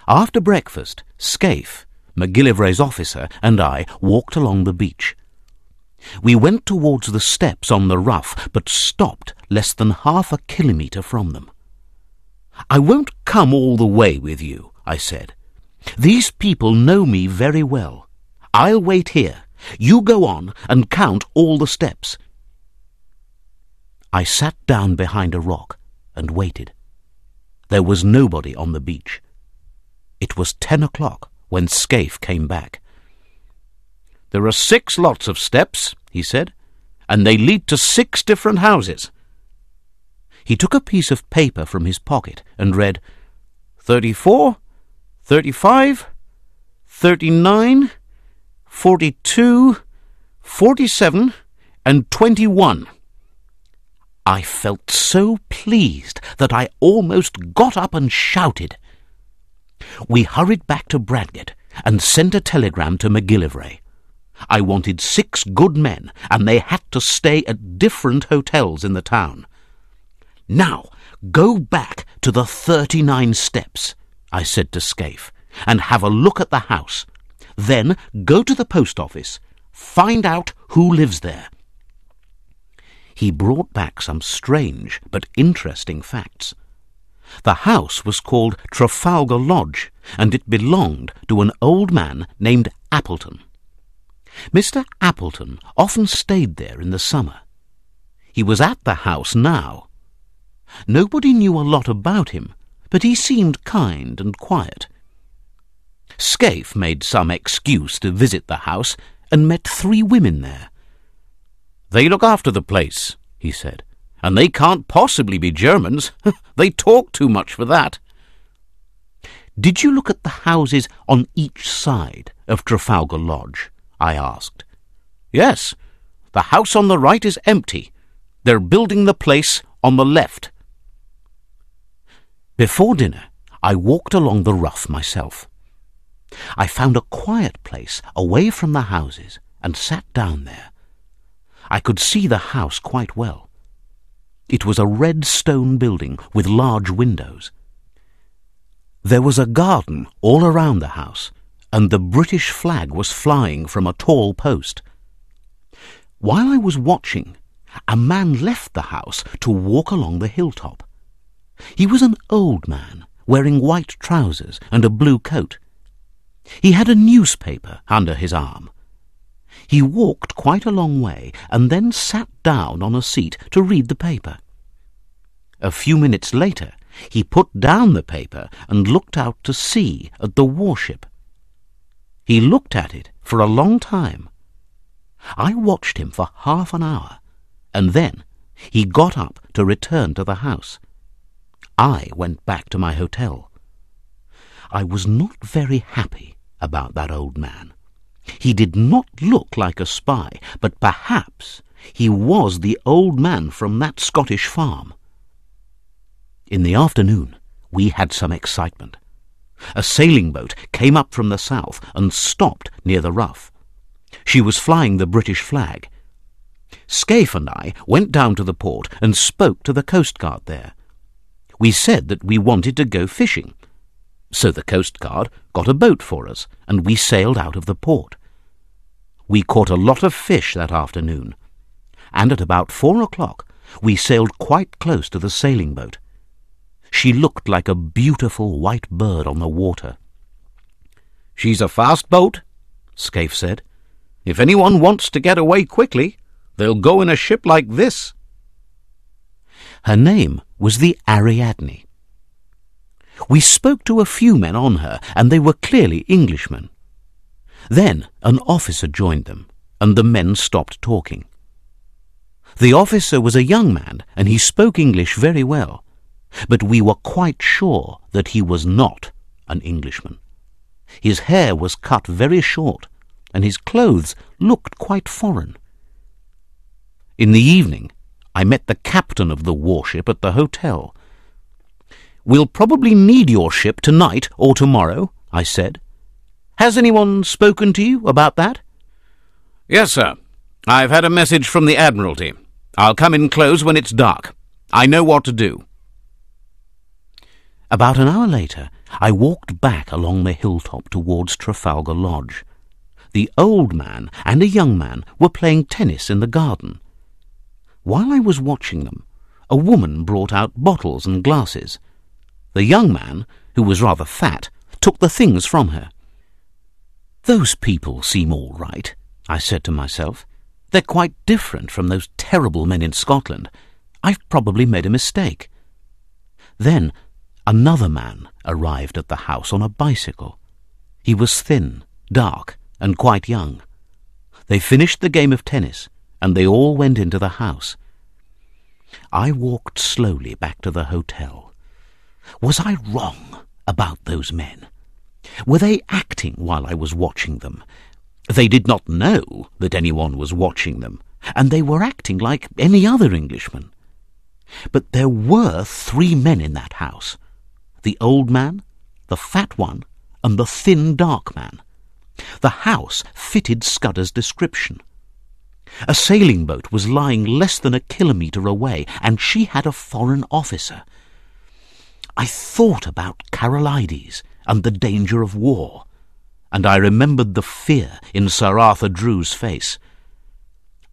After breakfast, Scaife, MacGillivray's officer, and I walked along the beach. We went towards the steps on the Rough, but stopped less than half a kilometre from them. "I won't come all the way with you," I said. "These people know me very well. I'll wait here. You go on and count all the steps." I sat down behind a rock and waited. There was nobody on the beach. It was 10 o'clock when Scaife came back. "There are 6 lots of steps," he said, "and they lead to 6 different houses." He took a piece of paper from his pocket and read 34, 35, 39, 42, 47, and 21. I felt so pleased that I almost got up and shouted. We hurried back to Bradgate and sent a telegram to McGillivray. I wanted 6 good men, and they had to stay at different hotels in the town. "Now, go back to the 39 steps," I said to Scaife, "and have a look at the house. Then go to the post office. Find out who lives there." He brought back some strange but interesting facts. The house was called Trafalgar Lodge, and it belonged to an old man named Appleton. Mr. Appleton often stayed there in the summer. He was at the house now. Nobody knew a lot about him, but he seemed kind and quiet. Scaife made some excuse to visit the house and met 3 women there. "They look after the place," he said, "and they can't possibly be Germans. They talk too much for that." "Did you look at the houses on each side of Trafalgar Lodge?" I asked. "Yes, the house on the right is empty. They're building the place on the left." Before dinner, I walked along the Rough myself. I found a quiet place away from the houses and sat down there. I could see the house quite well. It was a red stone building with large windows. There was a garden all around the house, and the British flag was flying from a tall post. While I was watching, a man left the house to walk along the hilltop. He was an old man, wearing white trousers and a blue coat. He had a newspaper under his arm. He walked quite a long way and then sat down on a seat to read the paper. A few minutes later, he put down the paper and looked out to sea at the warship. He looked at it for a long time. I watched him for half an hour, and then he got up to return to the house. I went back to my hotel. I was not very happy about that old man. He did not look like a spy, but perhaps he was the old man from that Scottish farm. In the afternoon, we had some excitement. A sailing boat came up from the south and stopped near the Rough. She was flying the British flag. Scaife and I went down to the port and spoke to the Coast Guard there. We said that we wanted to go fishing. So the Coast Guard got a boat for us, and we sailed out of the port. We caught a lot of fish that afternoon, and at about 4 o'clock we sailed quite close to the sailing boat. She looked like a beautiful white bird on the water. "She's a fast boat," Scaife said. "If anyone wants to get away quickly, they'll go in a ship like this." Her name was the Ariadne. We spoke to a few men on her, and they were clearly Englishmen. Then an officer joined them, and the men stopped talking. The officer was a young man, and he spoke English very well, but we were quite sure that he was not an Englishman. His hair was cut very short, and his clothes looked quite foreign. In the evening, I met the captain of the warship at the hotel. "We'll probably need your ship tonight or tomorrow," I said. "Has anyone spoken to you about that?" "Yes, sir. I've had a message from the Admiralty. I'll come in close when it's dark. I know what to do." About an hour later, I walked back along the hilltop towards Trafalgar Lodge. The old man and a young man were playing tennis in the garden. While I was watching them, a woman brought out bottles and glasses. The young man, who was rather fat, took the things from her. "Those people seem all right," I said to myself. "They're quite different from those terrible men in Scotland. I've probably made a mistake." Then another man arrived at the house on a bicycle. He was thin, dark, and quite young. They finished the game of tennis, and they all went into the house. I walked slowly back to the hotel. Was I wrong about those men? Were they acting while I was watching them? They did not know that anyone was watching them, and they were acting like any other Englishman. But there were 3 men in that house: the old man, the fat one, and the thin, dark man. The house fitted Scudder's description. A sailing boat was lying less than a kilometre away, and she had a foreign officer. I thought about Carolides and the danger of war, and I remembered the fear in Sir Arthur Drew's face.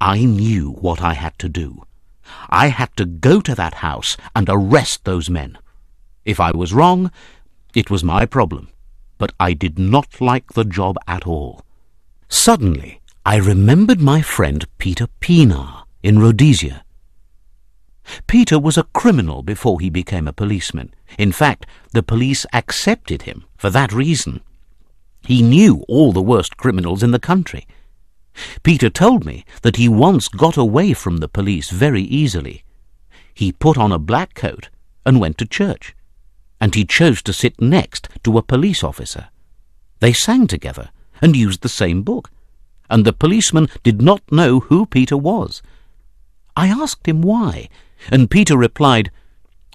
I knew what I had to do. I had to go to that house and arrest those men. If I was wrong, it was my problem, but I did not like the job at all. Suddenly, I remembered my friend Peter Pienaar in Rhodesia. Peter was a criminal before he became a policeman. In fact, the police accepted him for that reason. He knew all the worst criminals in the country. Peter told me that he once got away from the police very easily. He put on a black coat and went to church, and he chose to sit next to a police officer. They sang together and used the same book, and the policeman did not know who Peter was. I asked him why, and Peter replied,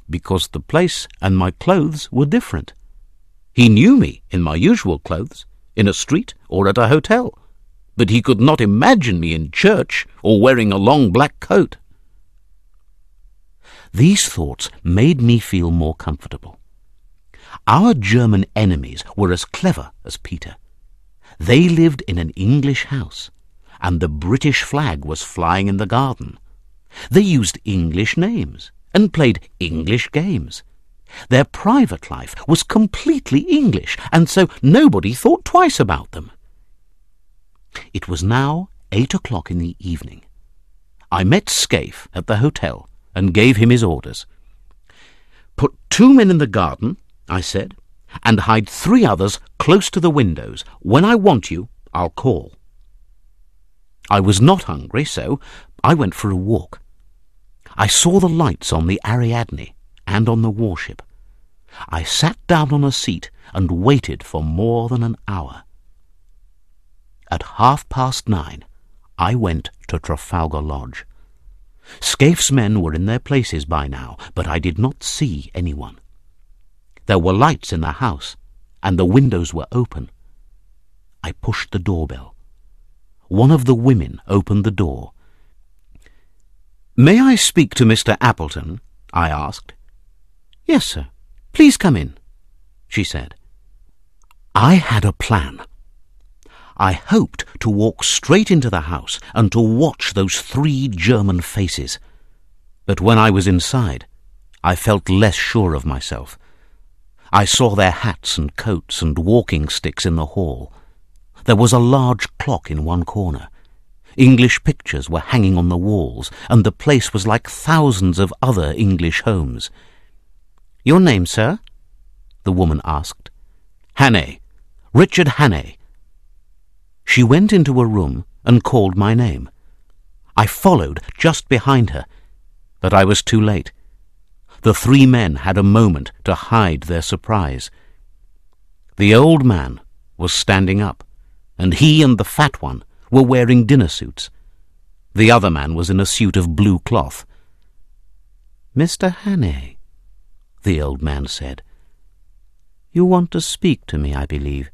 "Because the place and my clothes were different. He knew me in my usual clothes, in a street or at a hotel, but he could not imagine me in church or wearing a long black coat." These thoughts made me feel more comfortable. Our German enemies were as clever as Peter. They lived in an English house, and the British flag was flying in the garden. They used English names and played English games. Their private life was completely English, and so nobody thought twice about them. It was now 8 o'clock in the evening. I met Scaife at the hotel and gave him his orders. "Put 2 men in the garden," I said, "and hide 3 others close to the windows. When I want you, I'll call." I was not hungry, so I went for a walk. I saw the lights on the Ariadne and on the warship. I sat down on a seat and waited for more than an hour. At 9:30, I went to Trafalgar Lodge. Scaife's men were in their places by now, but I did not see anyone. There were lights in the house, and the windows were open. I pushed the doorbell. One of the women opened the door. "May I speak to Mr. Appleton?" I asked. "Yes, sir. Please come in," she said. I had a plan. I hoped to walk straight into the house and to watch those 3 German faces. But when I was inside, I felt less sure of myself. I saw their hats and coats and walking sticks in the hall. There was a large clock in one corner. English pictures were hanging on the walls, and the place was like thousands of other English homes. "Your name, sir?" the woman asked. "Hannay. Richard Hannay." She went into a room and called my name. I followed just behind her, but I was too late. The 3 men had a moment to hide their surprise. The old man was standing up, and he and the fat one were wearing dinner suits. The other man was in a suit of blue cloth. "Mr. Hannay," the old man said, "you want to speak to me, I believe.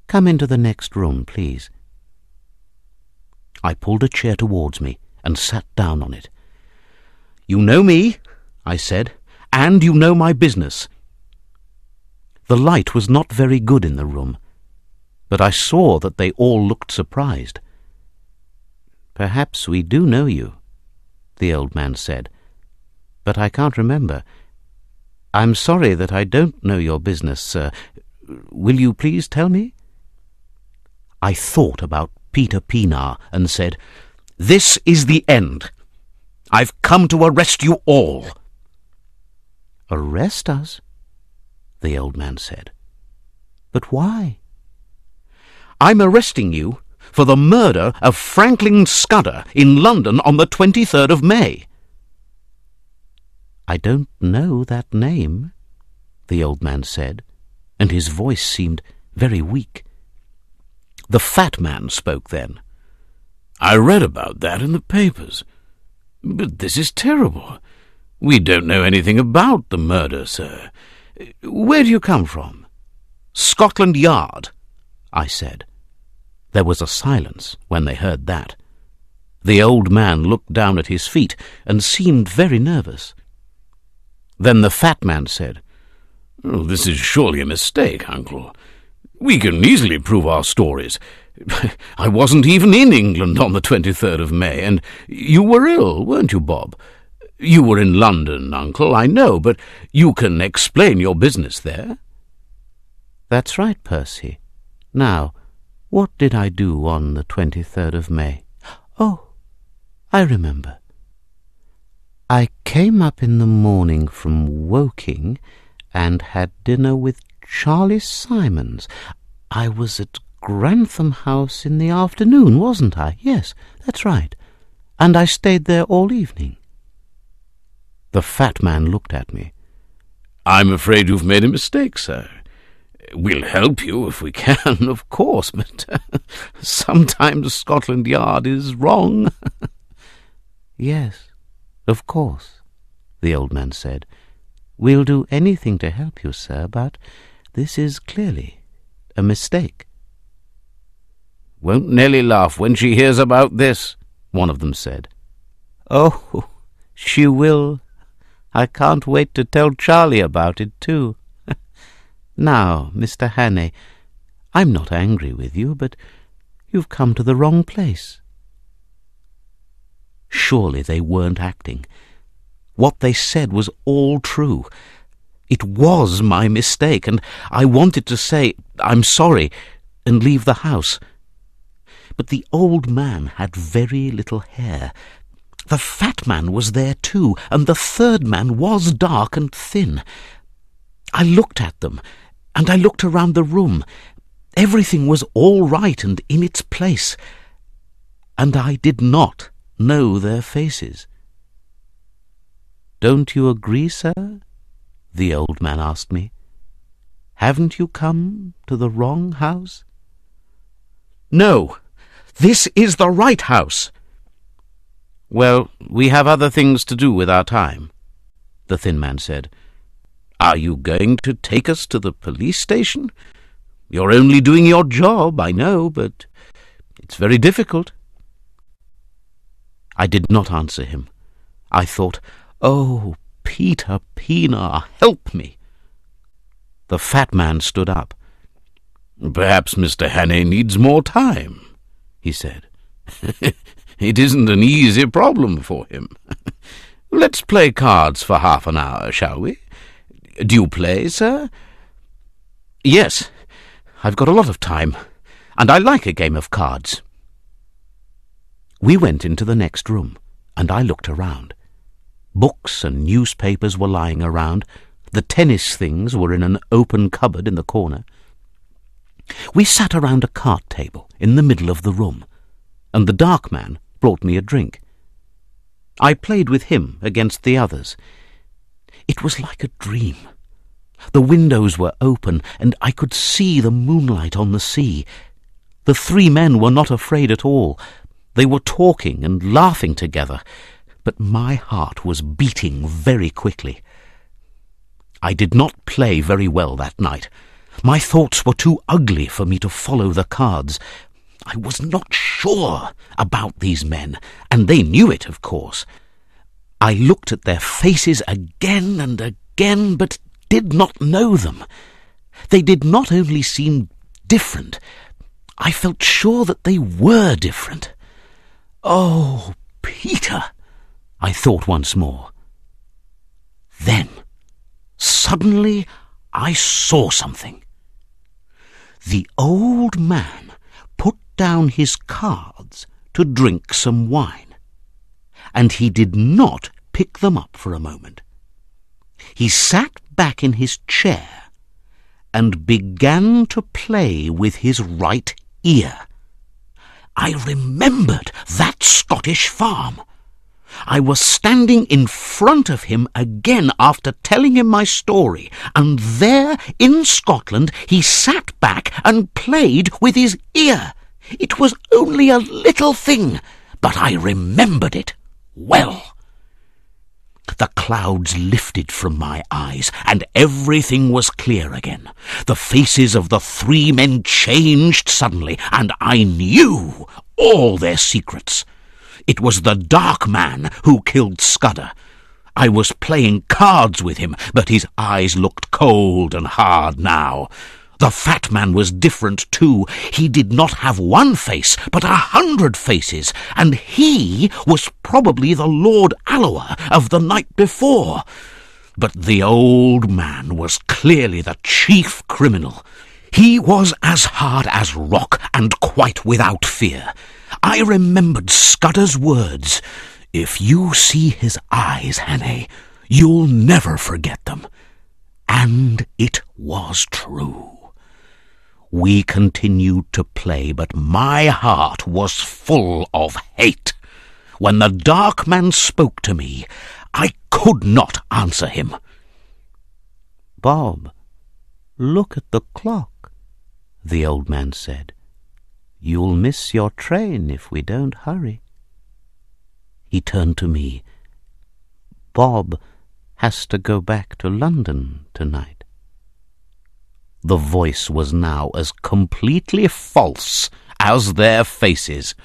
Come into the next room, please." I pulled a chair towards me and sat down on it. "You know me," I said, "and you know my business." The light was not very good in the room, but I saw that they all looked surprised. "Perhaps we do know you," the old man said, "but I can't remember. I'm sorry that I don't know your business, sir. Will you please tell me?" I thought about Peter Pienaar and said, "This is the end. I've come to arrest you all." "Arrest us?" the old man said. "But why?" "I'm arresting you for the murder of Franklin Scudder in London on the 23rd of May. "I don't know that name," the old man said, and his voice seemed very weak. The fat man spoke then. "I read about that in the papers. But this is terrible. We don't know anything about the murder, sir. Where do you come from?" "Scotland Yard," I said. There was a silence when they heard that. The old man looked down at his feet and seemed very nervous. Then the fat man said, "Oh, this is surely a mistake, Uncle. We can easily prove our stories. I wasn't even in England on the 23rd of May, and you were ill, weren't you, Bob? You were in London, Uncle, I know, but you can explain your business there." "That's right, Percy. Now, what did I do on the 23rd of May? Oh, I remember. I came up in the morning from Woking and had dinner with Charlie Simons. I was at Grantham House in the afternoon, wasn't I? Yes, that's right. And I stayed there all evening." The fat man looked at me. "I'm afraid you've made a mistake, sir. We'll help you if we can, of course, but sometimes Scotland Yard is wrong." "Yes, of course," the old man said. "We'll do anything to help you, sir, but this is clearly a mistake." "Won't Nellie laugh when she hears about this?" one of them said. "Oh, she will. I can't wait to tell Charlie about it, too. Now, Mr. Hannay, I'm not angry with you, but you've come to the wrong place." Surely they weren't acting. What they said was all true. It was my mistake, and I wanted to say, "I'm sorry," and leave the house. But the old man had very little hair. The fat man was there too, and the third man was dark and thin. I looked at them, and I looked around the room. Everything was all right and in its place, and I did not know their faces. "Don't you agree, sir?" the old man asked me. "Haven't you come to the wrong house?" "No, this is the right house." "Well, we have other things to do with our time," the thin man said. "Are you going to take us to the police station? You're only doing your job, I know, but it's very difficult." I did not answer him. I thought, "Oh, Peter Pienaar, help me." The fat man stood up. "Perhaps Mr. Hannay needs more time," he said. "It isn't an easy problem for him. Let's play cards for half an hour, shall we? Do you play, sir?" "Yes, I've got a lot of time, and I like a game of cards." We went into the next room, and I looked around. Books and newspapers were lying around. The tennis things were in an open cupboard in the corner. We sat around a card table in the middle of the room, and the dark man brought me a drink. I played with him against the others. It was like a dream. The windows were open, and I could see the moonlight on the sea. The three men were not afraid at all. They were talking and laughing together, but my heart was beating very quickly. I did not play very well that night. My thoughts were too ugly for me to follow the cards. I was not sure about these men, and they knew it, of course. I looked at their faces again and again, but did not know them. They did not only seem different, I felt sure that they were different. "Oh, Peter," I thought once more. Then, suddenly, I saw something. The old man put down his cards to drink some wine, and he did not pick them up for a moment. He sat back in his chair and began to play with his right ear. I remembered that Scottish farm. I was standing in front of him again after telling him my story, and there in Scotland he sat back and played with his ear. It was only a little thing, but I remembered it well. The clouds lifted from my eyes, and everything was clear again. The faces of the three men changed suddenly, and I knew all their secrets. It was the dark man who killed Scudder. I was playing cards with him, but his eyes looked cold and hard now. The fat man was different too. He did not have one face, but 100 faces, and he was probably the Lord Alloa of the night before. But the old man was clearly the chief criminal. He was as hard as rock and quite without fear. I remembered Scudder's words, "If you see his eyes, Hannay, you'll never forget them." And it was true. We continued to play, but my heart was full of hate. When the dark man spoke to me, I could not answer him. "Bob, look at the clock," the old man said. "You'll miss your train if we don't hurry." He turned to me. "Bob has to go back to London tonight." The voice was now as completely false as their faces.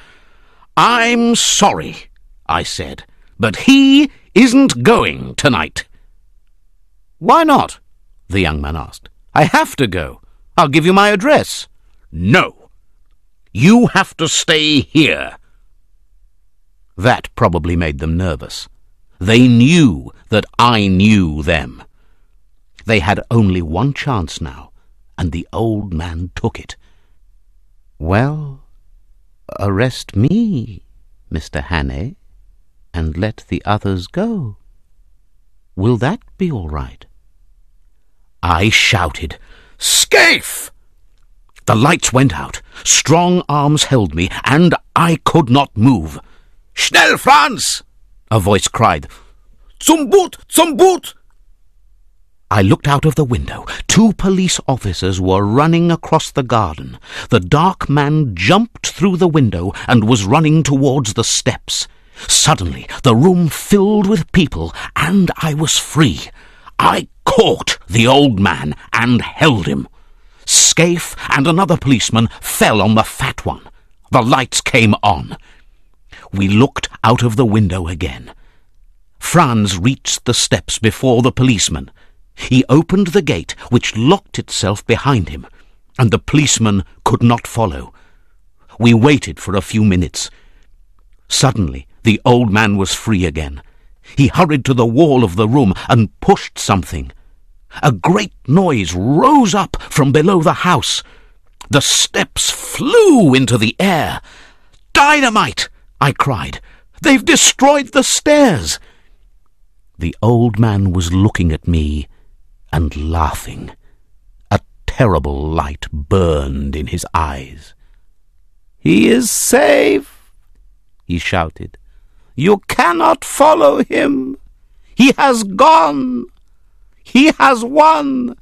"I'm sorry," I said, "but he isn't going tonight." "Why not?" the young man asked. "I have to go. I'll give you my address." "No. You have to stay here." That probably made them nervous. They knew that I knew them. They had only one chance now, and the old man took it. "Well, arrest me, Mr. Hannay, and let the others go. Will that be all right?" I shouted, "Scaife!" The lights went out, strong arms held me, and I could not move. "Schnell, Franz!" a voice cried. "Zum Boot! Zum Boot!" I looked out of the window. 2 police officers were running across the garden. The dark man jumped through the window and was running towards the steps. Suddenly the room filled with people, and I was free. I caught the old man and held him. Scaife and another policeman fell on the fat one. The lights came on. We looked out of the window again. Franz reached the steps before the policeman. He opened the gate, which locked itself behind him, and the policeman could not follow. We waited for a few minutes. Suddenly the old man was free again. He hurried to the wall of the room and pushed something. A great noise rose up from below the house. The steps flew into the air. "Dynamite!" I cried. "They've destroyed the stairs!" The old man was looking at me and laughing. A terrible light burned in his eyes. "He is safe," he shouted. "You cannot follow him. He has gone. He has won.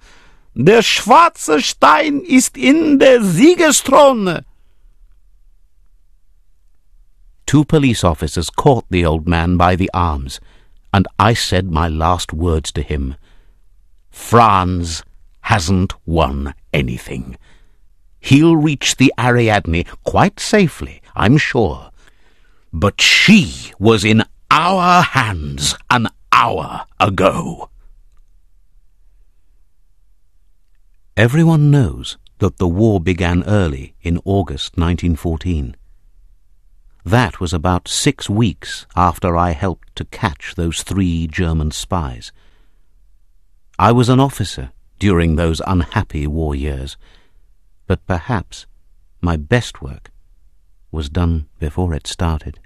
Der schwarze Stein ist in der Siegestrone." 2 police officers caught the old man by the arms, and I said my last words to him. "Franz hasn't won anything. He'll reach the Ariadne quite safely, I'm sure. But she was in our hands an hour ago." Everyone knows that the war began early in August 1914. That was about 6 weeks after I helped to catch those 3 German spies. I was an officer during those unhappy war years, but perhaps my best work was done before it started.